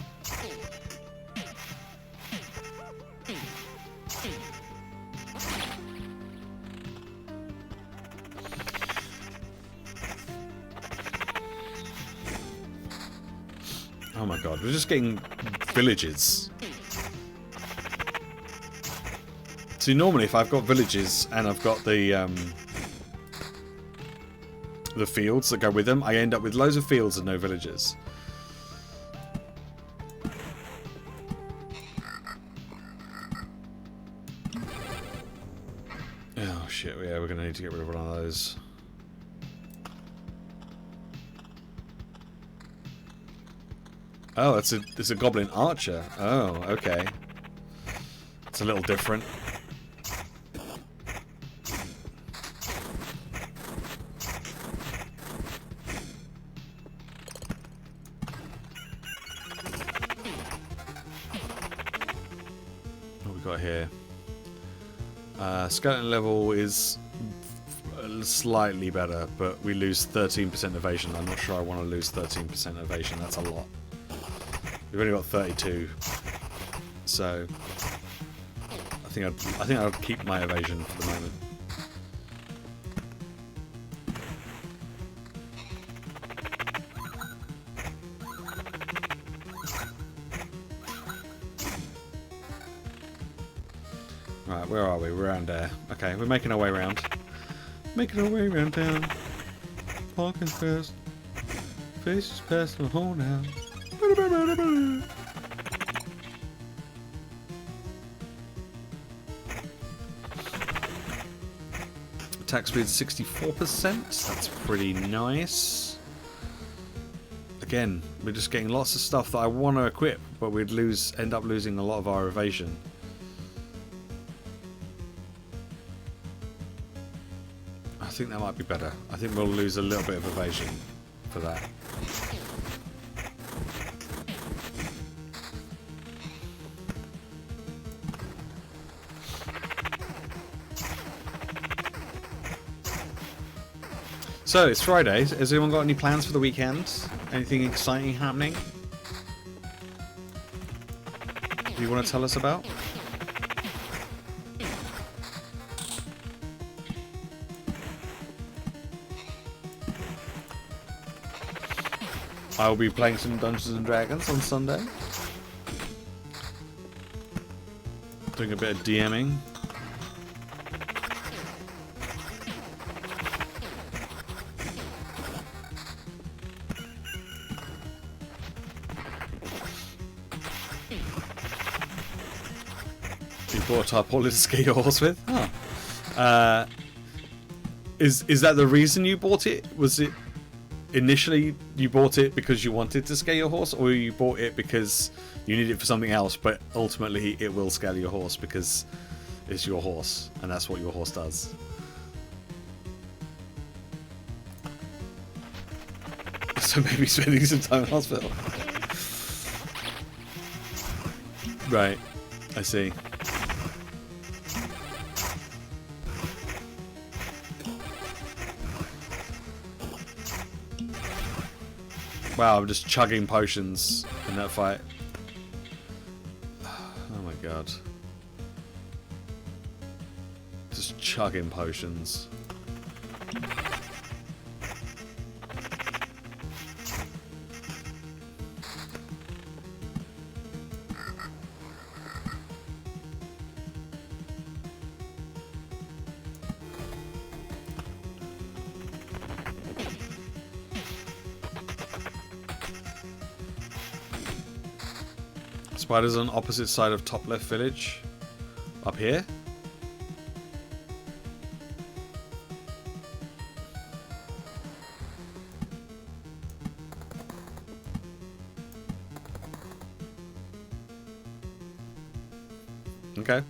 Oh my god, we're just getting villages. See, normally if I've got villages and I've got the fields that go with them, I end up with loads of fields and no villages. Oh shit, yeah, we're gonna need to get rid of one of those. Oh, it's a goblin archer. Oh, okay. It's a little different. What we got here? Skeleton level is slightly better, but we lose 13% evasion. I'm not sure I want to lose 13% evasion. That's a lot. We've only got 32, so I think I'll keep my evasion for the moment. Right, where are we? We're around there. Okay, we're making our way around. Making our way around town. Parking first. Faces past the hole now. Attack speed 64%. That's pretty nice. Again, we're just getting lots of stuff that I want to equip, but we'd end up losing a lot of our evasion. I think that might be better. I think we'll lose a little bit of evasion for that. So, it's Friday. Has anyone got any plans for the weekend? Anything exciting happening? Do you want to tell us about? I'll be playing some Dungeons and Dragons on Sunday. Doing a bit of DMing. You bought a tarpaulin to scare your horse with? Oh. Is that the reason you bought it? Was it initially you bought it because you wanted to scare your horse, or you bought it because you need it for something else, but ultimately it will scare your horse because it's your horse and that's what your horse does? So maybe spending some time in hospital. Right, I see. Wow, I'm just chugging potions in that fight. Oh my god. Just chugging potions. Spiders on opposite side of top left village. Up here? Okay.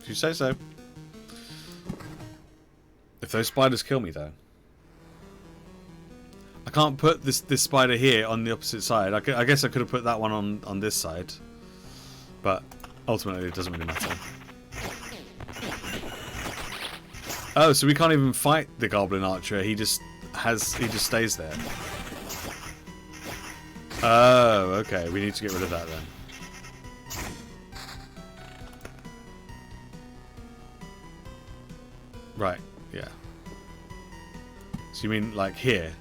If you say so. If those spiders kill me though. I can't put this spider here on the opposite side. I guess I could have put that one on this side. But ultimately it doesn't really matter. Oh, so we can't even fight the goblin archer. He just he just stays there? Oh, okay. We need to get rid of that then. Right, yeah. So you mean like here?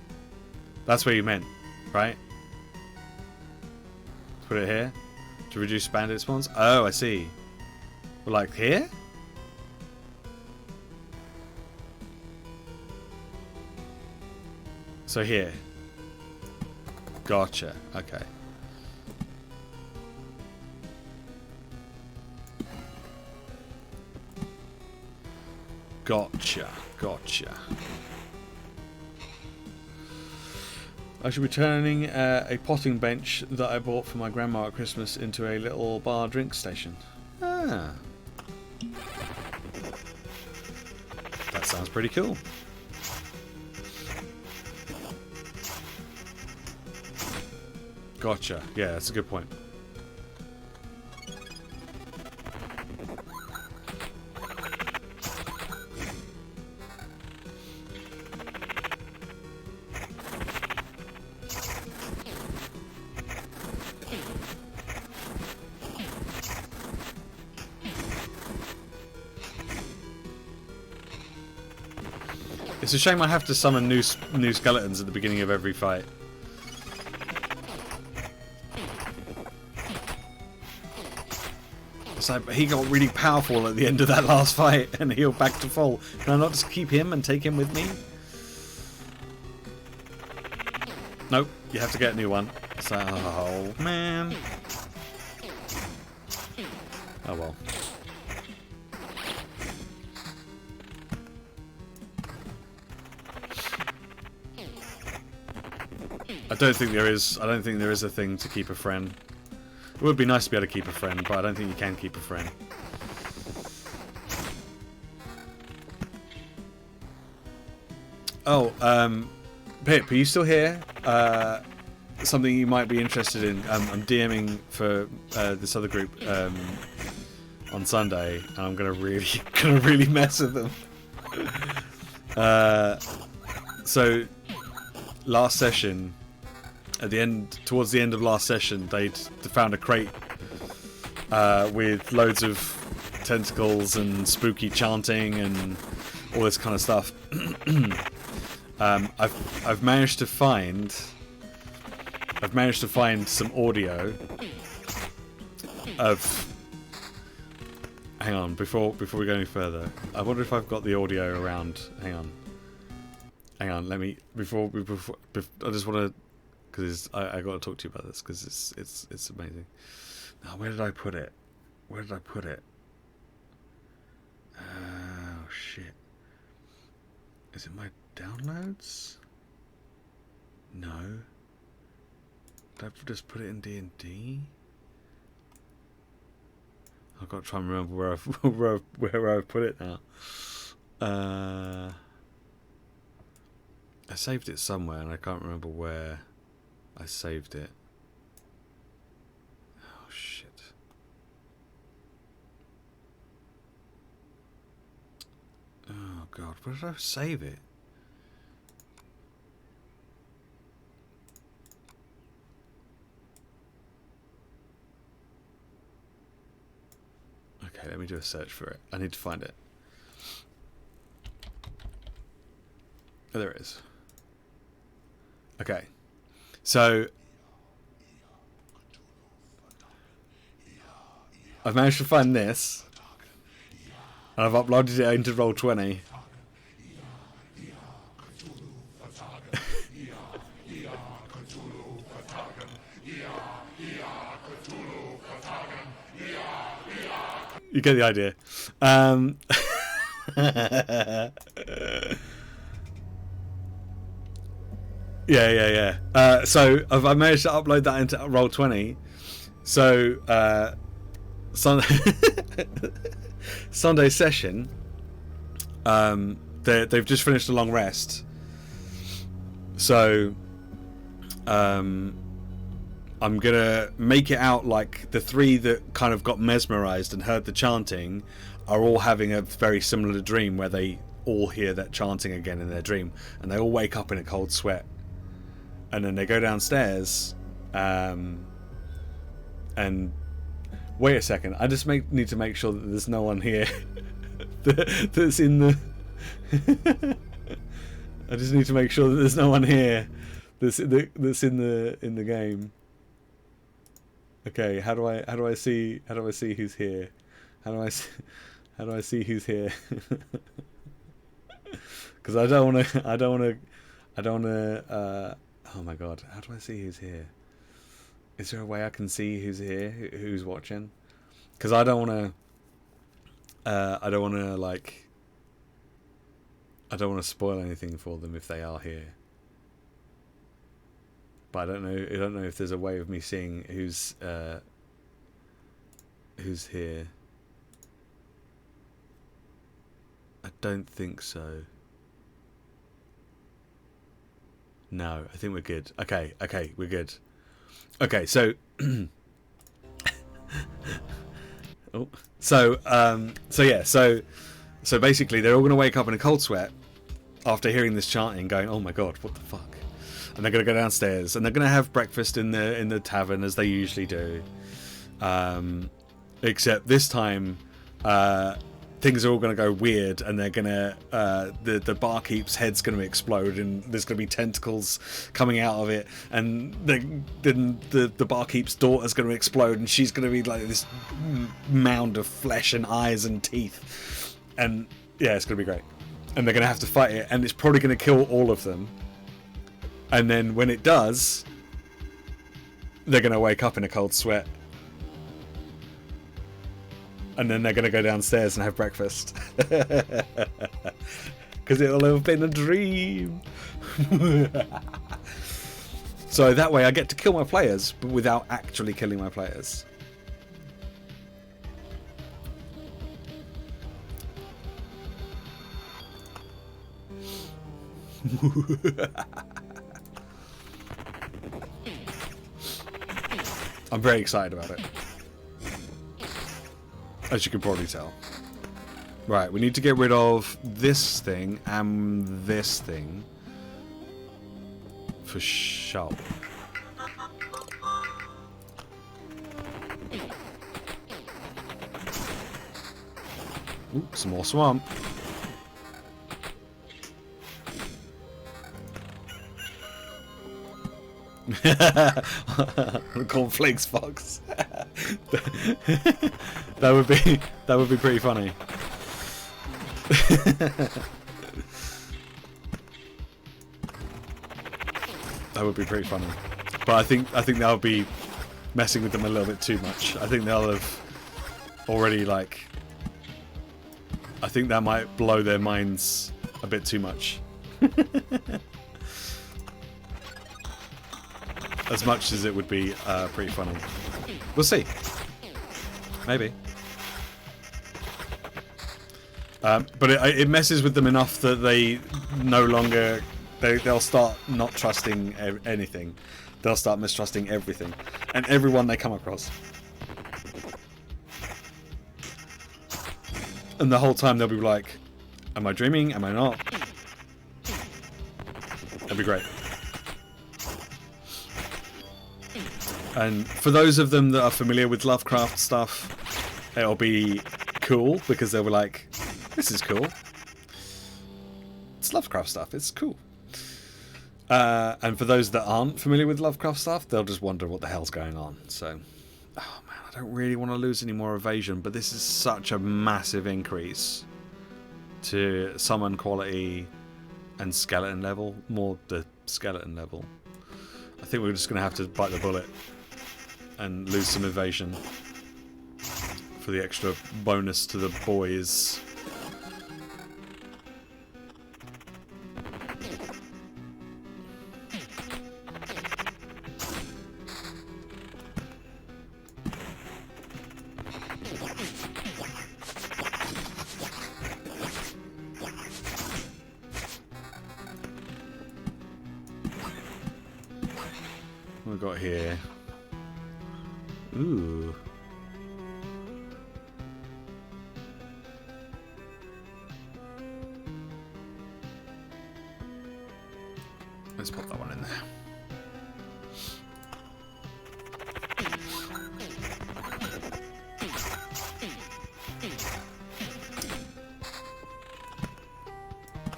That's where you meant, right? Put it here to reduce bandit spawns. Oh, I see. Well, like here? So here. Gotcha. Okay. Gotcha. Gotcha. I should be turning a potting bench that I bought for my grandma at Christmas into a little bar drink station. Ah. That sounds pretty cool. Gotcha. Yeah, that's a good point. It's a shame I have to summon new skeletons at the beginning of every fight. It's like he got really powerful at the end of that last fight and healed back to full. Can I not just keep him and take him with me? Nope, you have to get a new one. So, oh man. Oh well. I don't think there is a thing to keep a friend. It would be nice to be able to keep a friend, but I don't think you can keep a friend. Oh, Pip, are you still here? Something you might be interested in. I'm DMing for this other group on Sunday, and I'm gonna really mess with them. So last session. Towards the end of last session, they'd found a crate with loads of tentacles and spooky chanting and all this kind of stuff. I've managed to find some audio of. Hang on, before we go any further, I wonder if I've got the audio around. Hang on. Let me before I just want to. Because I got to talk to you about this because it's amazing. Now, where did I put it? Oh shit! Is it my downloads? No. Did I just put it in D&D? I've got to try and remember where I've put it now. I saved it somewhere and I can't remember where. I saved it. Oh shit. Oh god, where did I save it? Okay, let me do a search for it. I need to find it. Oh, there it is. Okay. So, I've managed to find this, and I've uploaded it into Roll20. You get the idea. Yeah. So I've managed to upload that into Roll20. So Sunday session. They've just finished a long rest. So I'm gonna make it out like the three that kind of got mesmerized and heard the chanting are all having a very similar dream where they all hear that chanting again in their dream, and they all wake up in a cold sweat, and then they go downstairs, and wait a second, I just need to make sure that there's no one here that's in the I just need to make sure that there's no one here that's in the game. Okay, how do I see who's here? How do I see who's here? Because I don't want to. Oh my god, how do I see who's here? Is there a way I can see who's here, who's watching? Because I don't want to spoil anything for them if they are here. But I don't know if there's a way of me seeing who's here. I don't think so. No, I think we're good. Okay, we're good. Okay, so so basically they're all going to wake up in a cold sweat after hearing this chanting, going, "Oh my god, what the fuck?" And they're going to go downstairs and they're going to have breakfast in the tavern as they usually do. Except this time things are all going to go weird, and they're going to the barkeep's head's going to explode, and there's going to be tentacles coming out of it, and then the barkeep's daughter's going to explode, and she's going to be like this mound of flesh and eyes and teeth, and yeah, it's going to be great. And they're going to have to fight it, and it's probably going to kill all of them. And then when it does, they're going to wake up in a cold sweat. And then they're going to go downstairs and have breakfast. Because it'll have been a dream. So that way I get to kill my players, but without actually killing my players. I'm very excited about it, as you can probably tell. Right, we need to get rid of this thing and this thing for sure. Ooh, some more swamp. Cornflakes fox. that would be pretty funny. That would be pretty funny. But I think that would be messing with them a little bit too much. I think they'll have already I think that might blow their minds a bit too much. As much as it would be pretty funny. We'll see. Maybe. But it messes with them enough that they no longer... They'll start not trusting anything. They'll start mistrusting everything. And everyone they come across. And the whole time they'll be like, am I dreaming? Am I not? That'd be great. And for those of them that are familiar with Lovecraft stuff, it'll be cool because they'll be like, this is cool. It's Lovecraft stuff, it's cool. And for those that aren't familiar with Lovecraft stuff, they'll just wonder what the hell's going on. So, oh man, I don't really want to lose any more evasion, but this is such a massive increase to summon quality and skeleton level, more the skeleton level. I think we're just going to have to bite the bullet and lose some evasion for the extra bonus to the boys. What we got here? Ooh. let's pop that one in there.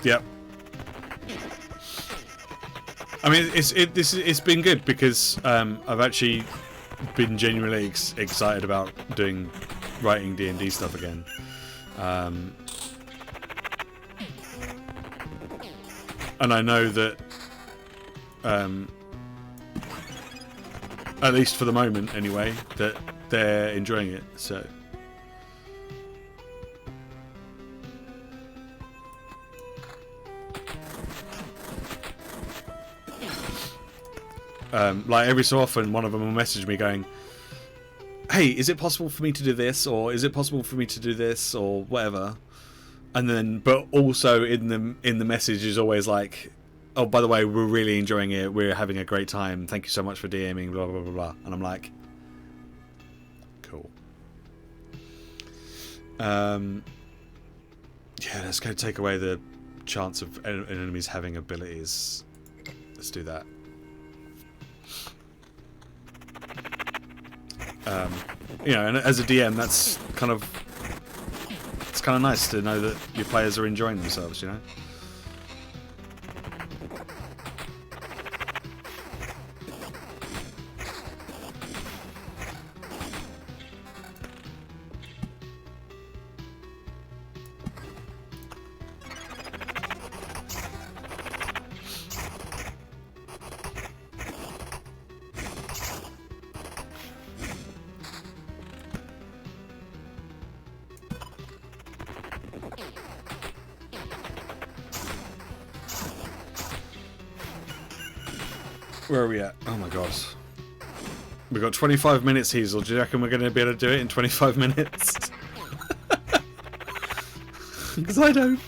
Yep. I mean, it's been good because I've actually been genuinely excited about writing D&D stuff again. And I know that, at least for the moment anyway, that they're enjoying it. So. Like every so often one of them will message me going, hey, is it possible for me to do this, or is it possible for me to do this, or whatever, and then but also in the message is always like, oh, by the way, we're really enjoying it, we're having a great time, thank you so much for DMing, blah blah blah blah. And I'm like, cool. Yeah, let's go take away the chance of enemies having abilities. Let's do that. You know, and as a DM, it's kind of nice to know that your players are enjoying themselves, you know. Where are we at? Oh my god. We've got 25 minutes, Hazel. Do you reckon we're going to be able to do it in 25 minutes? Because I don't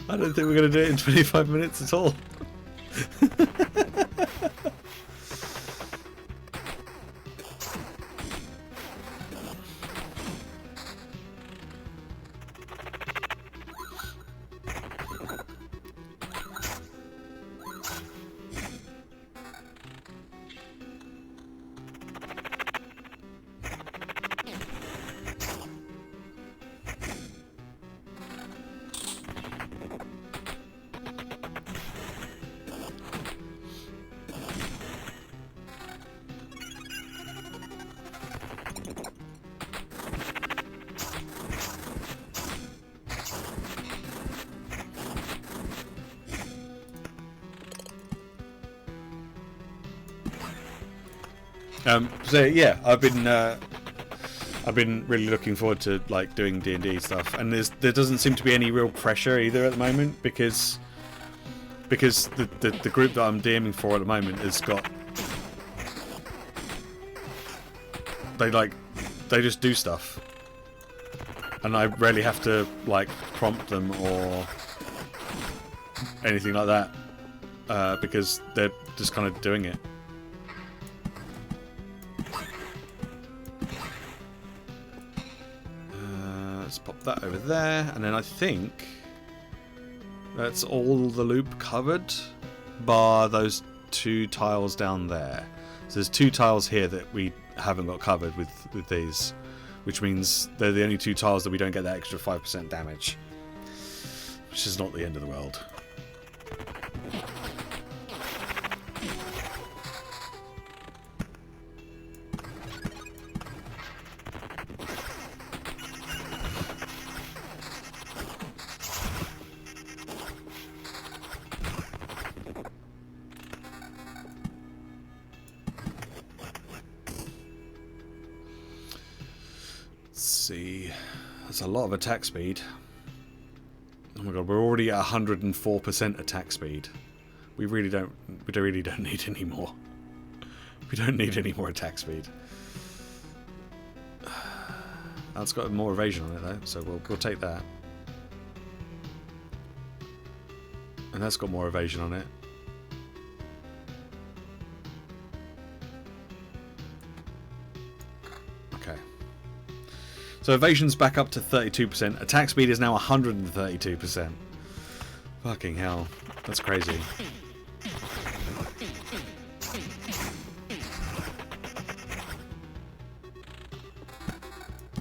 think we're going to do it in 25 minutes at all. So yeah, I've been really looking forward to like doing D&D stuff, and there doesn't seem to be any real pressure either at the moment because the group that I'm DMing for at the moment has got they just do stuff, and I rarely have to like prompt them or anything like that because they're just kind of doing it. Let's pop that over there, and then I think that's all the loop covered, bar those 2 tiles down there. So there's 2 tiles here that we haven't got covered with these, which means they're the only 2 tiles that we don't get that extra 5% damage, which is not the end of the world. See, that's a lot of attack speed. Oh my god, we're already at 104% attack speed. We really don't need any more. We don't need any more attack speed. That's got more evasion on it though, so we'll take that. And that's got more evasion on it. So evasion's back up to 32%. Attack speed is now 132%. Fucking hell. That's crazy.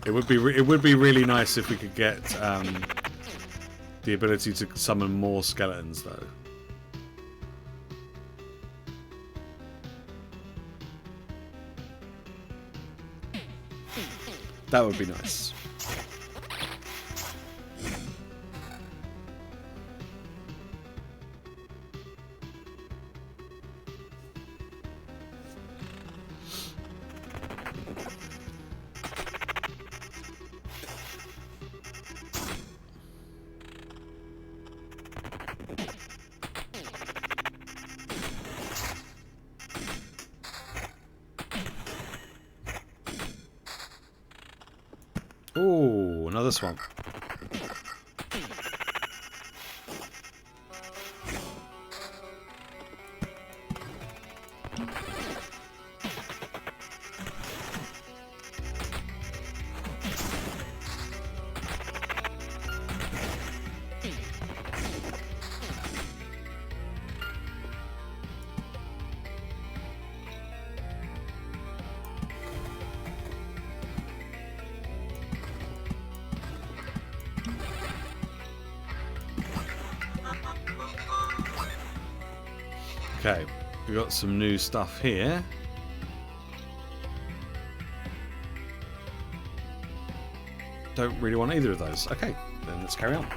It would be really nice if we could get the ability to summon more skeletons, though. That would be nice. Ooh, another swamp. Okay, we got some new stuff here. Don't really want either of those. Okay, then let's carry on.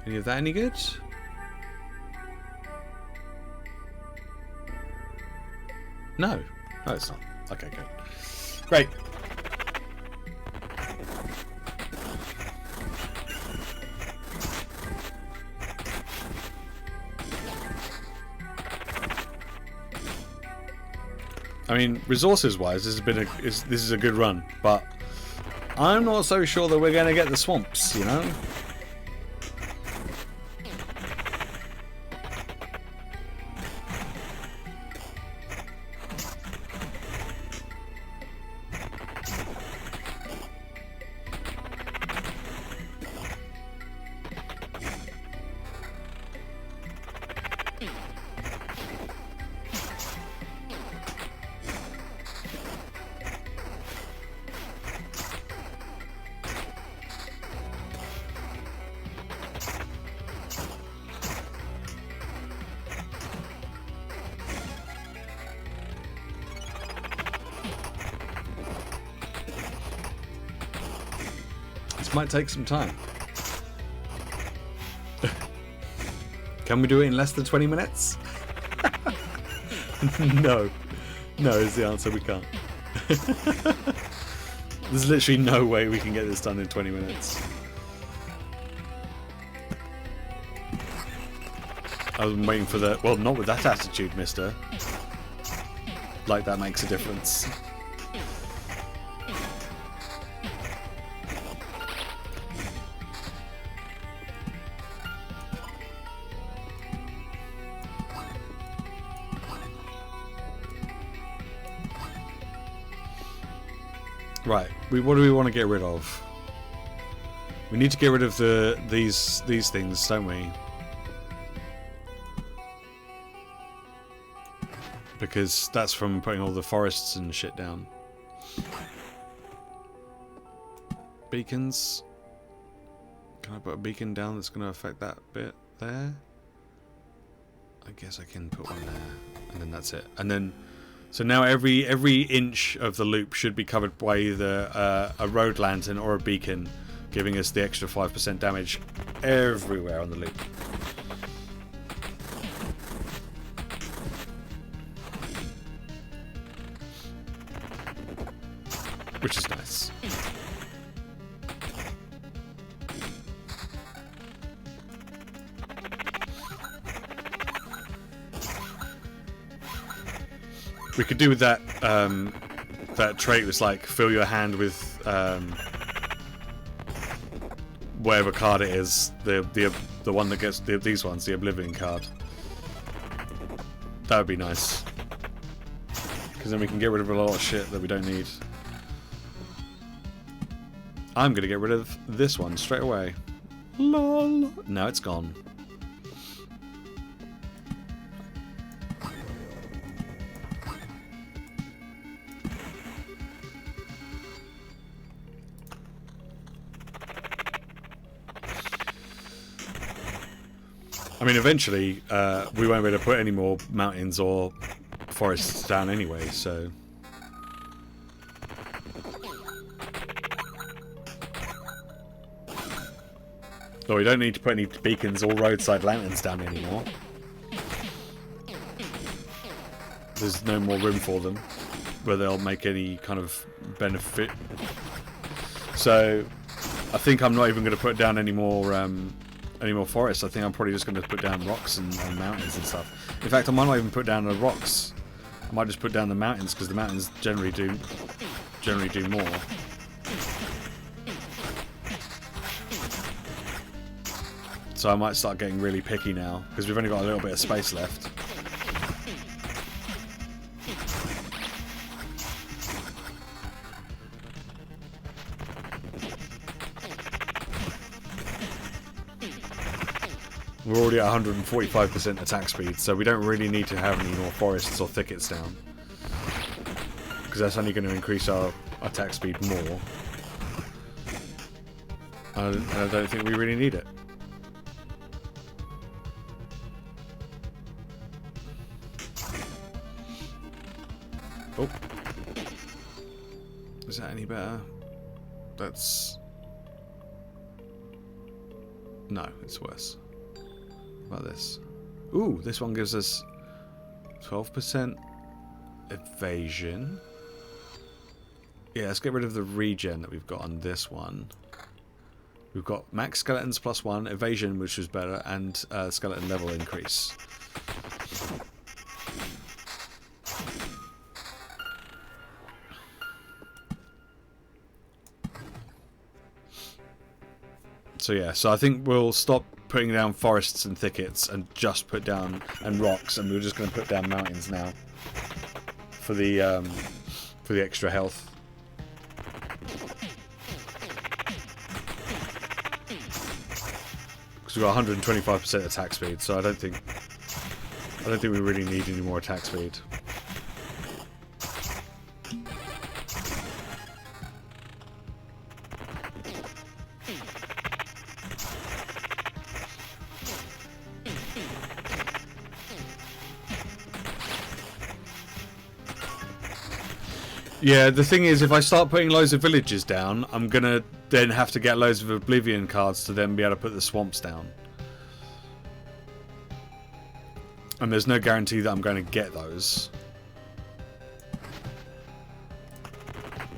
Any of that any good? No. No, it's not. Okay, good. Great. I mean, resources-wise, this is a good run, but I'm not so sure that we're going to get the swamps, you know? Might take some time. Can we do it in less than 20 minutes? No. No is the answer, we can't. There's literally no way we can get this done in 20 minutes. I'm waiting for the... Well, not with that attitude, mister. Like that makes a difference. Right, what do we want to get rid of? We need to get rid of these things, don't we? Because that's from putting all the forests and shit down. Beacons. Can I put a beacon down that's going to affect that bit there? I guess I can put one there, and then that's it. And then, so now every inch of the loop should be covered by either a road lantern or a beacon, giving us the extra 5% damage everywhere on the loop. Which is nice. We could do with that that trait was like fill your hand with whatever card it is, the one that gets these ones, the Oblivion card. That would be nice, because then we can get rid of a lot of shit that we don't need. I'm gonna get rid of this one straight away. Lol. Now it's gone. I mean, eventually, we won't be able to put any more mountains or forests down anyway, so... Well, we don't need to put any beacons or roadside lanterns down anymore. There's no more room for them where they'll make any kind of benefit. So, I think I'm not even going to put down any more forests. I think I'm probably just going to put down rocks and mountains and stuff. In fact, I might not even put down the rocks. I might just put down the mountains, because the mountains generally do more. So I might start getting really picky now, because we've only got a little bit of space left. We're already at 145% attack speed, so we don't really need to have any more forests or thickets down, because that's only going to increase our attack speed more. And I don't think we really need it. Oh. Is that any better? That's... No, it's worse. What about this? Ooh, this one gives us 12% evasion. Yeah, let's get rid of the regen that we've got on this one. We've got max skeletons +1, evasion, which was better, and skeleton level increase. So yeah, so I think we'll stop putting down forests and thickets and just put down rocks, and we're just going to put down mountains now for the extra health. Because we've got 125% attack speed, so I don't think we really need any more attack speed. Yeah, the thing is, if I start putting loads of villages down, I'm gonna then have to get loads of Oblivion cards to then be able to put the swamps down. And there's no guarantee that I'm going to get those.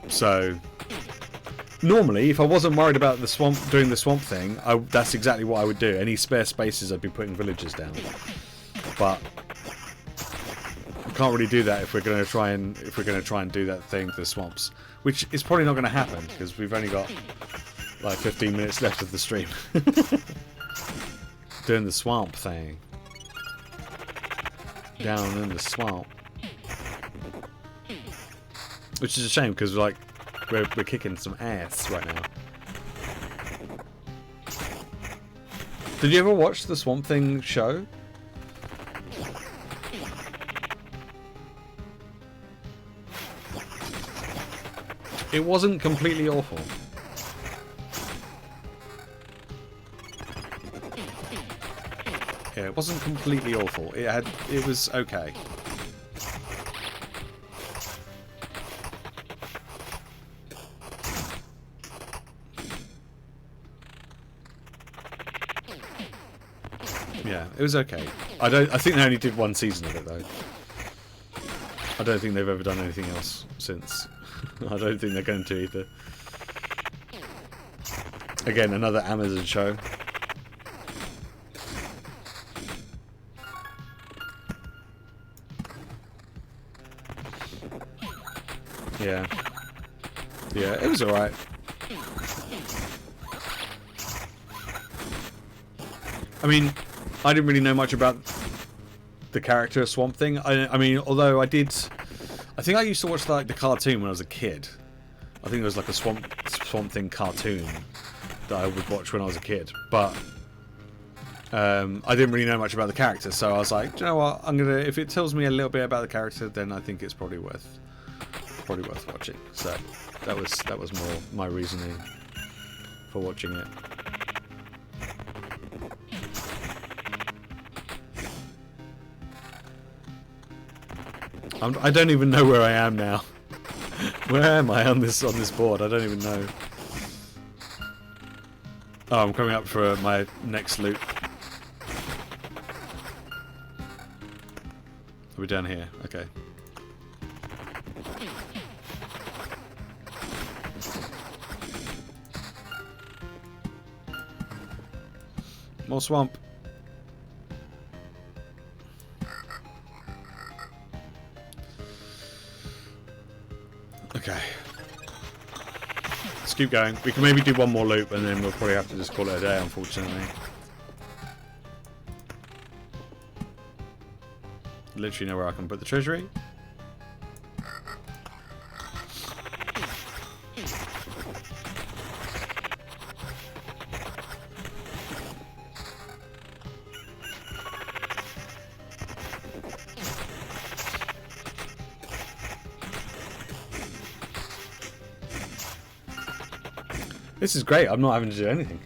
So, normally, if I wasn't worried about the swamp doing the swamp thing, that's exactly what I would do. Any spare spaces, I'd be putting villages down. But can't really do that if we're going to try and do that thing to the swamps, which is probably not going to happen because we've only got like 15 minutes left of the stream. Doing the swamp thing down in the swamp, which is a shame because like we're kicking some ass right now. Did you ever watch the Swamp Thing show? It wasn't completely awful. Yeah, it wasn't completely awful. It was okay. Yeah, it was okay. I think they only did one season of it though. I don't think they've ever done anything else since. I don't think they're going to either. Again, another Amazon show. Yeah. Yeah, it was alright. I mean, I didn't really know much about the character Swamp Thing. I mean, although I think I used to watch like the cartoon when I was a kid. I think it was like a Swamp Thing cartoon that I would watch when I was a kid. But I didn't really know much about the character, so I was like, do you know what? If it tells me a little bit about the character, then I think it's probably worth watching. So that was more my reasoning for watching it. I don't even know where I am now. Where am I on this board? I don't even know. Oh, I'm coming up for my next loop. Are we down here? Okay. More swamp. Okay. Let's keep going. We can maybe do one more loop and then we'll probably have to just call it a day, unfortunately. Literally know where I can put the treasury. This is great. I'm not having to do anything.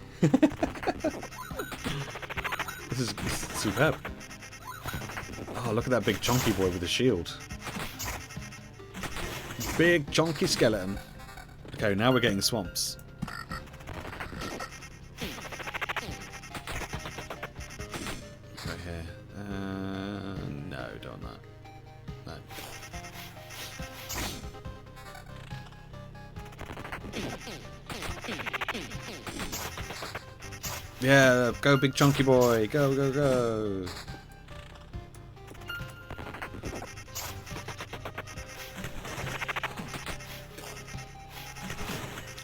This is superb. Oh, look at that big chunky boy with the shield. Big chunky skeleton. Okay, now we're getting swamps. Right here. No, don't that. No. Yeah, go big chunky boy. Go, go, go.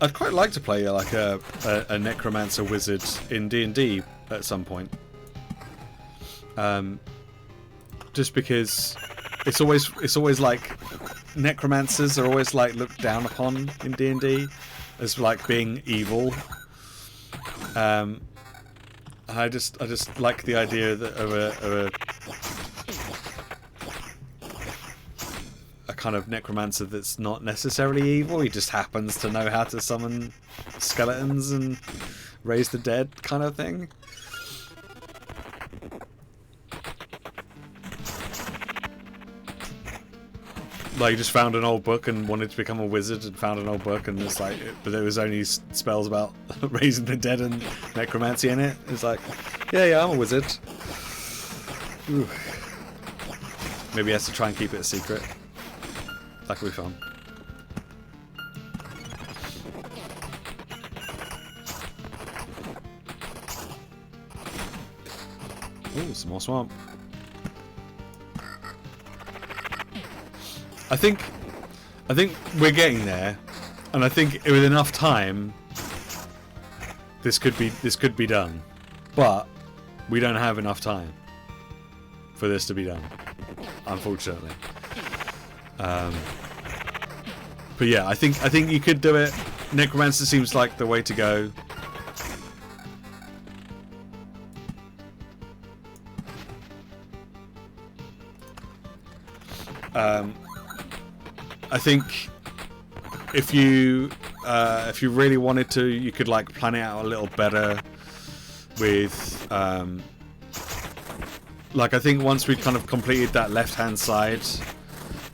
I'd quite like to play like a necromancer wizard in D&D at some point. Just because it's always like necromancers are always like looked down upon in D&D as like being evil. I just like the idea that of a kind of necromancer that's not necessarily evil. He just happens to know how to summon skeletons and raise the dead, kind of thing. Like, you just found an old book and wanted to become a wizard and found an old book and it's like, but there was only spells about raising the dead and necromancy in it. It's like, yeah, I'm a wizard. Ooh. Maybe he has to try and keep it a secret. That could be fun. Ooh, some more swamp. I think we're getting there, and I think with enough time, this could be done. But we don't have enough time for this to be done, unfortunately. But yeah, I think you could do it. Necromancer seems like the way to go. I think if you really wanted to, you could like plan it out a little better with like, I think once we kind of completed that left-hand side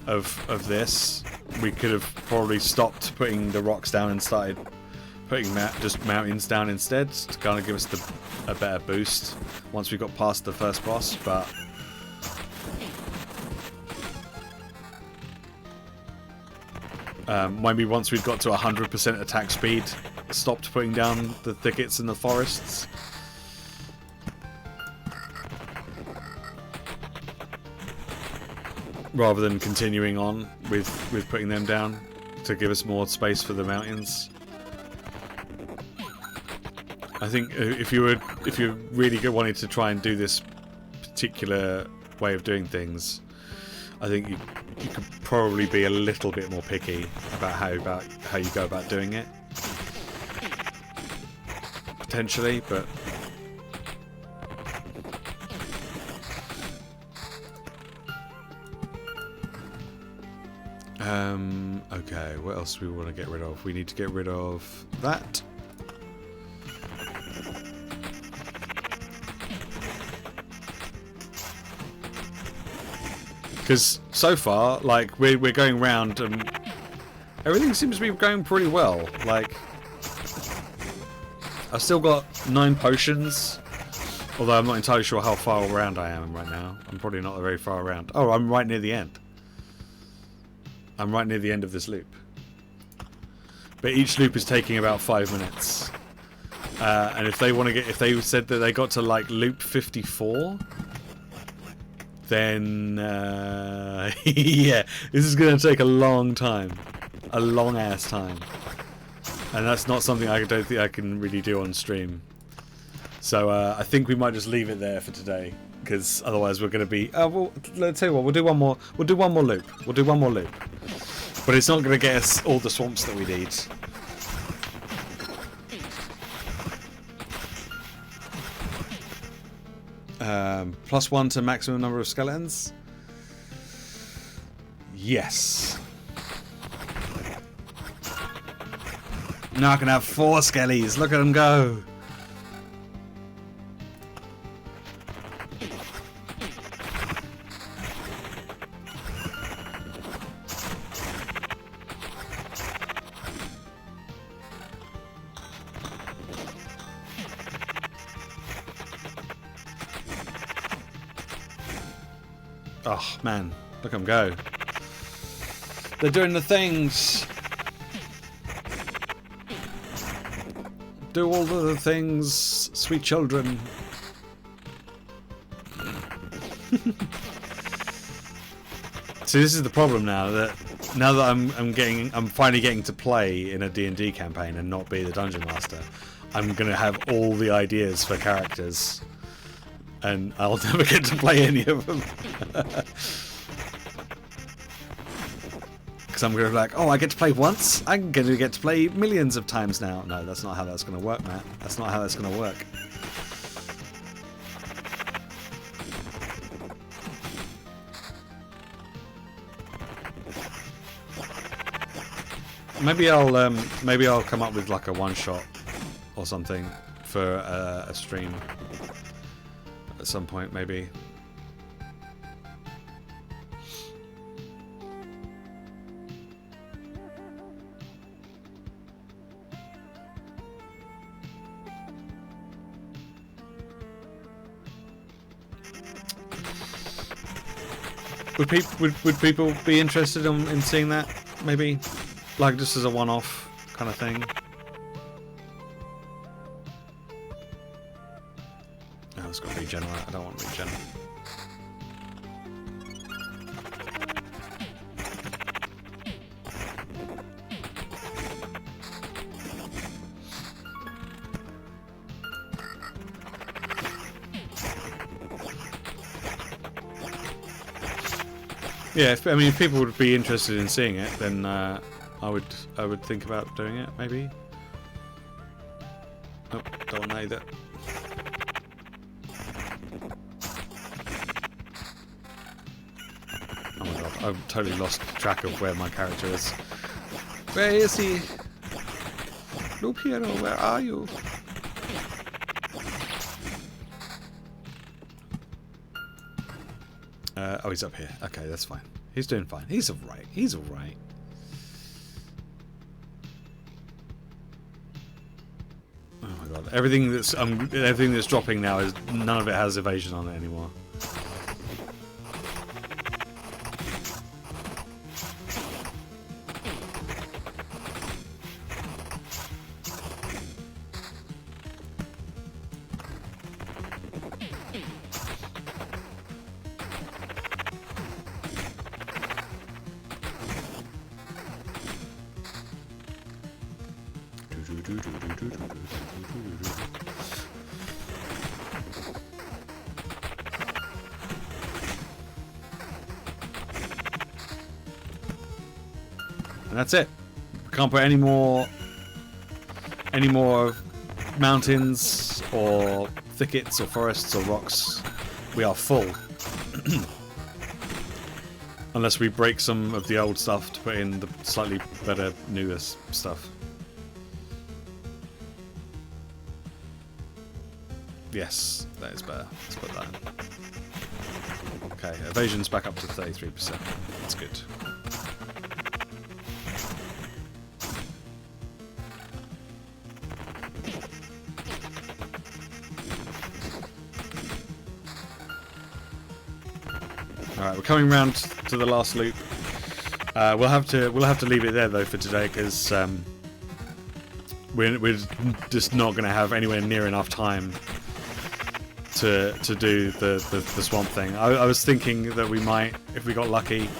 of this, we could have probably stopped putting the rocks down and started putting just mountains down instead to kind of give us a better boost once we got past the first boss. But maybe once we'd got to 100% attack speed, stopped putting down the thickets in the forests. Rather than continuing on with putting them down. to give us more space for the mountains. I think if you really wanted to try and do this particular way of doing things, I think you could probably be a little bit more picky about how you go about doing it. Potentially, but okay, what else do we want to get rid of? We need to get rid of that. Because so far, like, we're going round and everything seems to be going pretty well. Like, I've still got 9 potions, although I'm not entirely sure how far around I am right now. I'm probably not very far around. Oh, I'm right near the end. I'm right near the end of this loop. But each loop is taking about 5 minutes. And if they said that they got to like loop 54, then yeah, this is going to take a long time, a long ass time, and that's not something I don't think I can really do on stream. So I think we might just leave it there for today, because otherwise we're going to be. Well, let's tell you what, we'll do one more. We'll do one more loop. We'll do one more loop, but it's not going to get us all the swamps that we need. +1 to maximum number of skeletons. Yes. Now I can have 4 skellies. Look at them go. Oh man, look at them go. They're doing the things. Do all the things, sweet children. See, this is the problem now that I'm finally getting to play in a D&D campaign and not be the dungeon master. I'm gonna have all the ideas for characters, and I'll never get to play any of them. Because I'm going to be like, oh, I get to play once? I'm going to get to play millions of times now. No, that's not how that's going to work, Matt. That's not how that's going to work. Maybe I'll come up with like a one-shot or something for a stream at some point, maybe. Would people be interested in seeing that? Maybe, like, just as a one-off kind of thing. Oh, it's got regenerate. I don't want regenerate. Yeah, if people would be interested in seeing it, then I would think about doing it, maybe. Nope, don't want either. Oh my god, I've totally lost track of where my character is. Where is he? Loop Hero, where are you? Oh, he's up here. Okay, that's fine. He's doing fine. He's alright. He's alright. Oh my god. Everything that's dropping now is none of it has evasion on it anymore. And that's it. We can't put any more mountains or thickets or forests or rocks. We are full. Unless we break some of the old stuff to put in the slightly better, newer stuff. Yes, that is better. Let's put that in. Okay, evasion's back up to 33%. That's good. Alright, we're coming round to the last loop. We'll have to leave it there though for today because we're just not going to have anywhere near enough time to do the swamp thing. I was thinking that we might if we got lucky,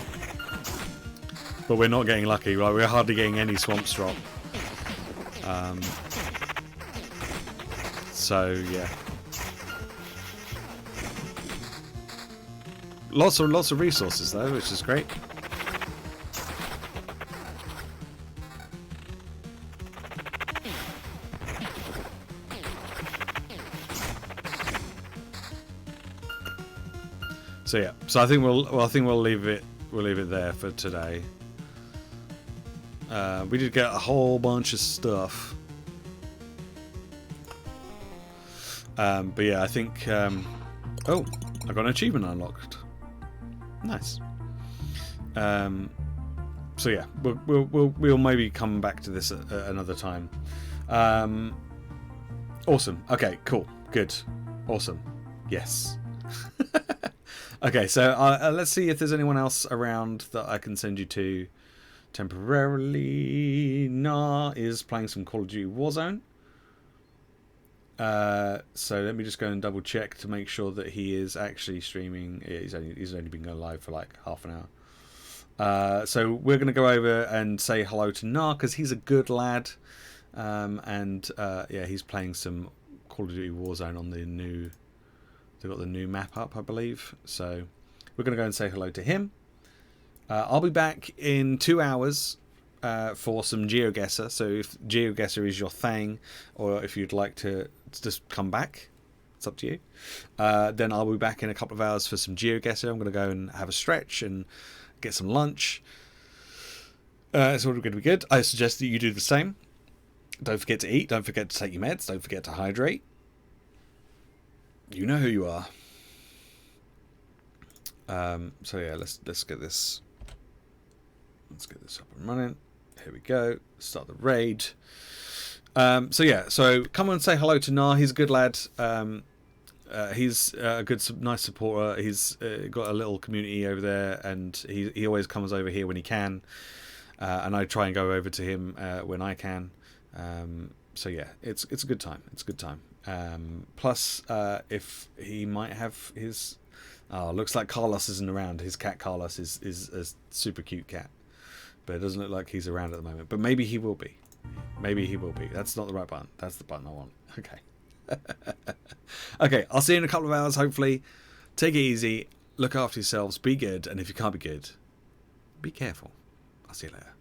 but we're not getting lucky. Right, we're hardly getting any swamps drop. So yeah. Lots of resources though, which is great. So yeah, so I think we'll leave it there for today. We did get a whole bunch of stuff, but yeah, I think. Oh, I got an achievement unlocked. Nice. So yeah, we'll maybe come back to this at another time. Awesome. Okay. Cool. Good. Awesome. Yes. Okay. So let's see if there's anyone else around that I can send you to temporarily. Nah is playing some Call of Duty Warzone. So let me just go and double check to make sure that he is actually streaming. Yeah, he's only been going live for like half an hour. So we're going to go over and say hello to Nar because he's a good lad, yeah, he's playing some Call of Duty Warzone on the new. They've got the new map up, I believe. So we're going to go and say hello to him. I'll be back in 2 hours. For some Geoguessr, so if Geoguessr is your thing, or if you'd like to just come back, it's up to you. Then I'll be back in a couple of hours for some Geoguessr. I'm going to go and have a stretch and get some lunch. It's all going to be good. I suggest that you do the same. Don't forget to eat. Don't forget to take your meds. Don't forget to hydrate. You know who you are. So yeah, let's get this. Let's get this up and running. Here we go. Start the raid. So yeah, so come and say hello to Nar. He's a good lad. He's a good, nice supporter. He's got a little community over there, and he always comes over here when he can. And I try and go over to him when I can. So yeah, it's a good time. It's a good time. Plus, if he might have his, looks like Carlos isn't around. His cat Carlos is a super cute cat. But it doesn't look like he's around at the moment. But maybe he will be. Maybe he will be. That's not the right button. That's the button I want. Okay. Okay, I'll see you in a couple of hours, hopefully. Take it easy. Look after yourselves. Be good. And if you can't be good, be careful. I'll see you later.